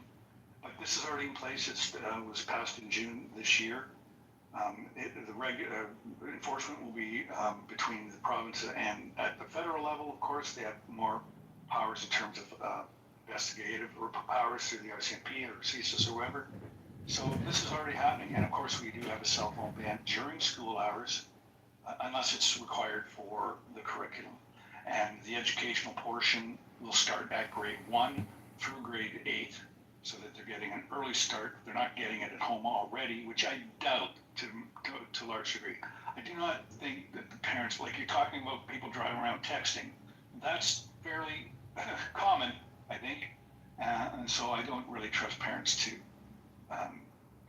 But this is already in place. It was passed in June this year. The regular enforcement will be between the province and at the federal level. Of course, they have more powers in terms of investigative powers through the RCMP or CSIS or whoever. So this is already happening, and of course we do have a cell phone ban during school hours, unless it's required for the curriculum. And the educational portion will start at grade 1 through grade 8, so that they're getting an early start. They're not getting it at home already, which I doubt to a large degree. I do not think that the parents, like you're talking about people driving around texting, that's fairly common, I think. And so I don't really trust parents to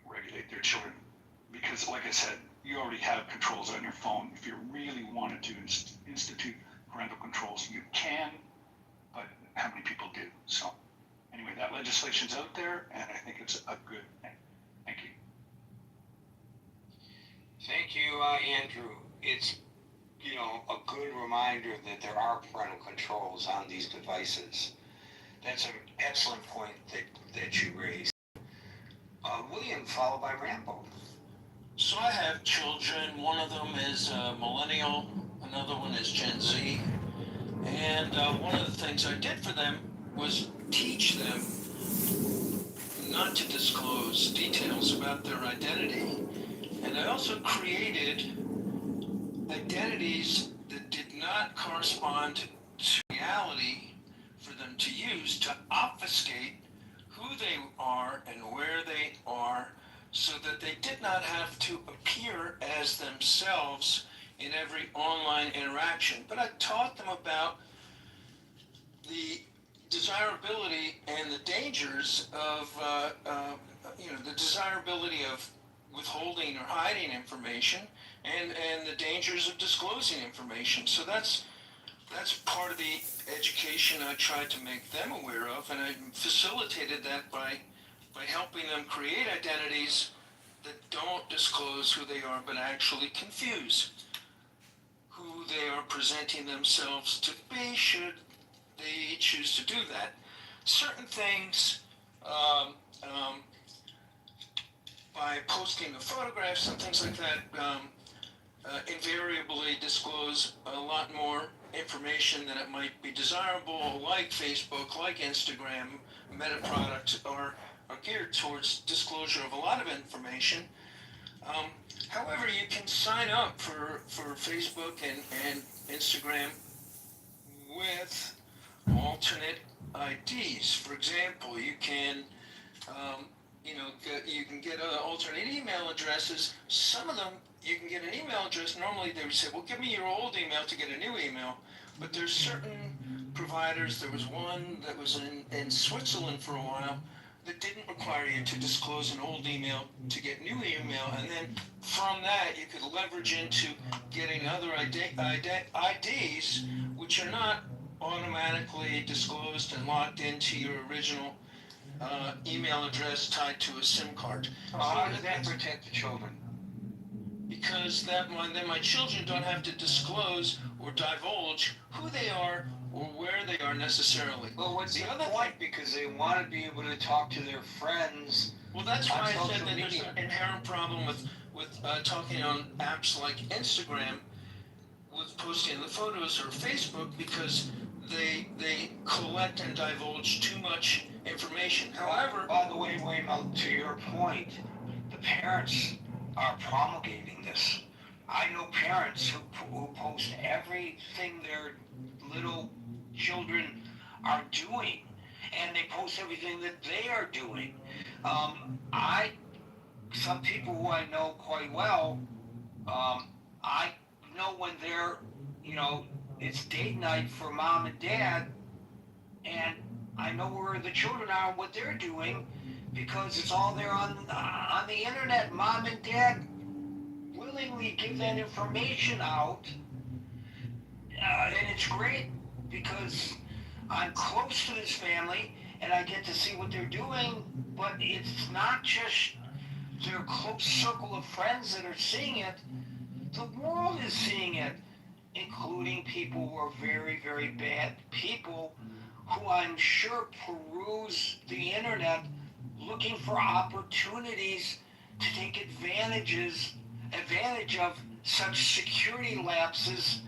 regulate their children, because like I said, you already have controls on your phone. If you really wanted to institute parental controls, you can, but how many people do? So anyway, that legislation's out there, and I think it's a good thing. Thank you. Thank you, Andrew. It's, a good reminder that there are parental controls on these devices. That's an excellent point that you raised. William, followed by Rambo. So I have children. One of them is millennial, another one is Gen Z. And one of the things I did for them was teach them not to disclose details about their identity. And I also created identities that did not correspond to reality for them to use to obfuscate who they are and where they are, so that they did not have to appear as themselves in every online interaction. But I taught them about the desirability and the dangers of, the desirability of withholding or hiding information, and the dangers of disclosing information. So that's part of the education I tried to make them aware of, and I facilitated that by helping them create identities that don't disclose who they are, but actually confuse who they are presenting themselves to be, should they choose to do that. Certain things, by posting the photographs and things like that, invariably disclose a lot more information than it might be desirable, like Facebook, like Instagram. Meta products are geared towards disclosure of a lot of information. However, you can sign up for Facebook and Instagram with alternate IDs. For example, you can you can get alternate email addresses. Some of them, you can get an email address. Normally they would say, well, give me your old email to get a new email. But there's certain providers. There was one that was in Switzerland for a while that didn't require you to disclose an old email to get new email. And then from that, you could leverage into getting other IDs, which are not automatically disclosed and locked into your original email address tied to a SIM card. How does that protect the children? Because then my children don't have to disclose or divulge who they are or where they are necessarily. Well, what's the other point? Because they want to be able to talk to their friends. Well, that's why I said that there's an inherent problem with talking on apps like Instagram, with posting the photos, or Facebook, because they collect and divulge too much information. However, by the way, Wayne, to your point, the parents are promulgating this. I know parents who post everything their little children are doing, and they post everything that they are doing. Some people who I know quite well, I know when they're, it's date night for mom and dad, and I know where the children are and what they're doing, because it's all there on the internet. Mom and dad willingly give that information out, and it's great because I'm close to this family and I get to see what they're doing. But it's not just their close circle of friends that are seeing it. The world is seeing it, including people who are very, very bad people who I'm sure peruse the internet looking for opportunities to take advantage of such security lapses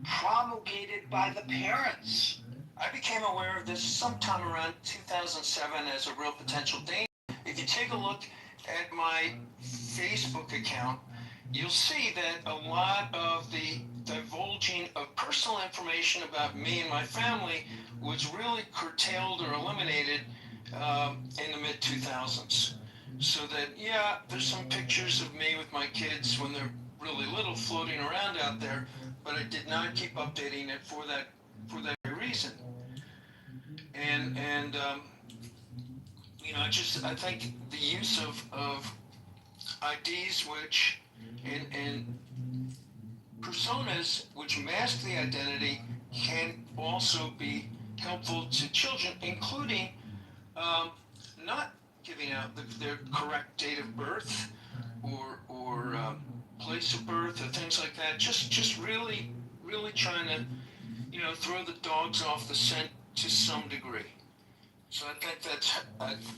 promulgated by the parents. I became aware of this sometime around 2007 as a real potential danger. If you take a look at my Facebook account, you'll see that a lot of the divulging of personal information about me and my family was really curtailed or eliminated in the mid-2000s. So that, yeah, there's some pictures of me with my kids when they're really little floating around out there, but I did not keep updating it for that very reason. And you know, I think the use of IDs which and personas which mask the identity can also be helpful to children, including not giving out their correct date of birth or place of birth or things like that. Just really trying to, you know, throw the dogs off the scent to some degree. So I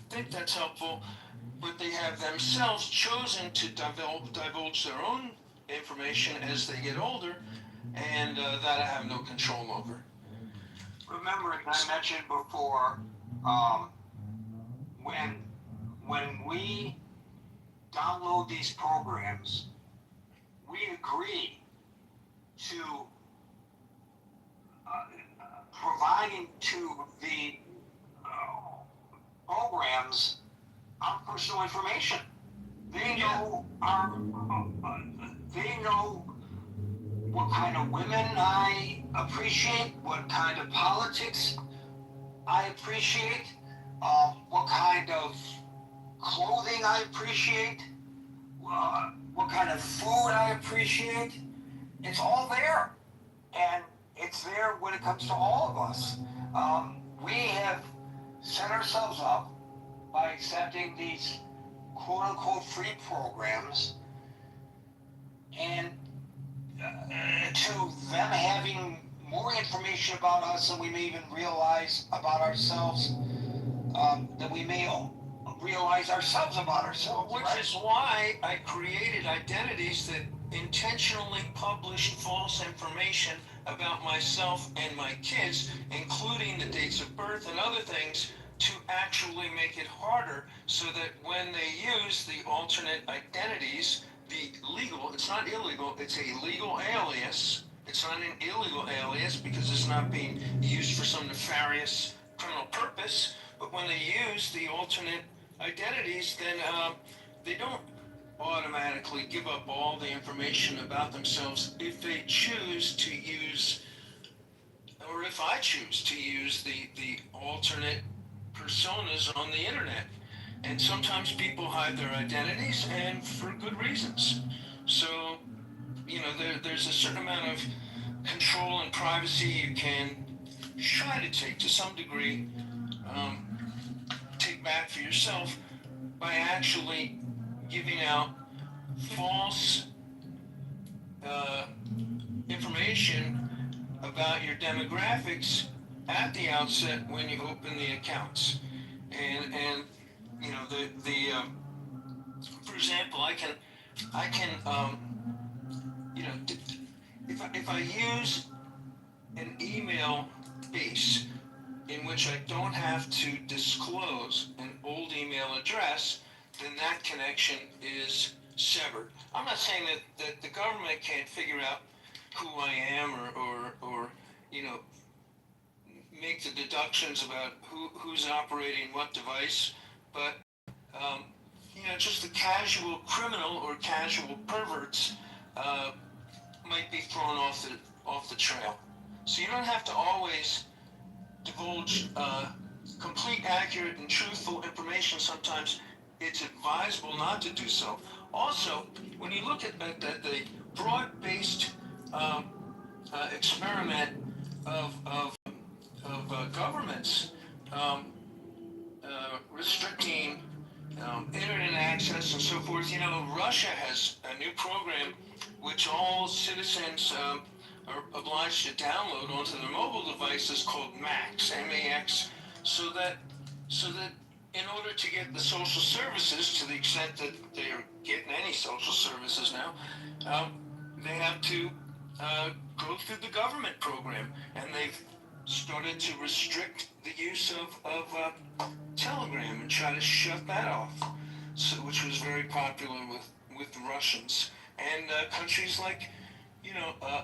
think that's helpful. But they have themselves chosen to divulge their own information as they get older, and that I have no control over. Remember, as I mentioned before, when we download these programs, we agree to providing to the programs our personal information. They know they know what kind of women I appreciate, what kind of politics I appreciate, what kind of clothing I appreciate, what kind of food I appreciate. It's all there. And it's there when it comes to all of us. We have set ourselves up by accepting these quote-unquote free programs and to them having more information about us than we may even realize about ourselves, than we may realize ourselves about ourselves. Which is why I created identities that intentionally published false information about myself and my kids, including the dates of birth and other things, to actually make it harder so that when they use the alternate identities, the legal, it's not illegal, it's a legal alias. It's not an illegal alias because it's not being used for some nefarious criminal purpose. But when they use the alternate identities, then they don't automatically give up all the information about themselves if they choose to use, or if I choose to use the alternate personas on the internet. And sometimes people hide their identities, and for good reasons. So, you know, there's a certain amount of control and privacy you can try to take to some degree, take back for yourself by actually giving out false information about your demographics at the outset when you open the accounts. And you know, for example, I can you know, if I use an email base in which I don't have to disclose an old email address, then that connection is severed. I'm not saying that the government can't figure out who I am or you know, make the deductions about who's operating what device, but you know, just the casual criminal or casual perverts might be thrown off the trail. So you don't have to always divulge complete, accurate, and truthful information. Sometimes it's advisable not to do so. Also, when you look at the broad-based experiment of governments restricting internet access and so forth, you know, Russia has a new program which all citizens are obliged to download onto their mobile devices called MAX, M-A-X, so that in order to get the social services, to the extent that they are getting any social services now, they have to go through the government program, and they've started to restrict the use of Telegram and try to shut that off. which was very popular with the Russians, and countries like,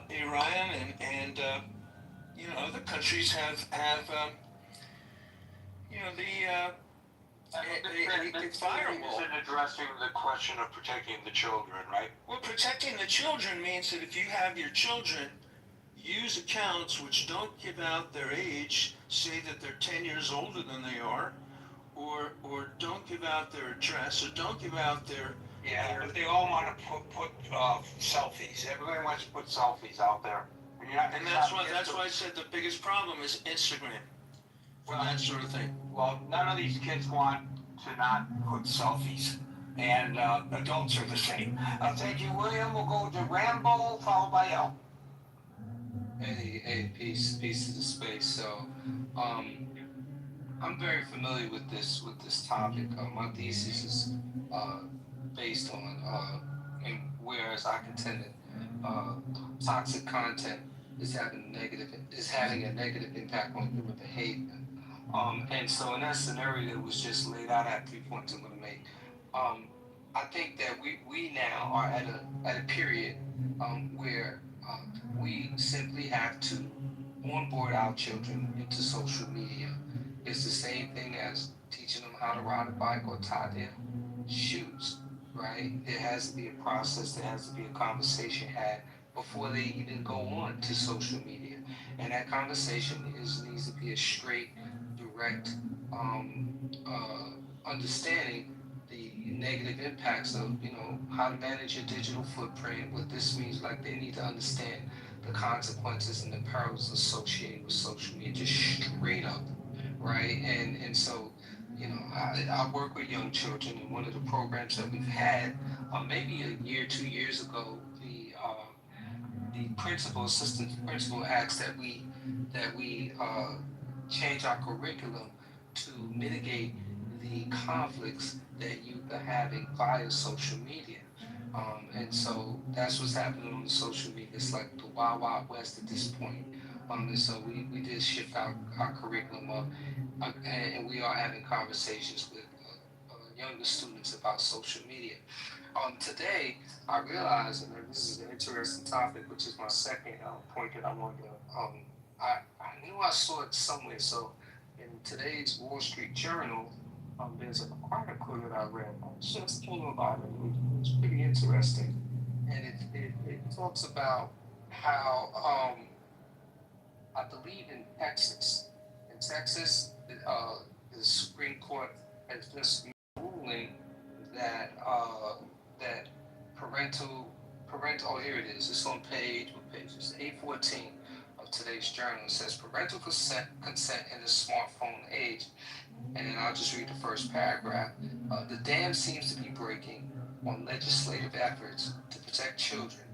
Iran and other countries have they fire them all. Isn't addressing the question of protecting the children, right? Well, protecting the children means that if you have your children use accounts which don't give out their age, say that they're 10 years older than they are, or don't give out their address, or don't give out their... Yeah, but they all want to put selfies. Everybody wants to put selfies out there. And that's why I said the biggest problem is Instagram. For that sort of thing. Well, none of these kids want to not put selfies. And adults are the same. Thank you, William. We'll go to Rambo, followed by L. Hey, peace to the space. So, I'm very familiar with this topic. My thesis is based on, and whereas I contended, toxic content is having a negative impact on human behavior. And so in that scenario that was just laid out, I have 3 points I'm going to make. I think that we now are at a period where we simply have to onboard our children into social media. It's the same thing as teaching them how to ride a bike or tie their shoes, right? There has to be a process, there has to be a conversation had before they even go on to social media. And that conversation needs to be a straight, direct understanding the negative impacts of, how to manage your digital footprint, what this means. Like, they need to understand the consequences and the perils associated with social media, just straight up, right? And so, I work with young children, and one of the programs that we've had, maybe a year, 2 years ago, the assistant principal asked that we change our curriculum to mitigate the conflicts that youth are having via social media. And so that's what's happening on social media. It's like the Wild Wild West at this point. And so we did shift our curriculum up, and we are having conversations with younger students about social media. Today, I realized, and this is an interesting topic, which is my second point that I wanted to, I knew I saw it somewhere. So in today's Wall Street Journal, there's an article that I read. I just told them about it. It was pretty interesting. And it talks about how, I believe in Texas. In Texas, the Supreme Court has just made a ruling that parental, oh, here it is. It's on what page is it? 814 of today's journal. It says parental consent in the smartphone age. And then I'll just read the first paragraph. The dam seems to be breaking on legislative efforts to protect children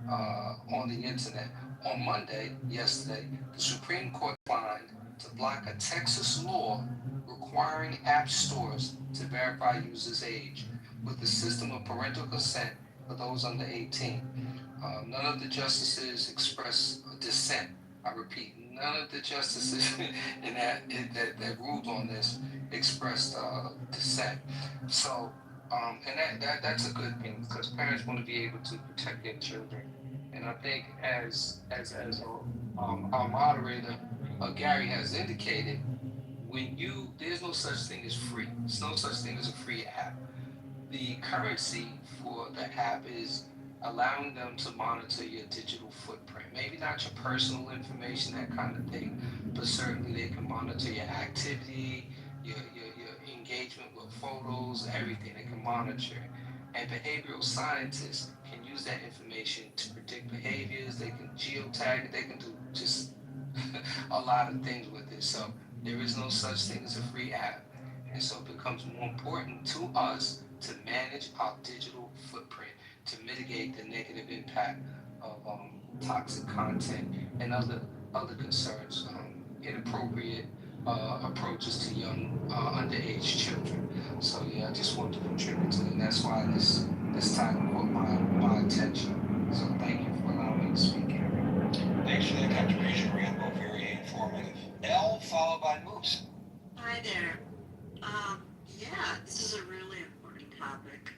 on the internet. On Monday, yesterday, the Supreme Court declined to block a Texas law requiring app stores to verify users' age with the system of parental consent for those under 18. None of the justices expressed dissent. I repeat, none of the justices that ruled on this expressed dissent. So, and that's a good thing, because parents want to be able to protect their children. And I think as our moderator Gary has indicated, there's no such thing as free. There's no such thing as a free app. The currency for the app is allowing them to monitor your digital footprint. Maybe not your personal information, that kind of thing, but certainly they can monitor your activity, your engagement with photos, everything. They can monitor. And behavioral scientists can use that information to predict behaviors. They can geotag it. They can do just a lot of things with it. So there is no such thing as a free app. And so it becomes more important to us to manage our digital footprint, to mitigate the negative impact of toxic content and other concerns, inappropriate approaches to young underage children. So yeah, I just wanted to contribute to it, and that's why this time caught my attention. So thank you for allowing me to speak here. Thanks for that contribution, Rambo. Very informative. L, followed by Moose. Hi there. Yeah, this is a really important topic.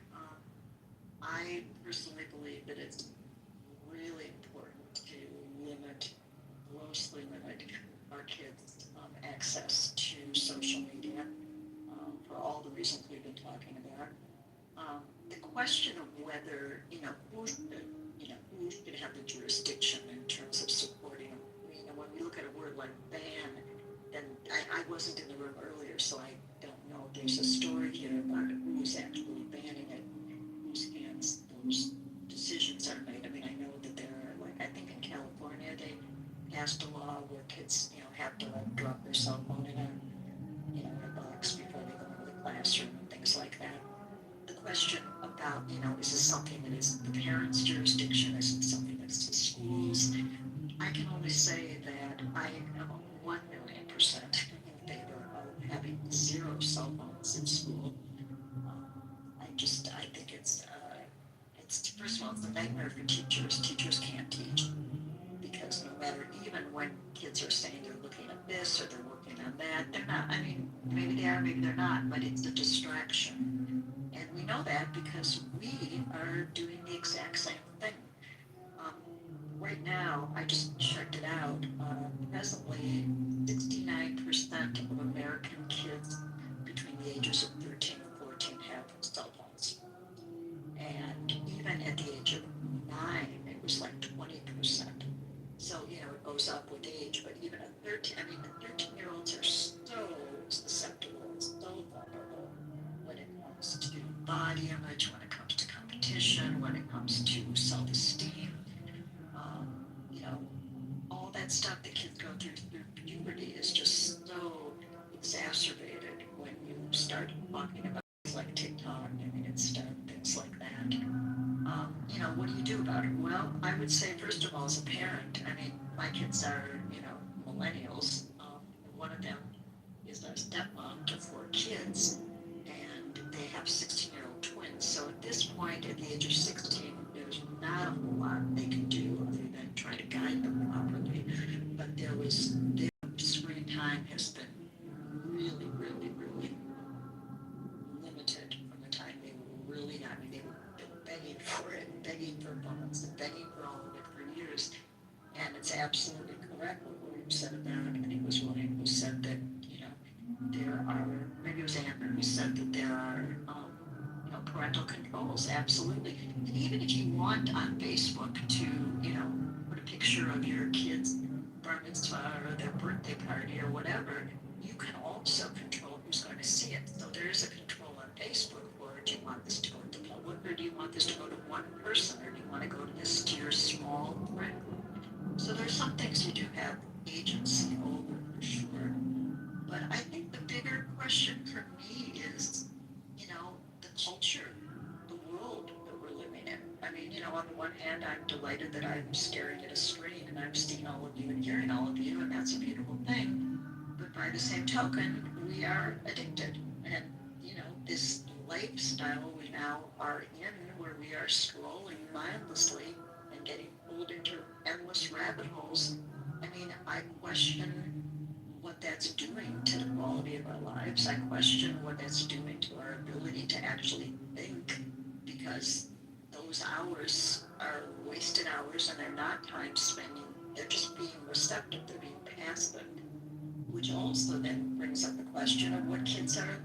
I personally believe that it's really important to grossly limit our kids' access to social media for all the reasons we've been talking about. The question of whether, who should have the jurisdiction in terms of supporting, when we look at a word like ban, then I wasn't in the room earlier, so I don't know if there's a story here about who's actually banning it, whose hands those decisions are made. I mean, I know that there are, I think in California, they passed a law where kids, have to drop their cell phone in a box before they go into the classroom and things like that. The question about, is this something that is the parents' jurisdiction? Is it something that's the schools? I can only say that I am 1,000,000% in favor of having 0 cell phones in school. I think it's first of all, it's a nightmare for teachers. Teachers can't teach because no matter, even when kids are saying they're looking at this or they're working on that, they're not. I mean, maybe they are, maybe they're not, but it's a distraction. And we know that because we are doing the exact same thing. Right now, I just checked it out. Presently, 69% of American kids between the ages of 13 and 14 have cell phones. And even at the age of 9, it was like 20%. So, it goes up with age, but even the 13-year-olds are so susceptible and so vulnerable when it comes to body image, when it comes to competition, when it comes to self-esteem. All that stuff that kids go through puberty is just so exacerbated when you start talking about things like TikTok and Insta and things like that. What do you do about it? Well, I would say, first of all, as a parent, my kids are, millennials. One of them is a stepmom to 4 kids, and they have 16-year-old twins. So at this point, at the age of 16, there's not a whole lot they can do other than try to guide them properly. But their screen time has been really, really, really limited from the time they were really young. They were begging for it, begging for phones, and begging for all of it for years. And it's absolutely correct what William said about it. I think it was William who said that, there are, maybe it was Amber who said that there are, parental controls, absolutely. And even if you want on Facebook to, put a picture of your kid's bar mitzvah or their birthday party or whatever, you can also control who's going to see it. So there is a control on Facebook, or do you want this to go to the public, or do you want this to go to one person, or do you want to go to your small friend group? So there's some things you do have agency over, for sure. But I think the bigger question for me is, the culture, the world that we're living in. On the one hand, I'm delighted that I'm staring at a screen and I'm seeing all of you and hearing all of you, and that's a beautiful thing. But by the same token, we are addicted. And, this lifestyle we now are in, where we are scrolling mindlessly and getting pulled into endless rabbit holes, I question what that's doing to the quality of our lives. I question what that's doing to our ability to actually think, because those hours are wasted hours and they're not time spending. They're just being receptive, they're being passive, which also then brings up the question of what kids are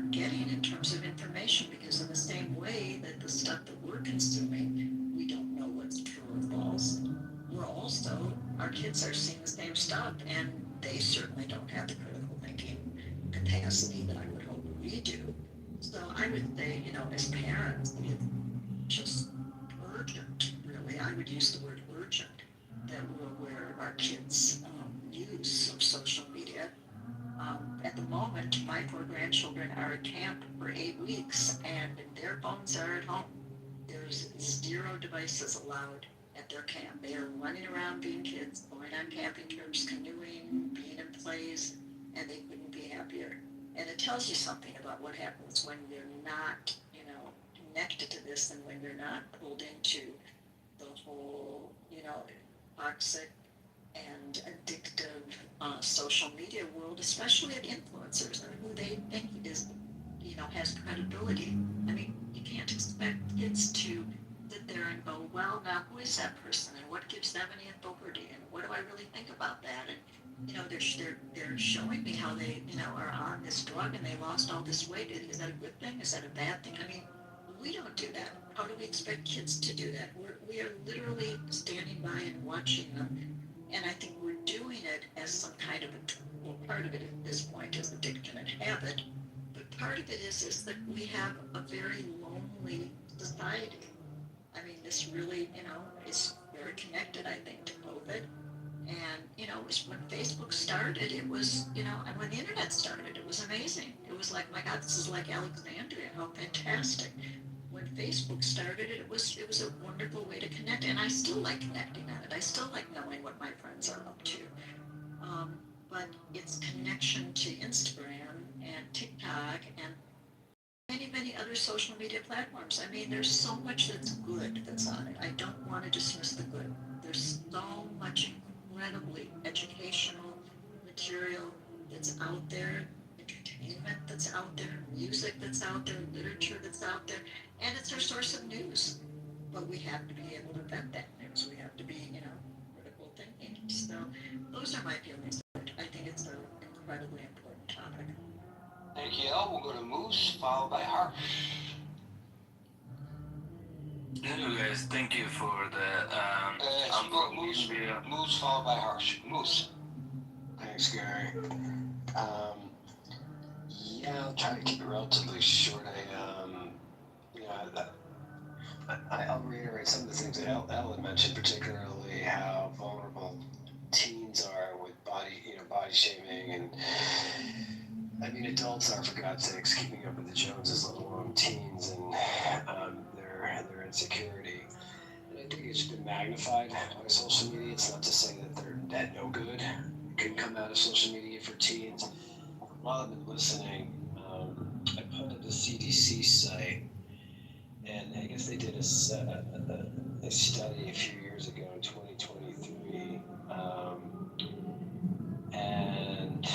getting in terms of information, because in the same way that the stuff that we're consuming, we don't know what's true or false, our kids are seeing the same stuff, and they certainly don't have the critical thinking capacity that I would hope we do. So I would say, as parents, it's just urgent, really. I would use the word urgent, that we're aware of our kids' use of social media. At the moment, my 4 grandchildren are at camp for 8 weeks, and their phones are at home. There's 0 devices allowed at their camp. They are running around being kids, going on camping trips, canoeing, being in plays, and they couldn't be happier. And it tells you something about what happens when you're not, connected to this, and when you're not pulled into the whole, toxic and addictive social media world, especially of influencers and who they think is, has credibility. I mean, you can't expect kids to sit there and go, well, now who is that person and what gives them any authority and what do I really think about that? And they're showing me how they are on this drug and they lost all this weight. Is that a good thing? Is that a bad thing? I mean, we don't do that. How do we expect kids to do that? We are literally standing by and watching them, and I think we're doing it as some kind of a tool. Well, part of it at this point is addiction and habit, but part of it is that we have a very lonely society. I mean, this really, is very connected, I think, to COVID. And, it was when Facebook started, it was, and when the internet started, it was amazing. It was like, my God, this is like Alexandria, how fantastic. When Facebook started, it was a wonderful way to connect, and I still like connecting on it. I still like knowing what my friends are up to. But it's connection to Instagram and TikTok and many, many other social media platforms. I mean, there's so much that's good that's on it. I don't want to dismiss the good. There's so much incredibly educational material that's out there, entertainment that's out there, music that's out there, literature that's out there, and it's our source of news. But we have to be able to vet that news. We have to be, critical thinking. So those are my feelings. I think it's an incredibly important topic. Thank you, El. We'll go to Moose, followed by Harsh. Hello guys, thank you for the Moose followed by Harsh. Moose. Thanks, Gary. Yeah, I'll try to keep it relatively short. I'll reiterate some of the things that El had mentioned, particularly how vulnerable teens are with body shaming, and I mean adults are, for God's sakes, keeping up with the Joneses, let alone teens and their insecurity. And I think it's been magnified by social media. It's not to say that they're no good can come out of social media for teens. While I've been listening, I put up the CDC site, and I guess they did a study a few years ago in 2023, and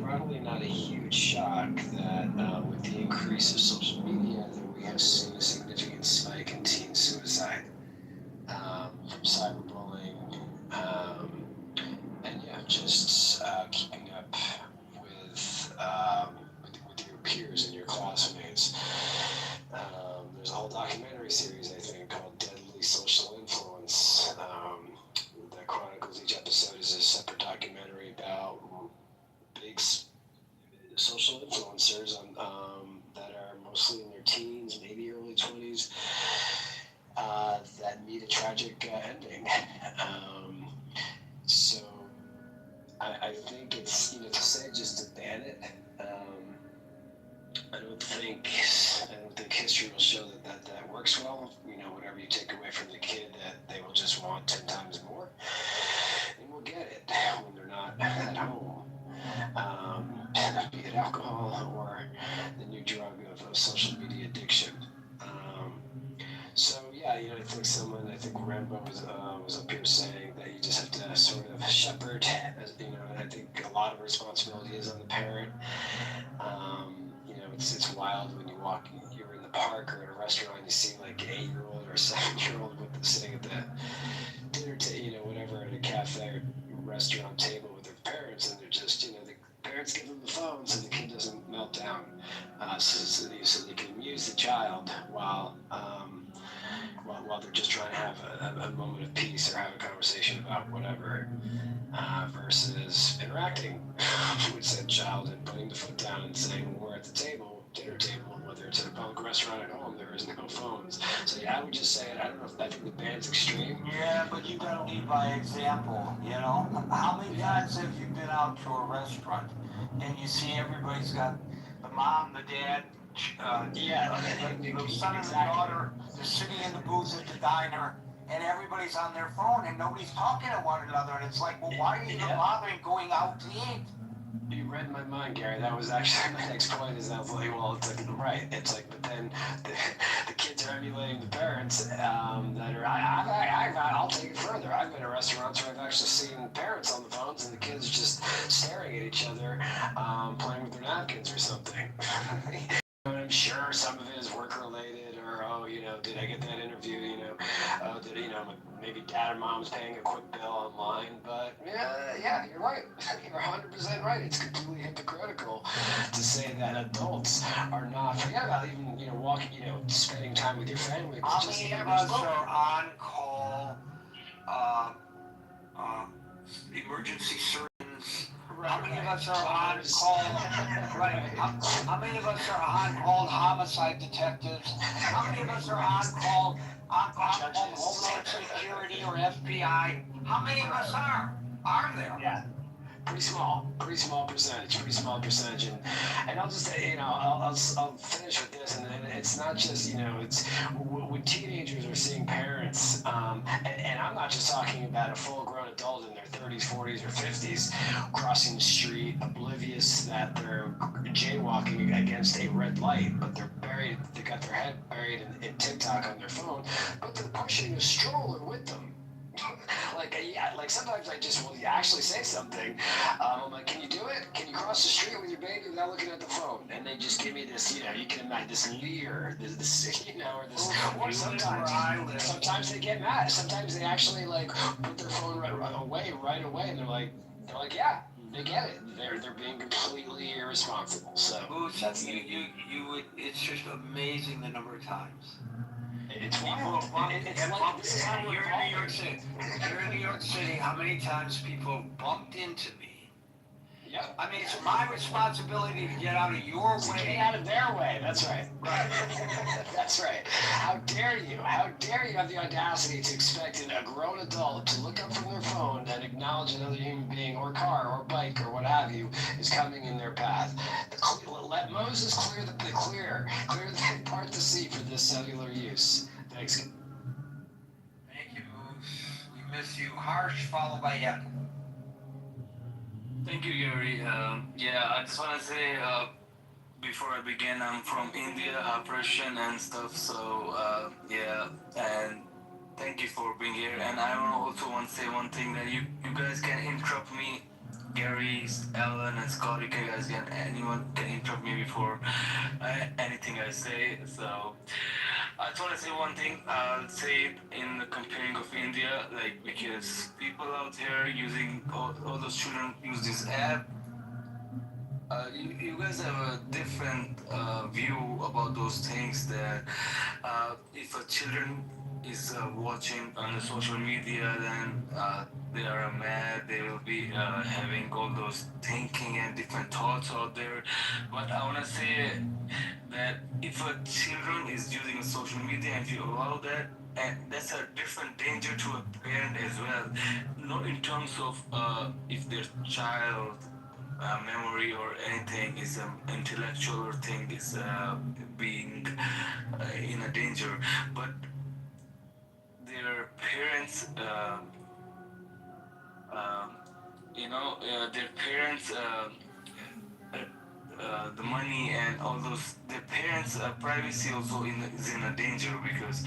probably not a huge shock that with the increase of social media, that we have seen a significant spike in teen suicide from cyberbullying, and just keeping up with your peers and your classmates. There's a whole documentary series, I think, called Deadly Social Influence, that chronicles each episode is a separate documentary about big social influencers that are mostly in their teens, maybe early 20s, that meet a tragic ending. So I think it's, to say just to ban it, I don't think history will show that works well. Whatever you take away from the kid, that they will just want 10 times more, and we'll get it when they're not at home. Be it alcohol or the new drug of social media addiction. So yeah, I think Rambo was up here saying that you just have to sort of shepherd, and I think a lot of responsibility is on the parent. It's wild when you're in the park or at a restaurant, you see like an 8-year-old or a 7-year-old sitting at the dinner table, whatever, at a cafe or restaurant table with their parents, and they're just, the parents give them the phone so the kid doesn't melt down, so they can amuse the child while they're just trying to have a moment of peace or have a conversation about whatever, versus interacting with said child and putting the foot down and saying, we're at the dinner table, and whether it's at a public restaurant at home, there is no phones. So yeah, I would just say it. I don't know if I think the ban's extreme. Yeah, but you gotta lead by example, How many times have you been out to a restaurant and you see everybody's got the mom, the dad, the son and the daughter, they're sitting in the booth at the diner, and everybody's on their phone and nobody's talking to one another, and it's like, well, why are you even bothering going out to eat? You read my mind, Gary. That was actually my next point. Is I was like, well, it's like right. It's like, but then the kids are emulating the parents that are. I'll take it further. I've been at restaurants where I've actually seen parents on the phones and the kids just staring at each other, playing with their napkins or something. And I'm sure some of it is work related, or did I get that interview? Maybe dad or mom's paying a quick bill online. But yeah, you're right. You're 100% right. It's completely hypocritical to say that adults are not. Forget about even walking, spending time with your family. How many of us are on call? Emergency surgeons. How many of us are on call? Right. How many of us are on call homicide detectives? How many of us are on call Homeland Security or FBI? How many of us are there? Yeah. Pretty small percentage, and I'll just say, I'll finish with this, and it's not just, it's when teenagers are seeing parents, and I'm not just talking about a full-grown adult in their 30s, 40s, or 50s crossing the street, oblivious that they're jaywalking against a red light, but they got their head buried in TikTok on their phone, but they're pushing a stroller with them. Like sometimes I just will actually say something. I'm like, can you do it? Can you cross the street with your baby without looking at the phone? And they just give me this, you can imagine this leer, this, or this. Or sometimes they get mad. Sometimes they actually put their phone right away, and they're like, yeah, they get it. They're being completely irresponsible. So It's just amazing the number of times. It's wild. This is how you're in New York City. You're in New York City. How many times people bumped into me? Yep. I mean, it's my responsibility to get out of your way. Get out of their way. That's right. Right. That's right. How dare you? How dare you have the audacity to expect a grown adult to look up from their phone and acknowledge another human being or car or bike or what have you is coming in their path? Let Moses clear the part the sea for this cellular use. Thanks. Thank you, Moose. We miss you. Harsh, followed by Yak. Thank you, Gary. I just want to say, before I begin, I'm from India, Persian and stuff, so, and thank you for being here. And I also want to say one thing, that you guys can interrupt me, Gary, Alan, and Scott, anyone can interrupt me before anything I say, so... I just want to say one thing. I'll say it in the comparing of India, because people out here using all those children use this app. You guys have a different view about those things. That if a children is watching on the social media, then they are mad. They will be having all those thinking and different thoughts out there. But I want to say that if a children is using social media and you allow that, and that's a different danger to a parent as well. Not in terms of if their child memory or anything is intellectual thing is being in a danger, but their parents their parents the money and all those, their parents' privacy also is in a danger, because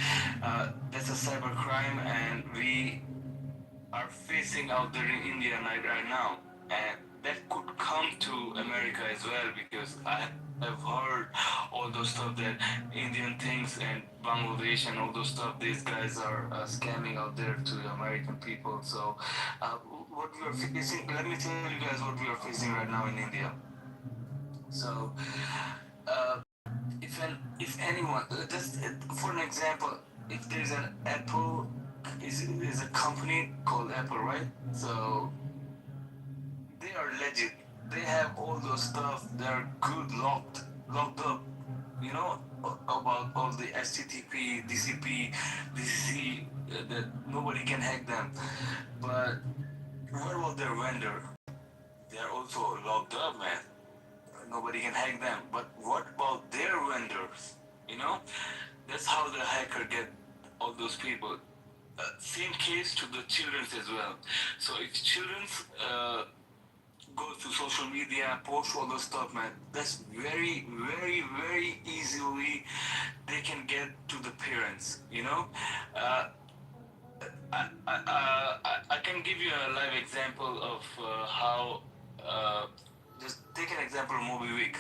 that's a cyber crime, and we are facing out there in India right now, and that could come to America as well, because I have heard all those stuff that Indian things and Bangladesh and all those stuff, these guys are scamming out there to the American people. So what we are facing, let me tell you guys what we are facing right now in India. So, if anyone, just for an example, if there's an Apple, is a company called Apple, right? So they are legit. They have all those stuff. They're good locked up. About all the HTTP, DCP, DCC, that nobody can hack them. But where was their vendor? They're also locked up, man. Nobody can hack them. But what about their vendors? That's how the hacker get all those people. Same case to the children's as well. So if children's go to social media, post all those stuff, man. That's very, very, very easily they can get to the parents. You know, uh, I can give you a live example of how. Just take an example of MobiWik.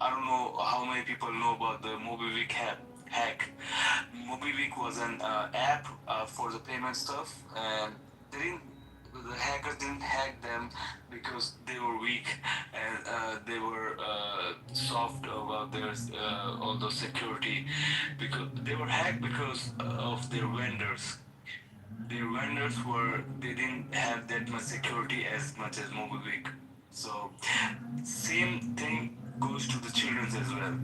I don't know how many people know about the MobiWik hack. MobiWik was an app for the payment stuff, and they didn't. The hackers didn't hack them because they were weak and they were soft about their all those security. Because they were hacked because of their vendors. Their vendors were they didn't have that much security as much as MobiWik. So same thing goes to the children's as well.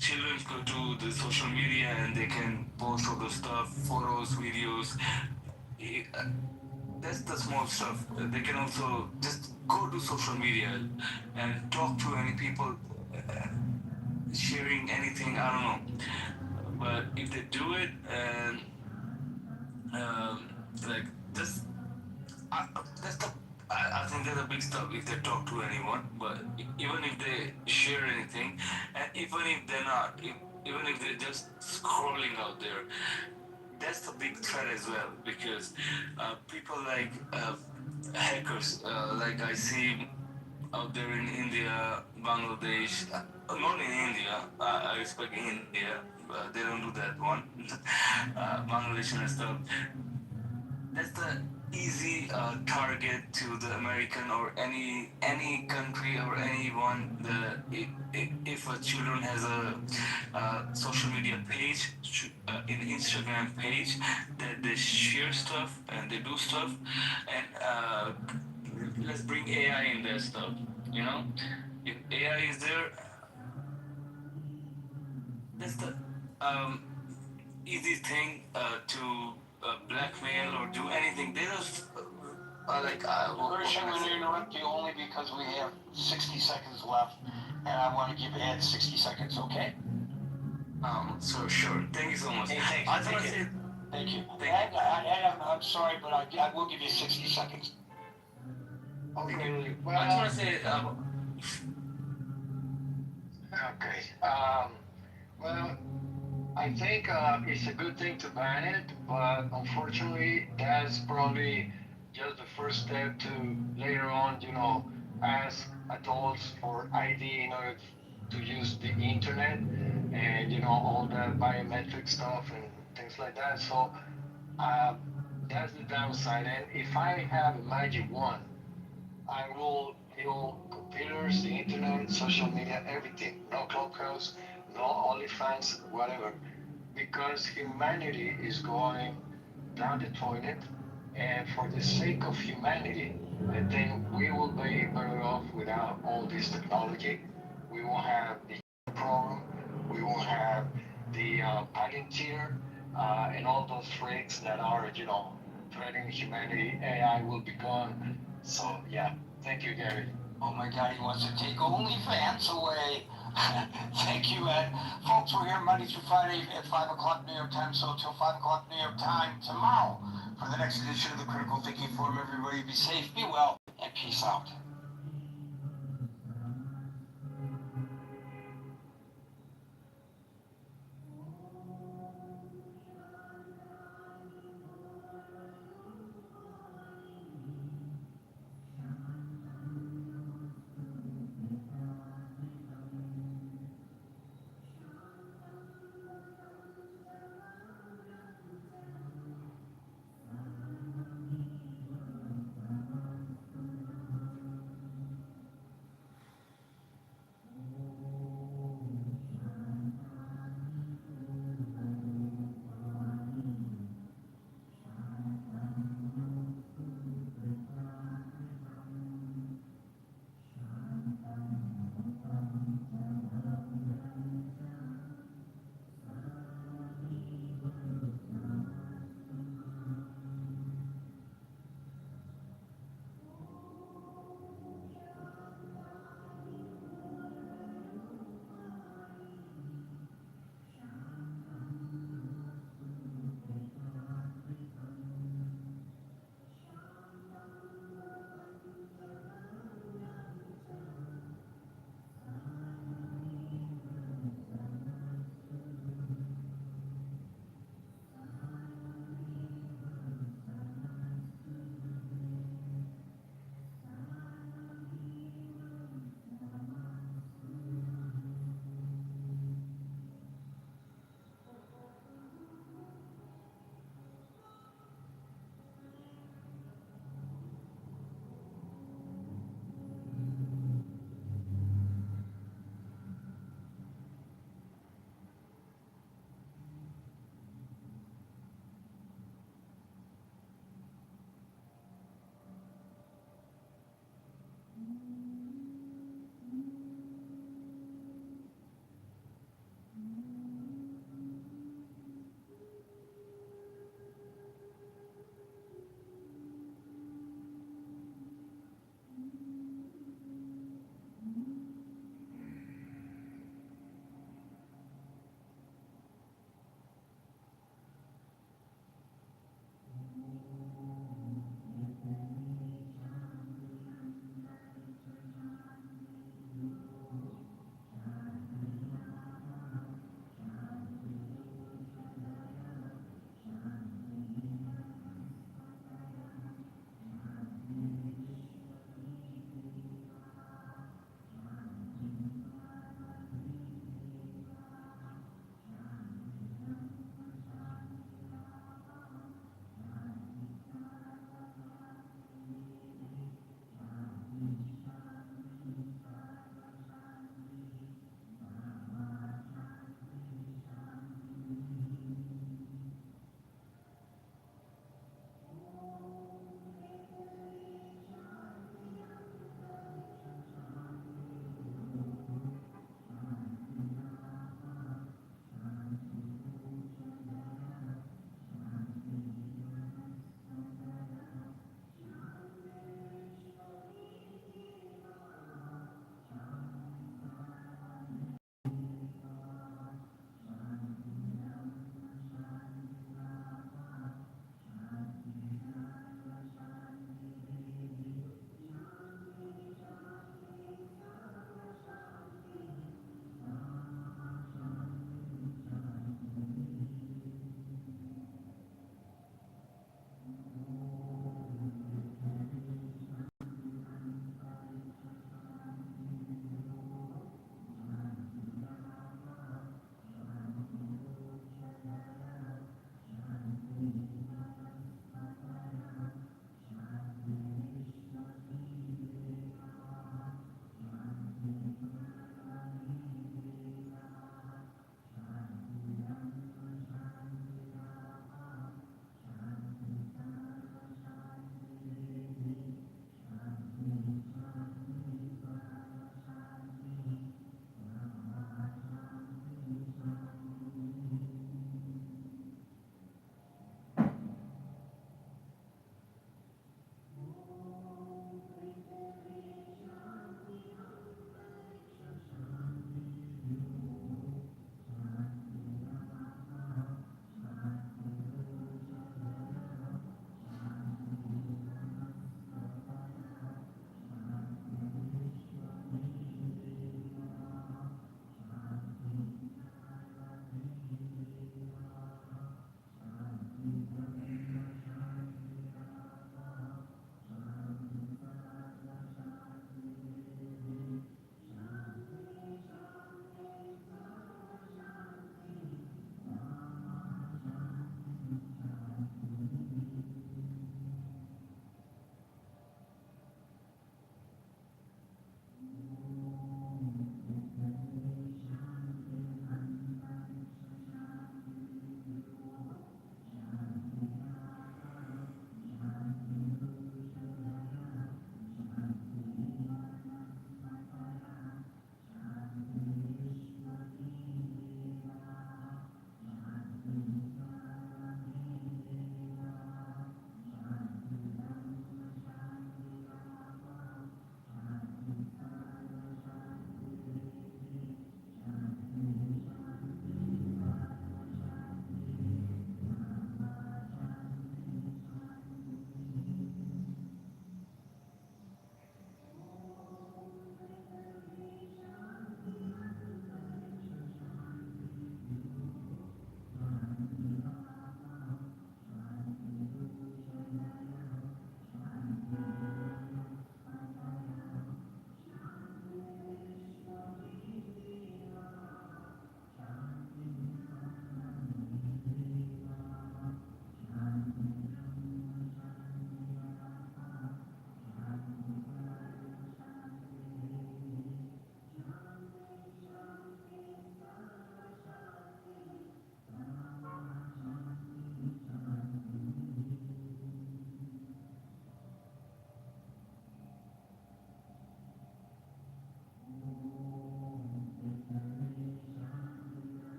Children go to the social media and they can post all the stuff, photos, videos. Eh, That's the small stuff. They can also just go to social media and talk to any people, sharing anything. I don't know, but if they do it and like just that's the I think that's a big stuff if they talk to anyone. But even if they share anything, and even if they're not, even if they're just scrolling out there, that's the big threat as well because people like hackers, like I see out there in India, Bangladesh, not in India. I respect India, but they don't do that one. Bangladesh and stuff. That's the easy target to the American or any country or anyone. If a children has a social media page, in Instagram page, that they share stuff and they do stuff, and let's bring AI in their stuff. You know, if AI is there, that's the um, easy thing to blackmail or do anything. They just First, I'm going to interrupt you only because we have 60 seconds left, and I want to give Ed 60 seconds, okay? So sure. Thank you so much. Hey, thanks. I just want to say Thank you. Ed, I'm sorry, but I will give you 60 seconds. Okay. I just want to say Okay. Well, I think it's a good thing to ban it, but unfortunately, that's probably just the first step to later on, ask adults for ID in order to use the internet and, all the biometric stuff and things like that. So uh, that's the downside. And if I have a magic wand, I will heal computers, the internet, social media, everything. No Clubhouse, no OnlyFans, whatever. Because humanity is going down the toilet, and for the sake of humanity, I think we will be better off without all this technology. We won't have the program, we won't have the Palantir, and all those freaks that are, threatening humanity. AI will be gone. So, yeah. Thank you, Gary. Oh my God, he wants to take OnlyFans away. Thank you, Ed. Folks, we're here Monday through Friday at 5 o'clock New York time, so till 5 o'clock New York time tomorrow for the next edition of the Critical Thinking Forum. Everybody be safe, be well, and peace out.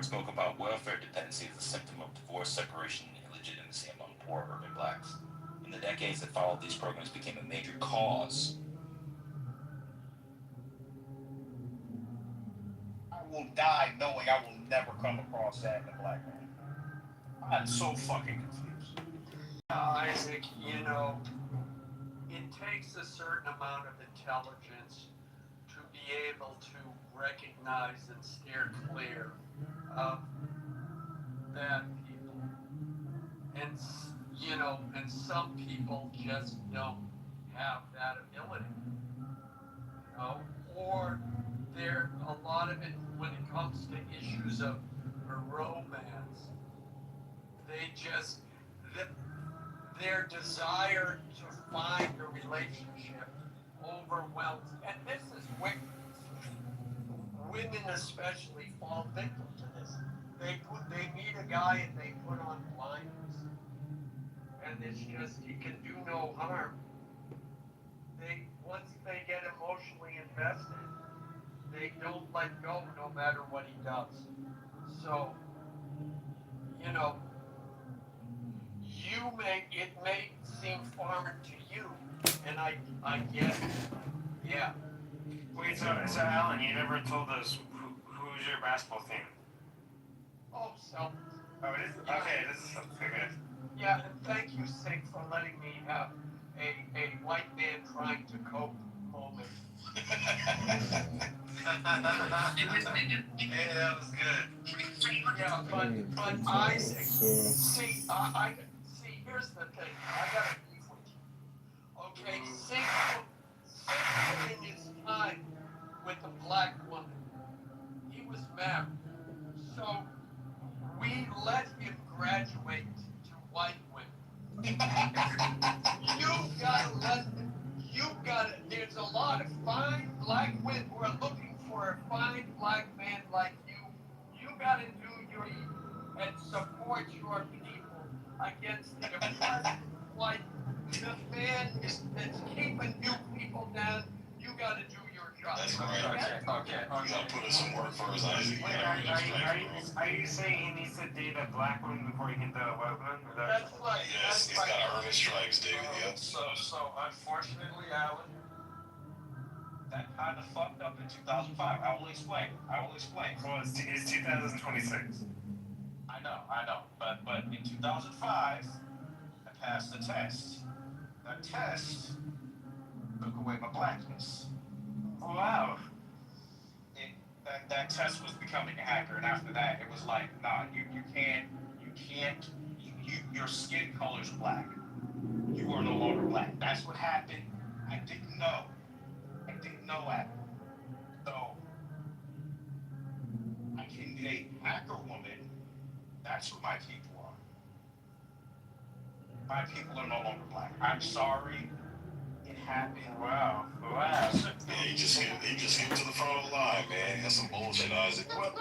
report spoke about welfare dependency as a symptom of divorce, separation, and illegitimacy among poor urban blacks. In the decades that followed, these programs became a major cause. I will die knowing I will never come across that in a black man. I'm so fucking confused. Isaac, you know, it takes a certain amount of intelligence to be able to recognize and steer clear of bad people. And, you know, and some people just don't have that ability, you know, or there, a lot of it, when it comes to issues of romance, they just, their desire to find a relationship overwhelms, and this is women especially fall victim to this. They meet a guy and they put on blinders, and it's just, he can do no harm. Once they get emotionally invested, they don't let go no matter what he does. So, you know, it may seem foreign to you, and I get it. Yeah. Wait, so Alan, you never told us who's your basketball team? Oh, so. Oh, it is? Okay, this is good. Yeah, and thank you, Sig, for letting me have a white man trying to cope moment. Yeah, that was good. Yeah, but Isaac, see, here's the thing. I got a beef with you. Okay, Sig put in his time with a black woman. He was married. So we let him graduate to white women. There's a lot of fine black women who are looking for a fine black man like you. You gotta do your and support your people against the oppressed white. The man that's keeping you people down. You gotta do your job. That's right. Okay. You gotta put in some work first, Isaac. Are you saying he needs to date a black woman before he can date a white woman? That's right. Yes, he's gotta earn his stripes, David. Yep. So unfortunately, Alan, that kind of fucked up in 2005. I will explain. Well, it's 2026. I know. But in 2005, I passed the test. That test took away my blackness. Oh, wow. That test was becoming a hacker, and after that, it was like, nah, you can't, your skin color's black. You are no longer black. That's what happened. I didn't know that. So, I can date hacker woman. That's who my people are. My people are no longer black. I'm sorry. It happened. Wow. Yeah, he just hit to the front of the line, man. That's some bullshit, Isaac. Well,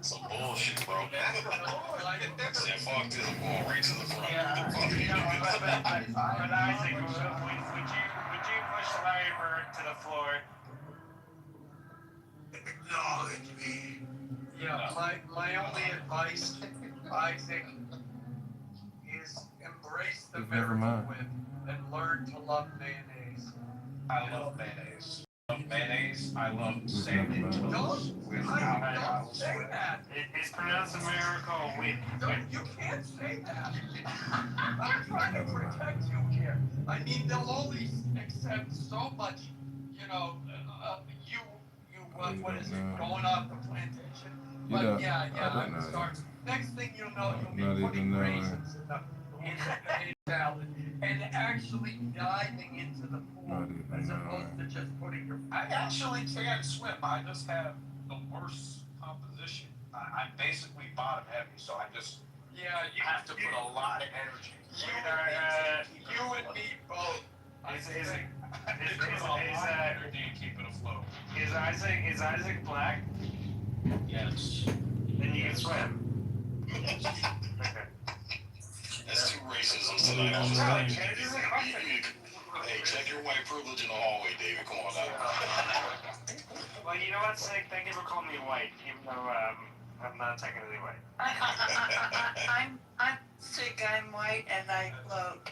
some bullshit, bro. Said, fuck this, I'm going right to the front. Yeah, but Isaac, would you push Larry Bird to the floor? Acknowledge me. Yeah, my only advice, Isaac, is embrace the American whip and learn to love mayonnaise. I love mayonnaise. I love salmon toast with avocado. Don't say that. It's pronounced American whip. You can't say that. I'm trying to protect you here. I mean, they'll only accept so much, you know, what is it, going off the plantation? But I'm sorry. Next thing you know, you'll be putting raisins in the salad and actually diving into the pool as opposed to just putting your. I actually can't swim. I just have the worst composition. I'm basically bottom heavy, so I just have to put a lot of energy. You and me both. Keep it afloat. Is Isaac black? Yes. Then you can swim. Okay. That's two racisms tonight on the stage. Hey, check your white privilege in the hallway, David. Come on now. Well, you know what, Sig? Thank you for calling me white, even though I'm not technically white. I'm sick, I'm white, and I float.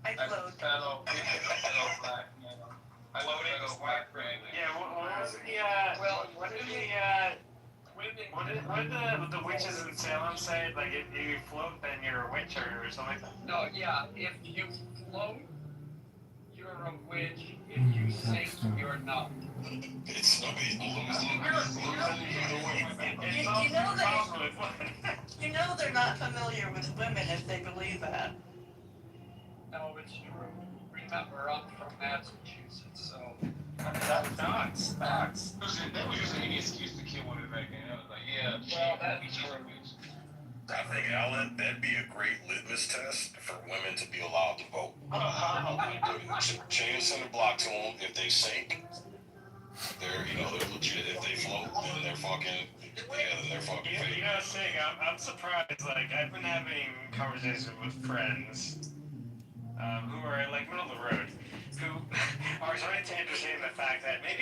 I float. Fellow black male. Floating black man. Yeah, what was the, what did the witches in Salem say? Like, if you float, then you're a witch or something like that? No, yeah, if you float, you're a witch. If you sink, you're not. It's You know they're not familiar with women if they believe that. No, it's true. Remember, I'm from Massachusetts, so. Dogs. That was just any excuse to kill women back then. I was like, yeah, Well, that's true. I think, Alan, that'd be a great litmus test for women to be allowed to vote. Chain a center block to them. If they sink, they're legit. If they float, then they're fucking fake. You know, Sig, I'm surprised. Like, I've been having conversations with friends who are like middle of the road, who are starting to entertain the fact that maybe